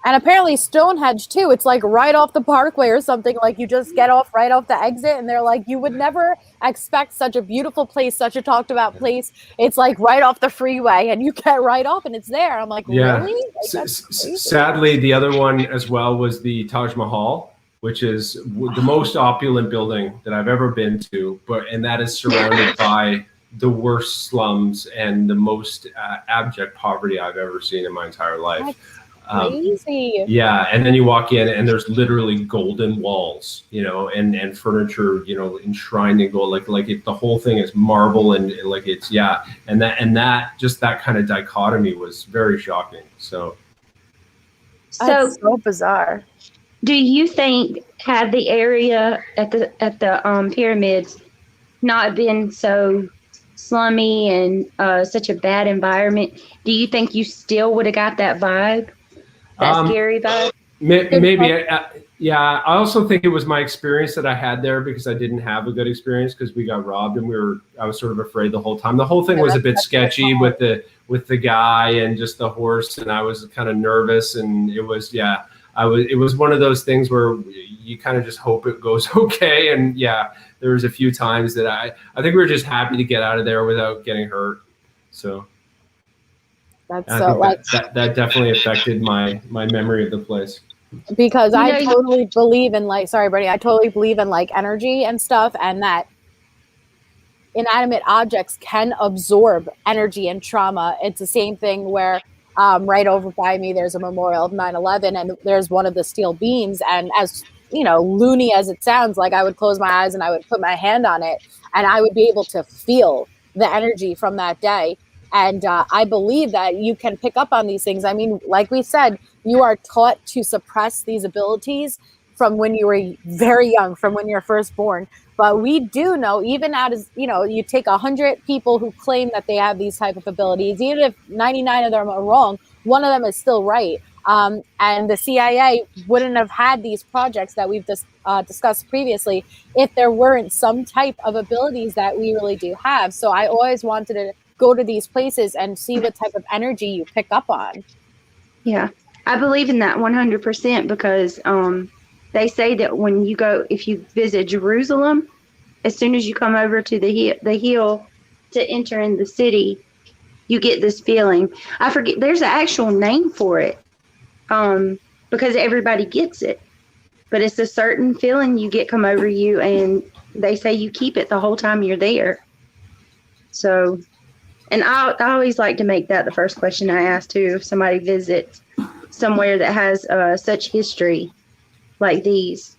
And apparently Stonehenge too. It's like right off the parkway or something. Like you just get off right off the exit, and they're like, you would never expect such a beautiful place, such a talked about place. It's like right off the freeway, and you get right off, and it's there. I'm like, really? Like, Sadly, the other one as well was the Taj Mahal, which is the most opulent building that I've ever been to, and that is surrounded by the worst slums and the most abject poverty I've ever seen in my entire life. Crazy. Yeah, and then you walk in and there's literally golden walls, and furniture, enshrined in gold, like the whole thing is marble and like it's and that just that kind of dichotomy was very shocking. So that's so bizarre. Do you think, had the area at the pyramids not been so slummy and such a bad environment, do you think you still would have got that vibe? That scary vibe? Maybe. I also think it was my experience that I had there, because I didn't have a good experience because we got robbed, and I was sort of afraid the whole time. The whole thing was a bit sketchy with the guy and just the horse, and I was kind of nervous, and it was it was one of those things where you kind of just hope it goes okay. And there was a few times that I think we were just happy to get out of there without getting hurt. So that's so like that definitely affected my memory of the place. Because I totally believe in I totally believe in like energy and stuff, and that inanimate objects can absorb energy and trauma. It's the same thing where right over by me, there's a memorial of 9/11, and there's one of the steel beams. And as loony as it sounds, like I would close my eyes and I would put my hand on it, and I would be able to feel the energy from that day. And I believe that you can pick up on these things. I mean, like we said, you are taught to suppress these abilities from when you were very young, from when you're first born. But we do know, even as, you take 100 people who claim that they have these type of abilities, even if 99 of them are wrong, one of them is still right. And the CIA wouldn't have had these projects that we've discussed previously if there weren't some type of abilities that we really do have. So I always wanted to go to these places and see what type of energy you pick up on. Yeah, I believe in that 100% because they say that when you go, if you visit Jerusalem, as soon as you come over to the hill, to enter in the city, you get this feeling. I forget, there's an actual name for it, because everybody gets it. But it's a certain feeling you get come over you, and they say you keep it the whole time you're there. So, and I always like to make that the first question I ask too if somebody visits somewhere that has such history like these.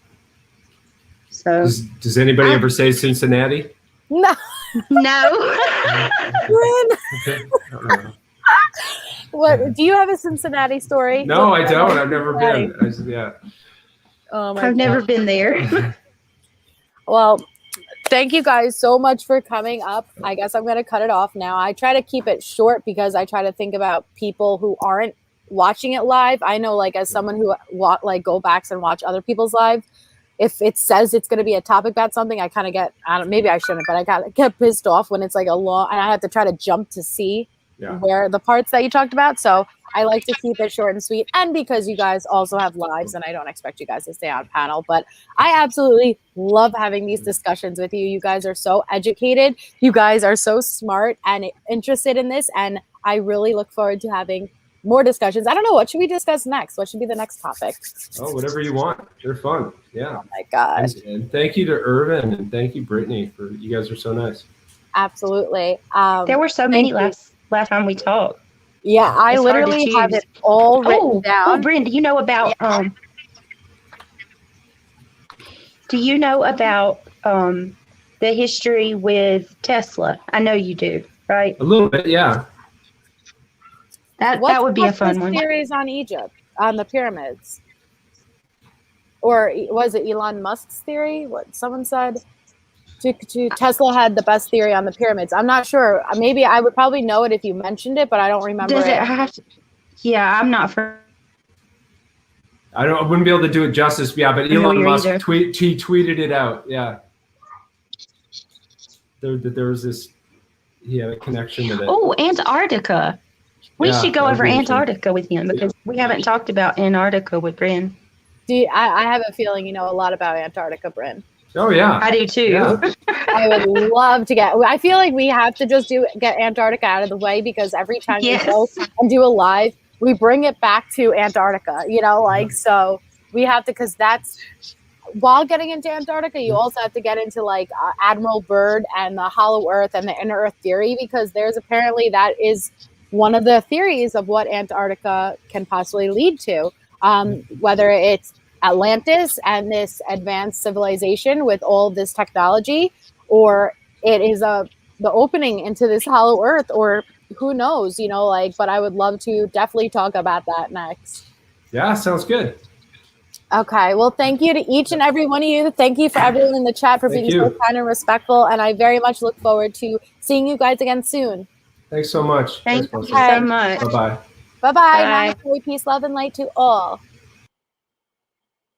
So, does anybody ever say Cincinnati? No. no. What, do you have a Cincinnati story? No, I don't. I've never been. Yeah. Oh my I've God. never been there. Well, thank you guys so much for coming up. I guess I'm going to cut it off now. I try to keep it short because I try to think about people who aren't watching it live. I know, like, as someone who like go backs and watch other people's live, if it says it's going to be a topic about something, I kind of get, maybe I shouldn't, but I kind of get pissed off when it's like a long, and I have to try to jump to see where the parts that you talked about. So I like to keep it short and sweet. And because you guys also have lives, and I don't expect you guys to stay on panel, but I absolutely love having these discussions with you. You guys are so educated. You guys are so smart and interested in this. And I really look forward to having more discussions. I don't know. What should we discuss next? What should be the next topic? Oh, whatever you want. They're fun. Yeah. Oh my gosh. And thank you to Irvin, and thank you, Brittany, for you guys are so nice. Absolutely. There were so many last time we talked. Yeah, I literally have it all written down. Oh, Bryn, do you know about the history with Tesla? I know you do, right? A little bit, yeah. That would be a fun one. Theories on Egypt, on the pyramids, or was it Elon Musk's theory? What someone said? Tesla had the best theory on the pyramids. I'm not sure. Maybe I would probably know it if you mentioned it, but I don't remember. Does it have to? Yeah, I'm not for. I wouldn't be able to do it justice. Yeah, but Elon Musk tweeted it out. Yeah. There was this. He had a connection to that. Oh, Antarctica. We should go over Antarctica with him because we haven't talked about Antarctica with Bryn. I have a feeling you know a lot about Antarctica, Bryn. Oh yeah, I do too. Yeah. I would love to I feel like we have to just get Antarctica out of the way because every time we go and do a live, we bring it back to Antarctica. You know, like so we have to because that's while getting into Antarctica, you also have to get into like Admiral Byrd and the Hollow Earth and the Inner Earth theory because there's apparently that is one of the theories of what Antarctica can possibly lead to, whether it's Atlantis and this advanced civilization with all of this technology, or it is the opening into this hollow earth, or who knows, you know, like, but I would love to definitely talk about that next. Yeah, sounds good. Okay, well, thank you to each and every one of you. Thank you for everyone in the chat for being so kind and respectful, and I very much look forward to seeing you guys again soon. Thanks so much. Thank you so much. Bye-bye. Bye-bye. Peace, love, and light to all.